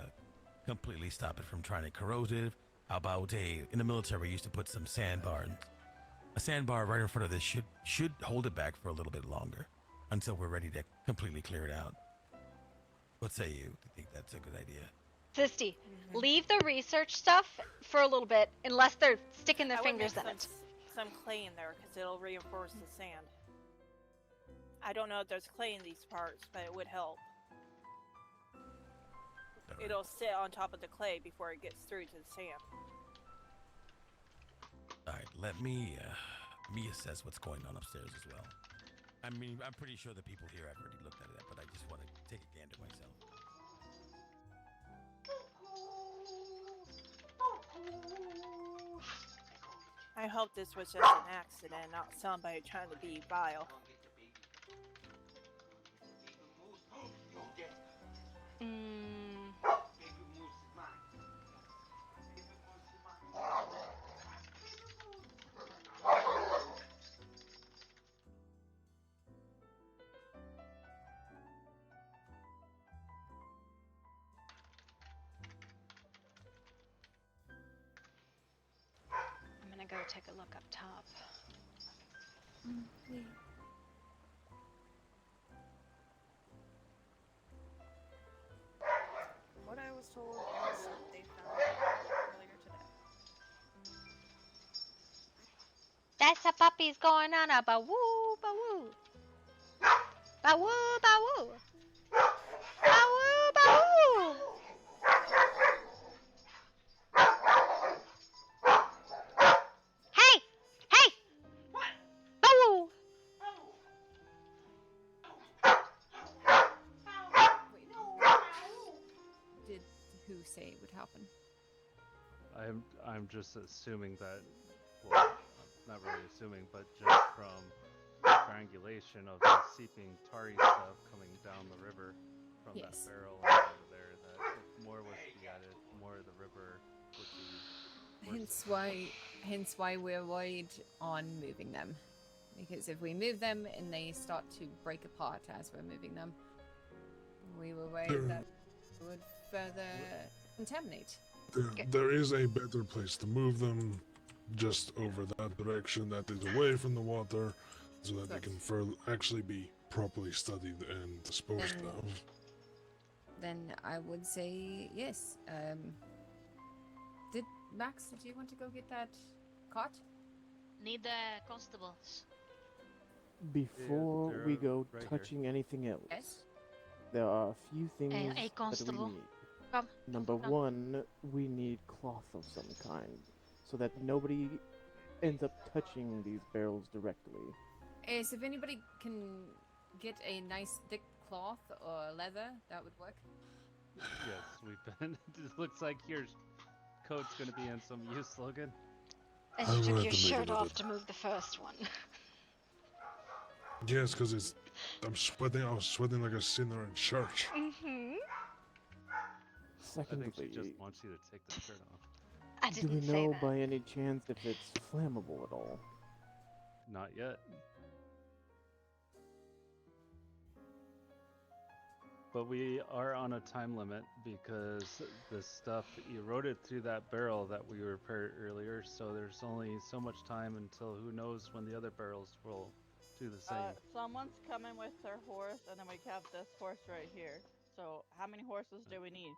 completely stop it from trying to corrode it. How about in the military we used to put some sandbar. A sandbar right in front of this should hold it back for a little bit longer until we're ready to completely clear it out. What say you? Do you think that's a good idea? Sisty, leave the research stuff for a little bit unless they're sticking their I would fingers mix in it. some clay in there because it'll reinforce the sand. I don't know if there's clay in these parts, but it would help. It'll sit on top of the clay before it gets through to the sand. All right, let me assess what's going on upstairs as well. I mean, I'm pretty sure the people here have already looked at it, but I just want to take a gander myself. I hope this was just an accident, not somebody trying to be vile. I'm gonna go take a look up top. What I was told is that they found it earlier today. That's What's the puppies going on about? Woo, ba woo. Ba woo, ba woo. Ba woo, ba woo. Hey! Hey! What? Ba woo. Did who say it would happen? I'm just assuming that, well, not really assuming, but just from triangulation of the seeping tarry stuff coming down the river from that Yes. barrel over there, that if more was to be added, more of the river would be worse. Hence why we're worried on moving them. Because if we move them and they start to break apart as we're moving them, we were worried that it would further contaminate. There is a better place to move them, just over that direction that is away from the water, so that they can actually be properly studied and disposed of. Then I would say yes. Did you want to go get that cot? Need the constables. Before we go right touching anything else, yes, there are a few things A that we constable. need. Come. Number one, we need cloth of some kind, so that nobody ends up touching these barrels directly. Yes, if anybody can get a nice thick cloth or leather, that would work. Yes, we've been. It looks like your coat's gonna be in some use, Logan. And you took your shirt off to move the first one. Yes, because I'm sweating. I was sweating like a sinner in church. Mm-hmm. Secondly, I think she just wants you to take the shirt off. I do didn't we say know that. by any chance if it's flammable at all? Not yet. But we are on a time limit because the stuff eroded through that barrel that we repaired earlier, so there's only so much time until who knows when the other barrels will do the same. Someone's coming with their horse, and then we have this horse right here. So, how many horses do we need?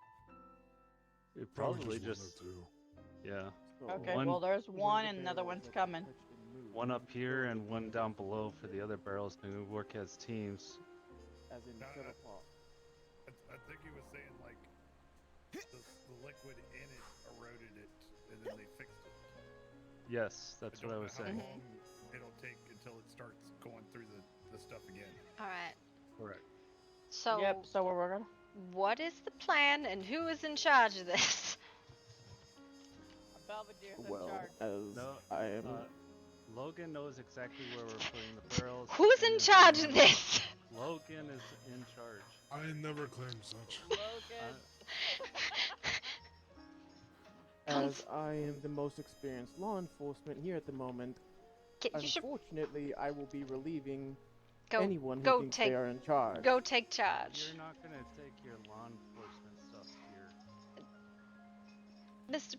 It probably just yeah. Okay, well, there's one, and another one's coming. One up here and one down below for the other barrels who work as teams. As in fill apart. I think he was saying like the liquid in it eroded it, and then they fixed it. Yes, that's what I was saying. How long it'll take until it starts going through the stuff again. All right. Correct. So. Yep. So we're working. What is the plan, and who is in charge of this? Belvedere's in Well, charge. as I am. Logan knows exactly where we're putting the barrels. Who's in charge of this? Logan is in charge. I never claimed such. Logan. As I am the most experienced law enforcement here at the moment, unfortunately, I will be relieving anyone who thinks they are in charge. Go take charge. You're not gonna take your law enforcement stuff here. Mr.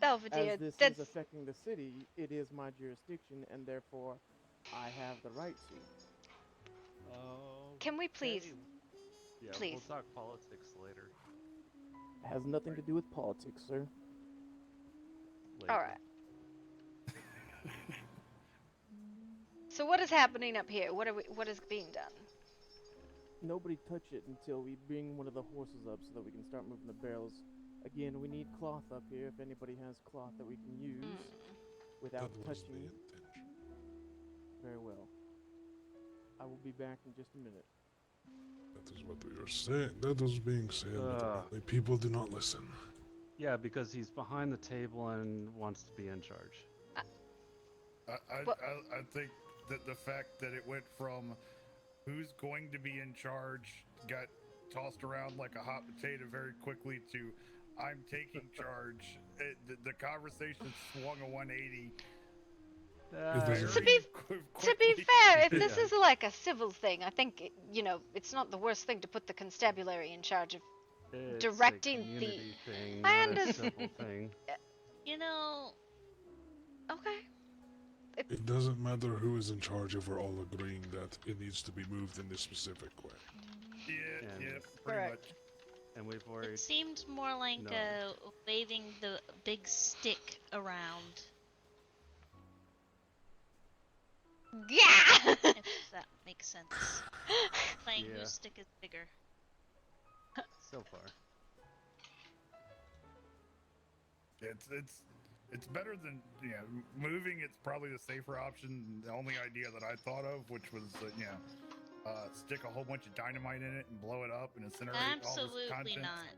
Belvedere, As this that's... is affecting the city, it is my jurisdiction, and therefore, I have the right to. Can we please? Yeah, please. We'll talk politics later. It has nothing to do with politics, sir. All right. So what is happening up here? What is being done? Nobody touch it until we bring one of the horses up so that we can start moving the barrels. Again, we need cloth up here if anybody has cloth that we can use without touching it. Very well. I will be back in just a minute. That is what we were saying. That was being said, but apparently people do not listen. Yeah, because he's behind the table and wants to be in charge. I think that the fact that it went from who's going to be in charge got tossed around like a hot potato very quickly to I'm taking charge. The conversation swung a 180. To be fair, if this is like a civil thing, I think it's not the worst thing to put the constabulary in charge of directing the. Thing, I not a understand. civil thing. You know. Okay. It doesn't matter who is in charge if we're all agreeing that it needs to be moved in this specific way. Yeah, pretty Correct. much. And we've already. It seemed more like No. waving the big stick around. Yeah! If that makes sense. Playing Yeah. whose stick is bigger. So far. It's better than moving. It's probably the safer option. The only idea that I thought of, which was stick a whole bunch of dynamite in it and blow it up and incinerate all this Absolutely content. not.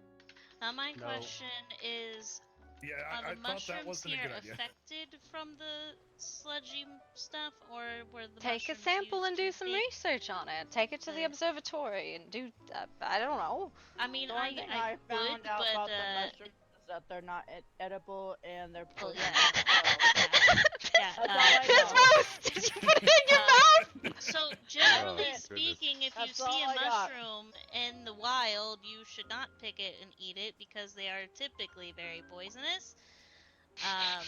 Now my No. question is, Yeah, are I the thought that mushrooms wasn't a here good idea. affected from the sludgy stuff, or were the Take a mushrooms sample used and to do some make research on it. Take it to the the- observatory and do. I don't know. I mean, The one thing I I found would, out but about the mushrooms is that they're not edible and they're well, poisonous. yeah. That's all I know. Rose, did you put it in your mouth? So generally Oh, speaking, if you That's see all a I got. mushroom in the wild, you should not pick it and eat it because they are typically very poisonous. Oh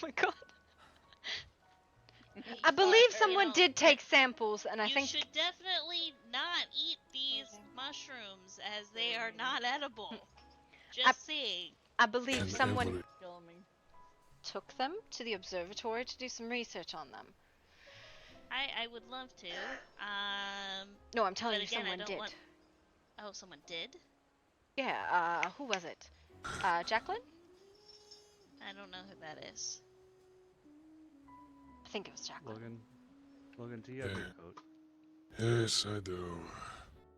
my god. I believe someone did take samples, and I you think should definitely not eat these mushrooms as they are not edible. Just saying. I believe And someone Killing me. took them to the observatory to do some research on them. I would love to. No, I'm telling but you, again, someone I don't did. want. Oh, someone did? Yeah. Who was it? Jacqueline? I don't know who that is. I think it was Jacqueline. Logan, do you have Yeah. your coat? Yes, I do.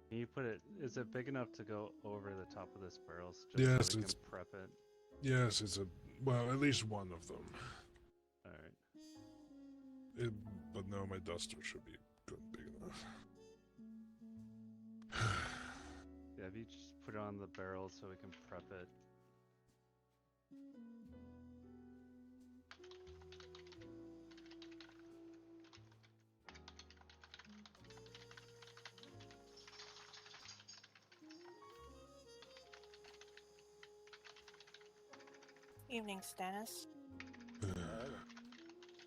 Can you put it? Is it big enough to go over the top of this barrel? Just Yes, so we it's- can prep it. Yes, it's at least one of them. All right. But no, my duster should be good, big enough. Yeah, if you just put it on the barrel so we can prep it. Evening, Stannis.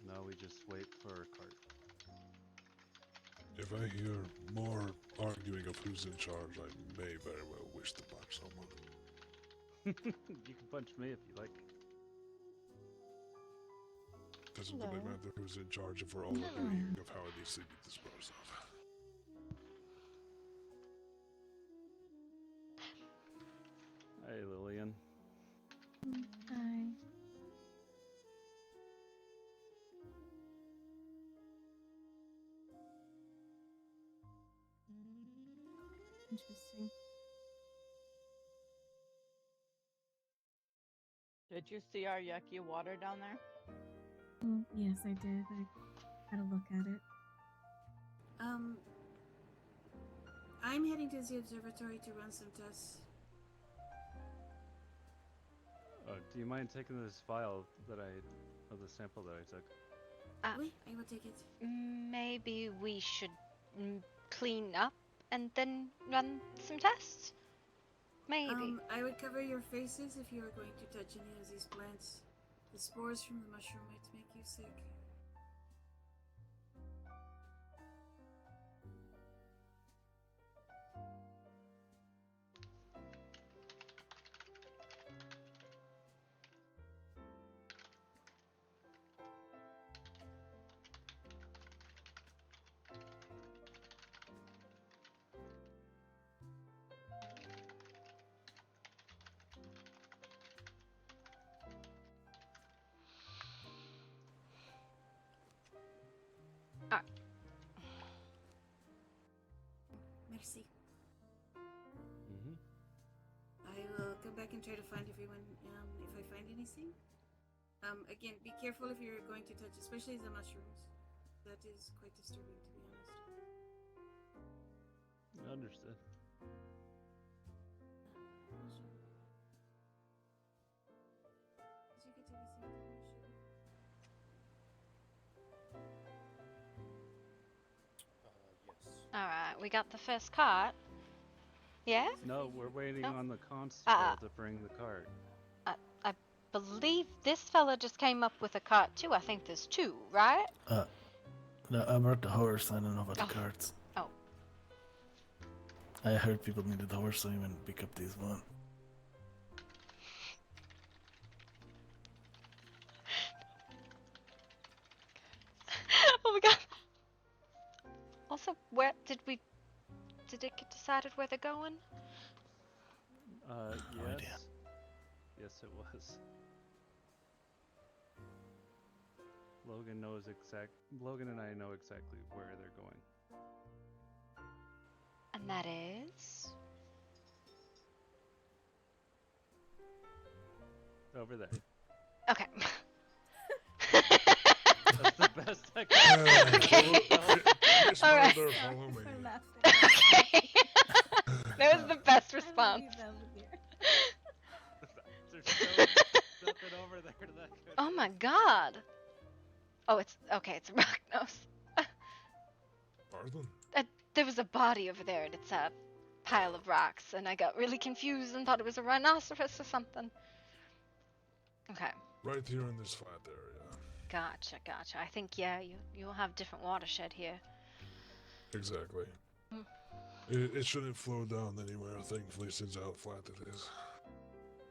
Now we just wait for a cart. If I hear more arguing of who's in charge, I may very well wish to punch someone. You can punch me if you like. Doesn't really matter who's in charge if we're all agreeing of how it needs to be disposed of. Hey, Lillian. Hi. Interesting. Did you see our yucky water down there? Oh, yes, I did. I had a look at it. I'm heading to the observatory to run some tests. Do you mind taking this vial that of the sample that I took? Oui, I will take it. Maybe we should clean up and then run some tests? Maybe. I would cover your faces if you are going to touch any of these plants. The spores from the mushroom might make you sick. Merci. I will go back and try to find everyone if I find anything. Again, be careful if you're going to touch, especially the mushrooms. That is quite disturbing, to be honest. Understood. Did you get everything at the mushroom? Yes. Alright, we got the first cart. Yeah? No, we're waiting No. on the constable to bring the cart. I believe this fella just came up with a cart too. I think there's two, right? No, I brought the horse. I don't know about the Oh. carts. Oh. I heard people needed the horse, so I even pick up this one. Oh my god. Did it get decided where they're going? Yes. Yes, it was. Logan and I know exactly where they're going. And that is? Over there. Okay. That's the best I can Okay. All right. Follow me. Okay. That was the best response. There's nothing over there that could. Oh my god. Oh, it's okay. It's a rock nose. Pardon? There was a body over there, and it's a pile of rocks, and I got really confused and thought it was a rhinoceros or something. Okay. Right here in this flat area. Gotcha. I think, yeah, you'll have different watershed here. Exactly. Mm. It shouldn't flow down anywhere, thankfully, since how flat it is.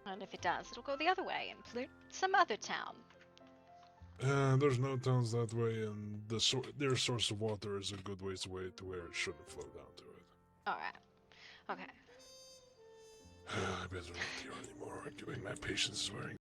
And if it does, it'll go the other way and pollute some other town. There's no towns that way, and their source of water is a good ways away to where it shouldn't flow down to it. Alright. Okay. I better not hear any more arguing. My patience is wearing